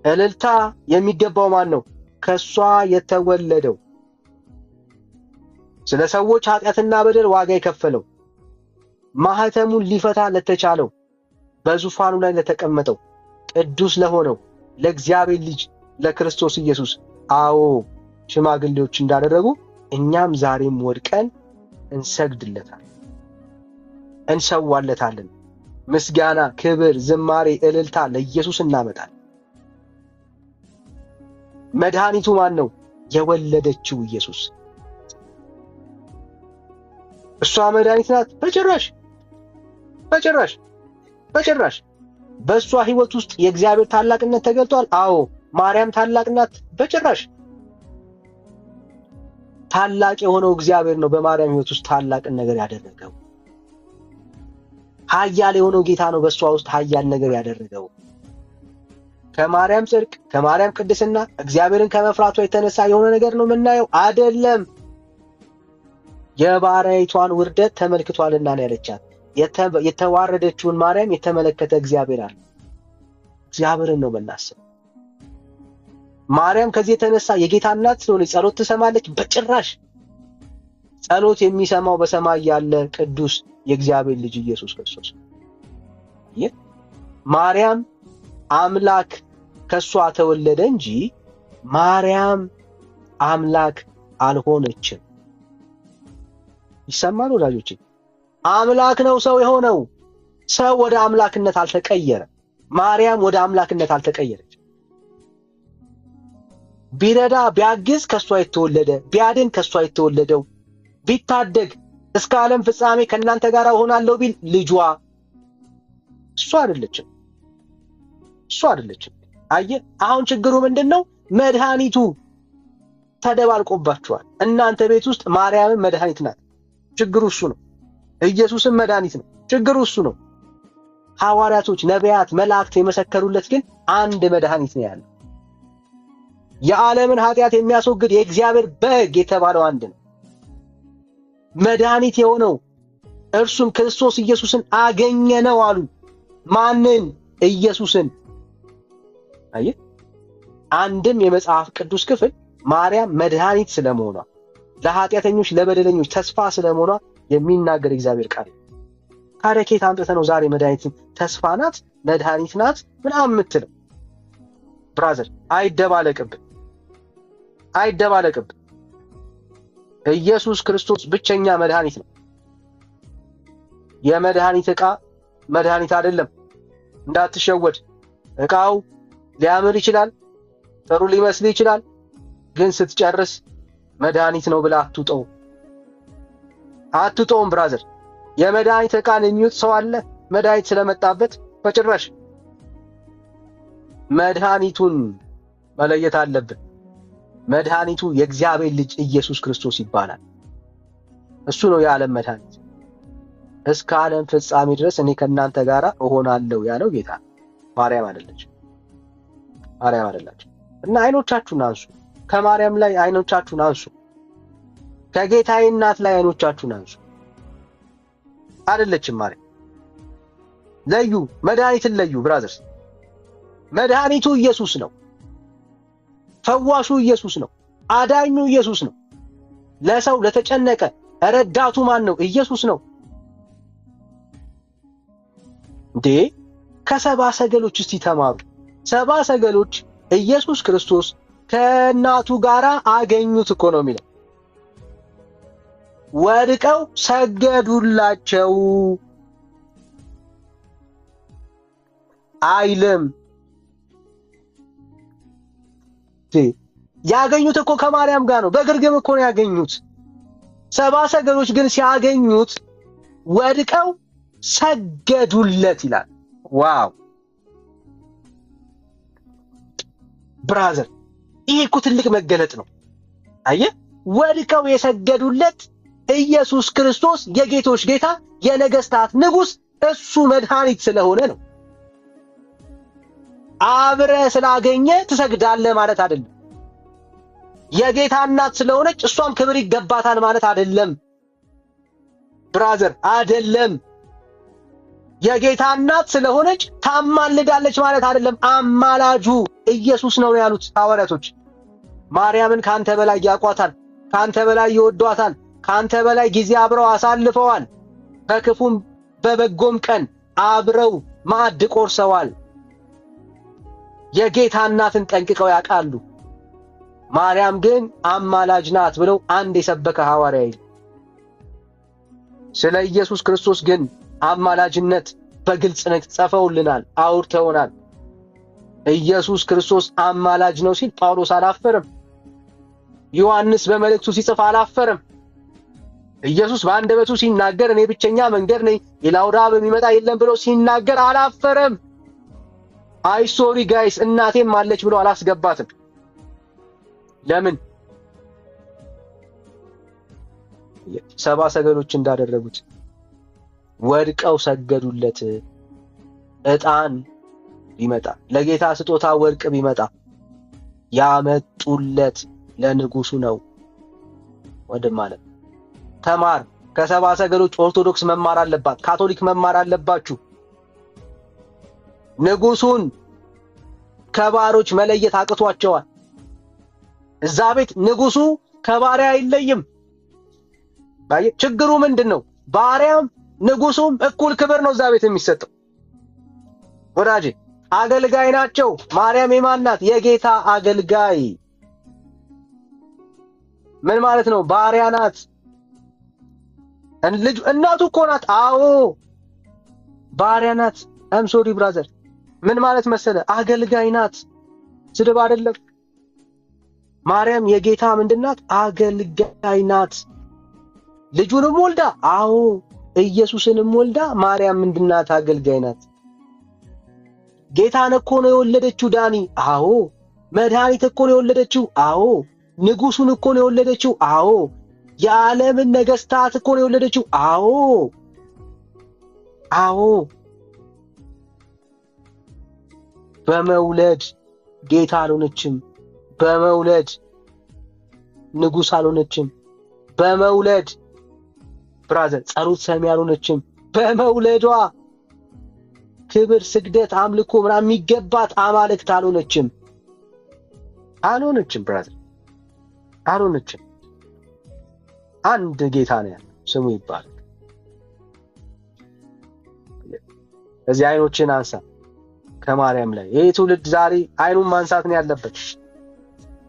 እልልታ የሚገባው ማን ነው? ከሷ የተወለደው ስለ ሰዎች ኃጢአትና በደል ዋጋ የከፈለው ማህተሙን ሊፈታ ለተቻለው በዙፋኑ ላይ ለተቀመጠው ቅዱስ ለሆነው ለእግዚአብሔር ልጅ ለክርስቶስ ኢየሱስ አዎ ሽማግሌዎች እንዳደረጉ እኛም ዛሬም ወድቀን እንሰግድለታለን፣ እንሰዋለታለን። ምስጋና፣ ክብር፣ ዝማሬ፣ እልልታ ለኢየሱስ እናመጣለን። መድኃኒቱ ማን ነው? የወለደችው ኢየሱስ። እሷ መድኃኒት ናት? በጭራሽ በጭራሽ በጭራሽ። በእሷ ህይወት ውስጥ የእግዚአብሔር ታላቅነት ተገልጧል። አዎ ማርያም ታላቅ ናት? በጭራሽ። ታላቅ የሆነው እግዚአብሔር ነው በማርያም ህይወት ውስጥ ታላቅን ነገር ያደረገው። ኃያል የሆነው ጌታ ነው በእሷ ውስጥ ኃያል ነገር ያደረገው። ከማርያም ጽድቅ፣ ከማርያም ቅድስና፣ እግዚአብሔርን ከመፍራቷ የተነሳ የሆነ ነገር ነው የምናየው አይደለም። የባሪያይቷን ውርደት ተመልክቷልና ነው ያለቻት። የተዋረደችውን ማርያም የተመለከተ እግዚአብሔር አለ። እግዚአብሔርን ነው የምናስበው። ማርያም ከዚህ የተነሳ የጌታ እናት ስለሆነች ጸሎት ትሰማለች? በጭራሽ። ጸሎት የሚሰማው በሰማይ ያለ ቅዱስ የእግዚአብሔር ልጅ ኢየሱስ ክርስቶስ። ማርያም አምላክ ከሷ ተወለደ እንጂ ማርያም አምላክ አልሆነችም። ይሰማል ወዳጆቼ? አምላክ ነው ሰው የሆነው። ሰው ወደ አምላክነት አልተቀየረም። ማርያም ወደ አምላክነት አልተቀየረች። ቢረዳ ቢያግዝ ከሷ የተወለደ፣ ቢያድን ከሷ የተወለደው፣ ቢታደግ እስከ ዓለም ፍጻሜ ከእናንተ ጋር እሆናለሁ ቢል ልጇ እሷ አይደለችም። እሷ አይደለችም። አየህ፣ አሁን ችግሩ ምንድነው? መድኃኒቱ ተደባልቆባችኋል። እናንተ ቤት ውስጥ ማርያምን መድኃኒት ናት። ችግሩ እሱ ነው። ኢየሱስም መድኃኒት ነው። ችግሩ እሱ ነው። ሐዋርያቶች፣ ነቢያት፣ መላእክት የመሰከሩለት ግን አንድ መድኃኒት ነው ያለው። የዓለምን ኃጢአት የሚያስወግድ የእግዚአብሔር በግ የተባለው አንድ ነው። መድኃኒት የሆነው እርሱም ክርስቶስ ኢየሱስን አገኘነው አሉ። ማንን? ኢየሱስን። አየህ፣ አንድም የመጽሐፍ ቅዱስ ክፍል ማርያም መድኃኒት ስለመሆኗ፣ ለኃጢአተኞች ለበደለኞች ተስፋ ስለመሆኗ የሚናገር እግዚአብሔር ቃል። ታዲያ ከየት አምጥተህ ነው ዛሬ መድኃኒትን ተስፋ ናት መድኃኒት ናት ምናምን የምትለው? ብራዘር አይደባለቅብን፣ አይደባለቅብን። ኢየሱስ ክርስቶስ ብቸኛ መድኃኒት ነው። የመድኃኒት ዕቃ መድኃኒት አይደለም፣ እንዳትሸወድ። ዕቃው ሊያምር ይችላል፣ ጥሩ ሊመስል ይችላል፣ ግን ስትጨርስ መድኃኒት ነው ብለህ አትውጠው፣ አትውጠውም ብራዘር። የመድኃኒት ዕቃን የሚውጥ ሰው አለ መድኃኒት ስለመጣበት? በጭራሽ። መድኃኒቱን መለየት አለብን። መድኃኒቱ የእግዚአብሔር ልጅ ኢየሱስ ክርስቶስ ይባላል። እሱ ነው የዓለም መድኃኒት። እስከ ዓለም ፍጻሜ ድረስ እኔ ከእናንተ ጋር እሆናለሁ ያለው ጌታ። ማርያም አይደለች፣ ማርያም አይደለች። እና አይኖቻችሁን አንሱ፣ ከማርያም ላይ አይኖቻችሁን አንሱ፣ ከጌታዬ እናት ላይ አይኖቻችሁን አንሱ። አይደለችም ማርያም። ለዩ፣ መድኃኒትን ለዩ ብራዘርስ። መድኃኒቱ ኢየሱስ ነው። ፈዋሹ ኢየሱስ ነው። አዳኙ ኢየሱስ ነው። ለሰው ለተጨነቀ ረዳቱ ማን ነው? ኢየሱስ ነው። እንዴ ከሰባ ሰገሎች እስቲ ተማሩ። ሰባ ሰገሎች ኢየሱስ ክርስቶስ ከእናቱ ጋራ አገኙት እኮ ነው የሚለው። ወድቀው ሰገዱላቸው አይልም። ያገኙት እኮ ከማርያም ጋር ነው። በግርግም እኮ ነው ያገኙት። ሰባ ሰገሎች ግን ሲያገኙት ወድቀው ሰገዱለት ይላል። ዋው ብራዘር፣ ይሄ እኮ ትልቅ መገለጥ ነው። አየህ፣ ወድቀው የሰገዱለት ኢየሱስ ክርስቶስ የጌቶች ጌታ የነገስታት ንጉስ እሱ መድኃኒት ስለሆነ ነው። አብረ ስላገኘ ትሰግዳለህ ማለት አይደለም። የጌታ እናት ስለሆነች እሷም ክብር ይገባታል ማለት አይደለም። ብራዘር አይደለም። የጌታ እናት ስለሆነች ታማልዳለች ማለት አይደለም። አማላጁ ኢየሱስ ነው ያሉት ሐዋርያቶች። ማርያምን ካንተ በላይ ያቋታል፣ ካንተ በላይ ይወዷታል፣ ካንተ በላይ ጊዜ አብረው አሳልፈዋል። በክፉም በበጎም ቀን አብረው ማዕድ ቆርሰዋል። የጌታ እናትን ጠንቅቀው ያውቃሉ። ማርያም ግን አማላጅ ናት ብለው አንድ የሰበከ ሐዋርያ የለም። ስለ ኢየሱስ ክርስቶስ ግን አማላጅነት በግልጽነት ጽፈውልናል፣ አውርተውናል። ኢየሱስ ክርስቶስ አማላጅ ነው ሲል ጳውሎስ አላፈረም። ዮሐንስ በመልእክቱ ሲጽፍ አላፈረም። ኢየሱስ በአንደበቱ ሲናገር እኔ ብቸኛ መንገድ ነኝ ሌላ ወደ አብ የሚመጣ የለም ብሎ ሲናገር አላፈረም። አይ ሶሪ ጋይስ እናቴም አለች ብሎ አላስገባትም። ለምን? ሰባ ሰገሎች እንዳደረጉት ወድቀው ሰገዱለት። ዕጣን ቢመጣ ለጌታ ስጦታ ወርቅ ቢመጣ ያመጡለት ለንጉሱ ነው። ወንድም ማለት ተማር። ከሰባ ሰገሎች ኦርቶዶክስ መማር አለባት፣ ካቶሊክ መማር አለባችሁ። ንጉሱን ከባሮች መለየት አቅቷቸዋል። እዛ ቤት ንጉሱ ከባሪያ አይለይም። ችግሩ ምንድነው? ባሪያም ንጉሱም እኩል ክብር ነው እዛ ቤት የሚሰጠው። ወዳጄ አገልጋይ ናቸው። ማርያም የማን ናት? የጌታ አገልጋይ። ምን ማለት ነው? ባሪያ ናት። ልጅ እናቱ እኮ ናት። አዎ ባሪያ ናት። አም ሶሪ ብራዘር። ምን ማለት መሰለ? አገልጋይ ናት። ስድብ አይደለም። ማርያም የጌታ ምንድናት? አገልጋይ ናት። ልጁንም ወልዳ፣ አዎ ኢየሱስንም ወልዳ ማርያም ምንድናት? አገልጋይ ናት። ጌታን እኮ ነው የወለደችው ዳኒ። አዎ መድኃኒት እኮ ነው የወለደችው። አዎ ንጉሱን እኮ ነው የወለደችው። አዎ የዓለምን ነገስታት እኮ ነው የወለደችው። አዎ አዎ በመውለድ ጌታ አልሆነችም። በመውለድ ንጉስ አልሆነችም። በመውለድ ብራዘር ጸሎት ሰሚ አልሆነችም። በመውለዷ ክብር፣ ስግደት፣ አምልኮ ምናምን የሚገባት አማልክት አልሆነችም። አልሆነችም ብራዘር አልሆነችም። አንድ ጌታ ነው ያለው፣ ስሙ ይባላል። እዚህ አይኖችን አንሳ ከማርያም ላይ። ይሄ ትውልድ ዛሬ አይኑን ማንሳት ነው ያለበት።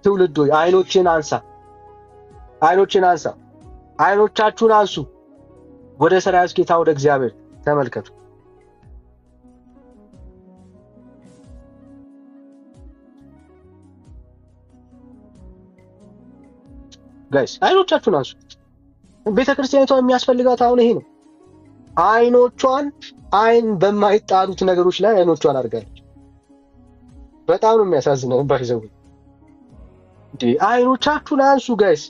ትውልድ ሆይ አይኖችን አንሳ፣ አይኖችን አንሳ፣ አይኖቻችሁን አንሱ። ወደ ሰራዊት ጌታ ወደ እግዚአብሔር ተመልከቱ። ጋይስ አይኖቻችሁን አንሱ። ቤተክርስቲያኒቷ የሚያስፈልጋት አሁን ይሄ ነው። አይኖቿን አይን በማይጣሉት ነገሮች ላይ አይኖቿን አድርጋለች። በጣም ነው የሚያሳዝነው። ባይዘው እንዴ አይኖቻችሁን አንሱ ጋይስ።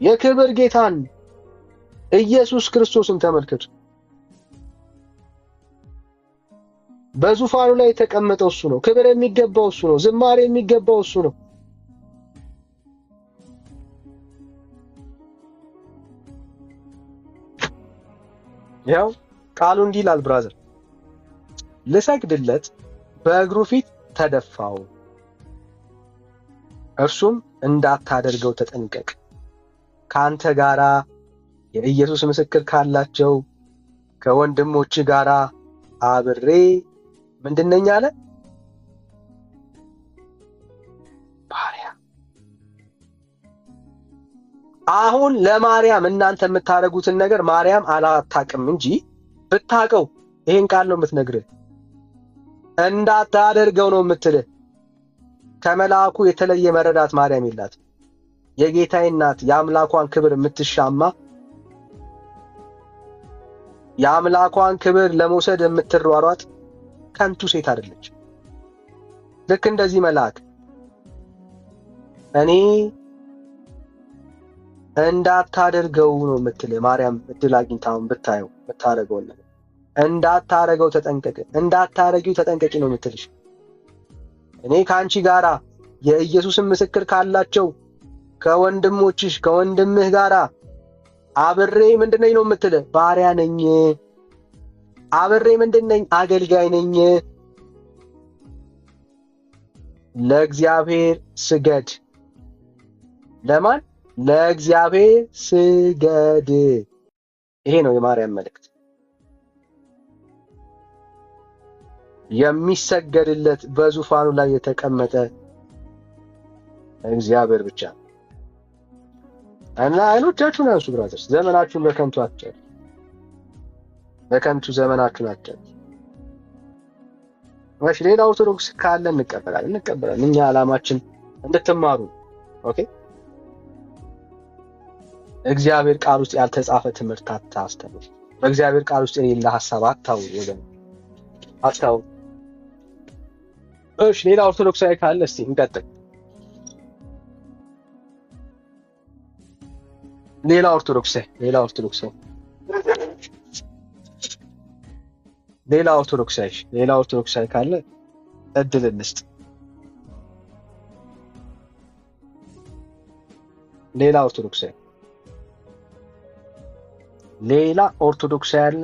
የክብር ጌታን ኢየሱስ ክርስቶስን ተመልከቱ። በዙፋኑ ላይ የተቀመጠው እሱ ነው። ክብር የሚገባው እሱ ነው። ዝማሬ የሚገባው እሱ ነው። ያው ቃሉ እንዲህ ይላል ብራዘር፣ ልሰግድለት በእግሩ ፊት ተደፋው፣ እርሱም እንዳታደርገው ተጠንቀቅ፣ ካንተ ጋራ የኢየሱስ ምስክር ካላቸው ከወንድሞች ጋራ አብሬ ምንድነኝ አለ? ባሪያ። አሁን ለማርያም እናንተ የምታደርጉትን ነገር ማርያም አላታቅም እንጂ ብታቀው ይሄን ቃል ነው የምትነግርህ። እንዳታደርገው ነው የምትልህ። ከመልአኩ የተለየ መረዳት ማርያም የላት። የጌታዬ እናት የአምላኳን ክብር የምትሻማ፣ የአምላኳን ክብር ለመውሰድ የምትሯሯጥ ከንቱ ሴት አይደለች። ልክ እንደዚህ መልአክ እኔ እንዳታደርገው ነው የምትል ማርያም። እድል አግኝታውን ብታየው ብታረገው ነገር እንዳታረገው ተጠንቀቅ፣ እንዳታረጊው ተጠንቀቂ ነው የምትልሽ። እኔ ከአንቺ ጋራ የኢየሱስን ምስክር ካላቸው ከወንድሞችሽ ከወንድምህ ጋራ አብሬ ምንድነኝ ነው የምትል? ባሪያ ነኝ። አብሬ ምንድነኝ? አገልጋይ ነኝ። ለእግዚአብሔር ስገድ። ለማን? ለእግዚአብሔር ስገድ። ይሄ ነው የማርያም መልእክት። የሚሰገድለት በዙፋኑ ላይ የተቀመጠ እግዚአብሔር ብቻ እና አይኖቻችሁን አንሱ ብራዘርስ። ዘመናችሁን በከንቱ አትጨርሱ። በከንቱ ዘመናችሁን አትጨርሱ። እሺ ሌላ ኦርቶዶክስ ካለ እንቀበላለን። እኛ ዓላማችን እንድትማሩ። ኦኬ እግዚአብሔር ቃል ውስጥ ያልተጻፈ ትምህርት አታስተምሩ። በእግዚአብሔር ቃል ውስጥ የሌለ ሐሳብ አታውሩ ወገን፣ አታውሩ። እሺ ሌላ ኦርቶዶክሳዊ ካለ እስቲ እንቀጥል። ሌላ ኦርቶዶክሳዊ ካለ እድል እንስጥ። ሌላ ኦርቶዶክሳዊ አለ?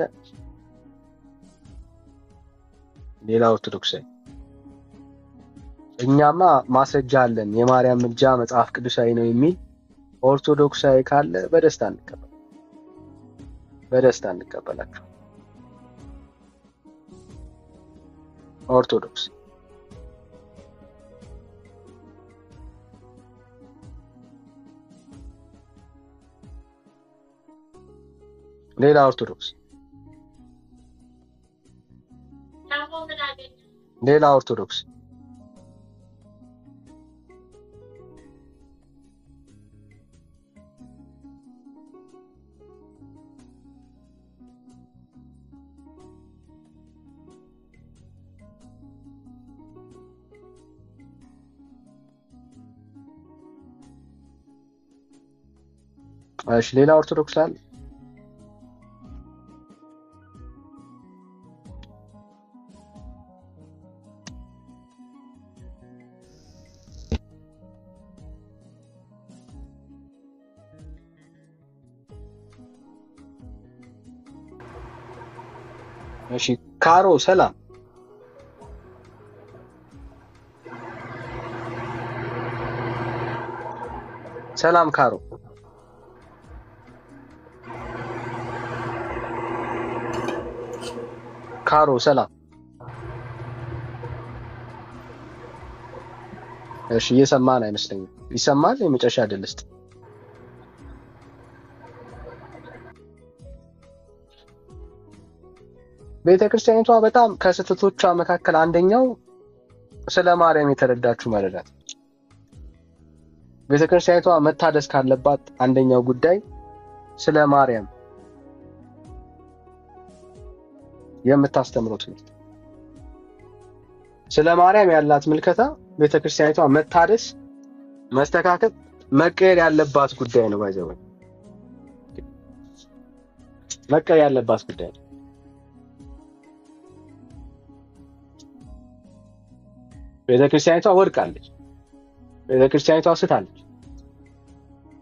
ሌላ ኦርቶዶክሳዊ? እኛማ ማስረጃ አለን። የማርያም ምልጃ መጽሐፍ ቅዱሳዊ ነው የሚል ኦርቶዶክሳዊ ካለ በደስታ እንቀበላችሁ። ኦርቶዶክስ ሌላ ኦርቶዶክስ እሺ ሌላ ኦርቶዶክስ አለ? እሺ ካሮ ሰላም። ሰላም ካሮ። ሰላም። እሺ እየሰማን አይመስለኝም። ይሰማል? የመጨረሻ ዕድል ስጥ። ቤተክርስቲያኒቷ በጣም ከስህተቶቿ መካከል አንደኛው ስለ ማርያም የተረዳችው መረዳት። ቤተክርስቲያኒቷ መታደስ ካለባት አንደኛው ጉዳይ ስለ ማርያም የምታስተምረው ትምህርት፣ ስለ ማርያም ያላት ምልከታ ቤተክርስቲያኒቷ መታደስ፣ መስተካከል፣ መቀየር ያለባት ጉዳይ ነው። ባይዘው መቀየር ያለባት ጉዳይ ነው። ቤተክርስቲያኒቷ ወድቃለች። ቤተክርስቲያኒቷ ስታለች።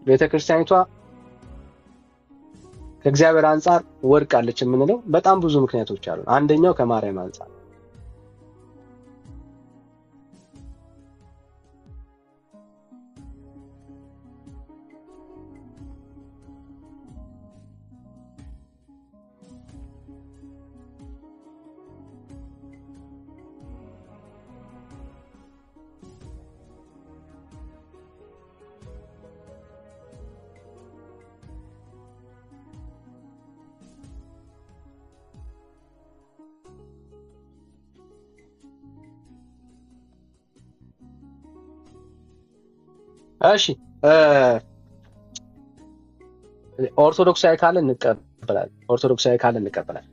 ቤተክርስቲያኒቷ ከእግዚአብሔር አንጻር ወድቃለች የምንለው በጣም ብዙ ምክንያቶች አሉ። አንደኛው ከማርያም አንጻር እሺ ኦርቶዶክሳዊ ካለ እንቀበላለን።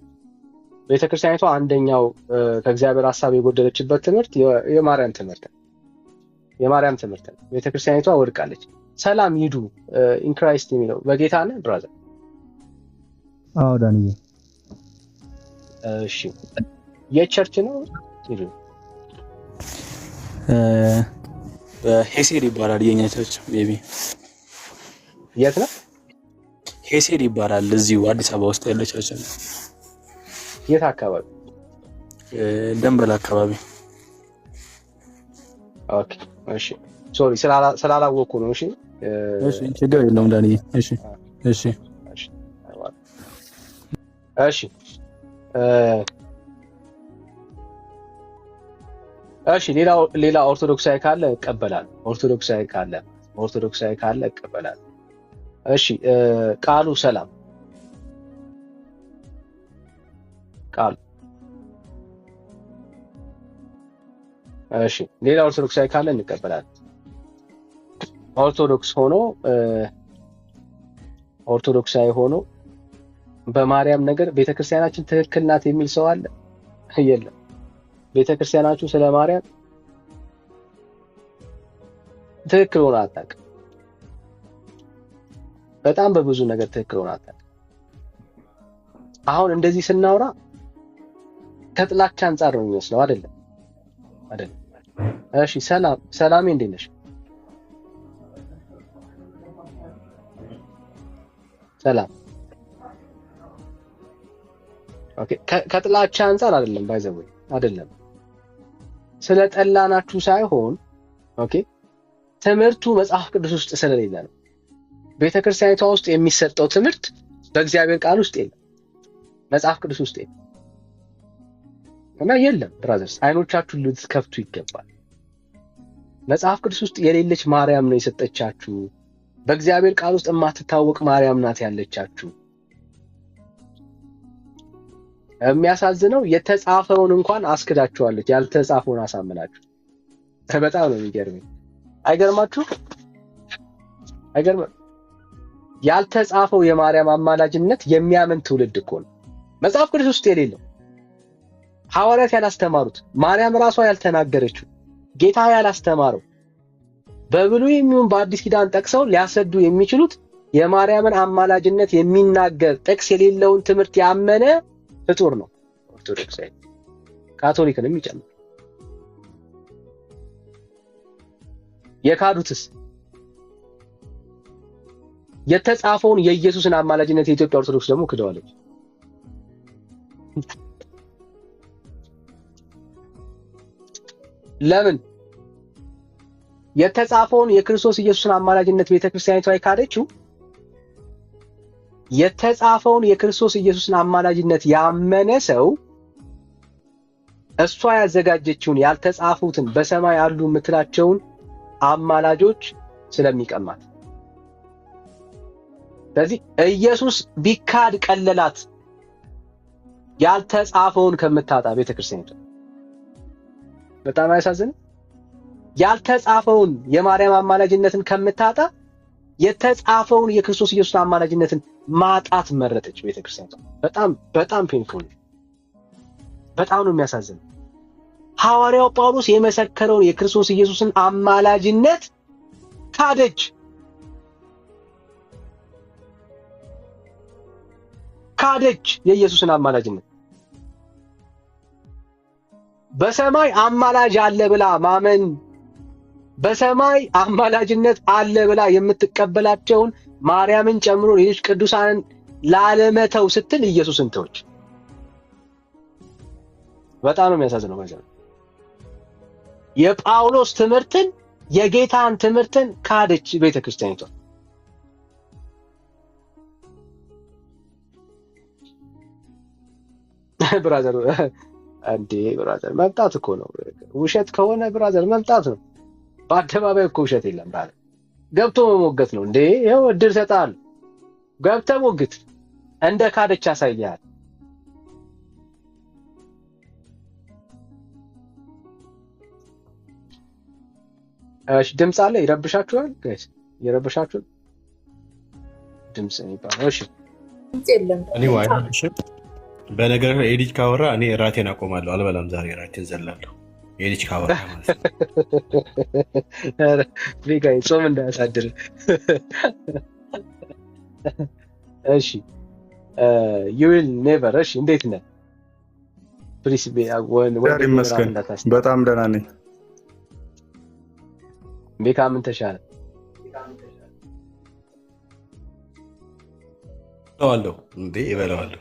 ቤተክርስቲያኒቷ አንደኛው ከእግዚአብሔር ሐሳብ የጎደለችበት ትምህርት የማርያም ትምህርት ነው። ቤተክርስቲያኒቷ ወድቃለች። ሰላም ሂዱ ኢን ክራይስት የሚለው በጌታ ነህ ብራዘር? አዎ ዳንዬ። እሺ የቸርች ነው ሂዱ። ሄሴድ ይባላል የኛ ቸርች። ሜቢ የት ነው? ሄሴድ ይባላል። እዚሁ አዲስ አበባ ውስጥ ያለ ቸርች ነው። የት አካባቢ? ደንበል አካባቢ። ኦኬ እሺ ሶሪ ስላላወኩ ነው። እሺ እሺ ችግር የለውም ዳንዬ። እሺ እሺ እሺ እሺ ሌላ ኦርቶዶክሳዊ ካለ እቀበላለሁ። ኦርቶዶክሳዊ ካለ እቀበላለሁ። እሺ ቃሉ ሰላም ቃሉ እሺ ሌላ ኦርቶዶክሳዊ ካለ እንቀበላለን። ኦርቶዶክሳዊ ሆኖ በማርያም ነገር ቤተክርስቲያናችን ትክክል ናት የሚል ሰው አለ? የለም። ቤተክርስቲያናችሁ ስለ ማርያም ትክክል ሆና አታውቅም። በጣም በብዙ ነገር ትክክል ሆና አታውቅም። አሁን እንደዚህ ስናወራ ከጥላቻ አንጻር ነው የሚመስለው አይደለም? እሺ ሰላሜ እንዴት ነሽ? ሰላም ኦኬ። ከጥላቻ አንጻር አይደለም ባይዘው አይደለም፣ ስለ ጠላናችሁ ሳይሆን ኦኬ፣ ትምህርቱ መጽሐፍ ቅዱስ ውስጥ ስለሌለ ነው። ቤተክርስቲያኒቷ ውስጥ የሚሰጠው ትምህርት በእግዚአብሔር ቃል ውስጥ የለም፣ መጽሐፍ ቅዱስ ውስጥ የለም። እና የለም ብራዘርስ፣ አይኖቻችሁን ልትከፍቱ ይገባል። መጽሐፍ ቅዱስ ውስጥ የሌለች ማርያም ነው የሰጠቻችሁ። በእግዚአብሔር ቃል ውስጥ የማትታወቅ ማርያም ናት ያለቻችሁ። የሚያሳዝነው የተጻፈውን እንኳን አስክዳችኋለች፣ ያልተጻፈውን አሳምናችሁ። በጣም ነው የሚገርመኝ። አይገርማችሁ? ያልተጻፈው የማርያም አማላጅነት የሚያምን ትውልድ እኮ ነው መጽሐፍ ቅዱስ ውስጥ የሌለው። ሐዋርያት ያላስተማሩት፣ ማርያም ራሷ ያልተናገረችው፣ ጌታ ያላስተማረው፣ በብሉይ የሚሆን በአዲስ ኪዳን ጠቅሰው ሊያሰዱ የሚችሉት የማርያምን አማላጅነት የሚናገር ጥቅስ የሌለውን ትምህርት ያመነ ፍጡር ነው ኦርቶዶክሳዊ፣ ካቶሊክንም ይጨምር። የካዱትስ የተጻፈውን የኢየሱስን አማላጅነት የኢትዮጵያ ኦርቶዶክስ ደግሞ ክደዋለች። ለምን? የተጻፈውን የክርስቶስ ኢየሱስን አማላጅነት ቤተክርስቲያኒቷ የካደችው የተጻፈውን የክርስቶስ ኢየሱስን አማላጅነት ያመነ ሰው እሷ ያዘጋጀችውን ያልተጻፉትን በሰማይ አሉ የምትላቸውን አማላጆች ስለሚቀማት። ስለዚህ ኢየሱስ ቢካድ ቀለላት ያልተጻፈውን ከምታጣ ቤተክርስቲያኒቷ። በጣም አያሳዝንም? ያልተጻፈውን የማርያም አማላጅነትን ከምታጣ የተጻፈውን የክርስቶስ ኢየሱስ አማላጅነትን ማጣት መረጠች ቤተክርስቲያኒቷ። በጣም ፔንፉል፣ በጣም ነው የሚያሳዝነው። ሐዋርያው ጳውሎስ የመሰከረውን የክርስቶስ ኢየሱስን አማላጅነት ካደች። የኢየሱስን አማላጅነት በሰማይ አማላጅ አለ ብላ ማመን፣ በሰማይ አማላጅነት አለ ብላ የምትቀበላቸውን ማርያምን ጨምሮ ሌሎች ቅዱሳንን ላለመተው ስትል ኢየሱስን ተወች። በጣም ነው የሚያሳዝነው። ማለት የጳውሎስ ትምህርትን የጌታን ትምህርትን ካደች ቤተክርስቲያኒቷ። ብራዘር አንዴ ብራዘር መምጣት እኮ ነው። ውሸት ከሆነ ብራዘር መምጣት ነው። በአደባባይ እኮ ውሸት የለም። ብራዘር ገብቶ መሞገት ነው እንዴ? ይኸው እድል ሰጣል። ገብተህ ሞግት። እንደ ካደች ያሳያል። እሺ ድምጽ አለ። ይረብሻችኋል ጋይስ? ይረብሻችኋል ድምጽ የሚባለው? እሺ እኔ ዋይሽ በነገር ኤዲት ካወራ እኔ ራቴን አቆማለሁ። አልበላም ዛሬ ራቴን ዘላለሁ። የልጅ ካወራ ማለት ነው። ቤካዬ ጾም እንዳያሳድር። እሺ ዩዊል ኔቨር። እሺ እንዴት ነህ? ፕሊስ ይመስገን በጣም ደህና ነኝ። ቤካ ምን ተሻለ? እበለዋለሁ እንዴ እበለዋለሁ።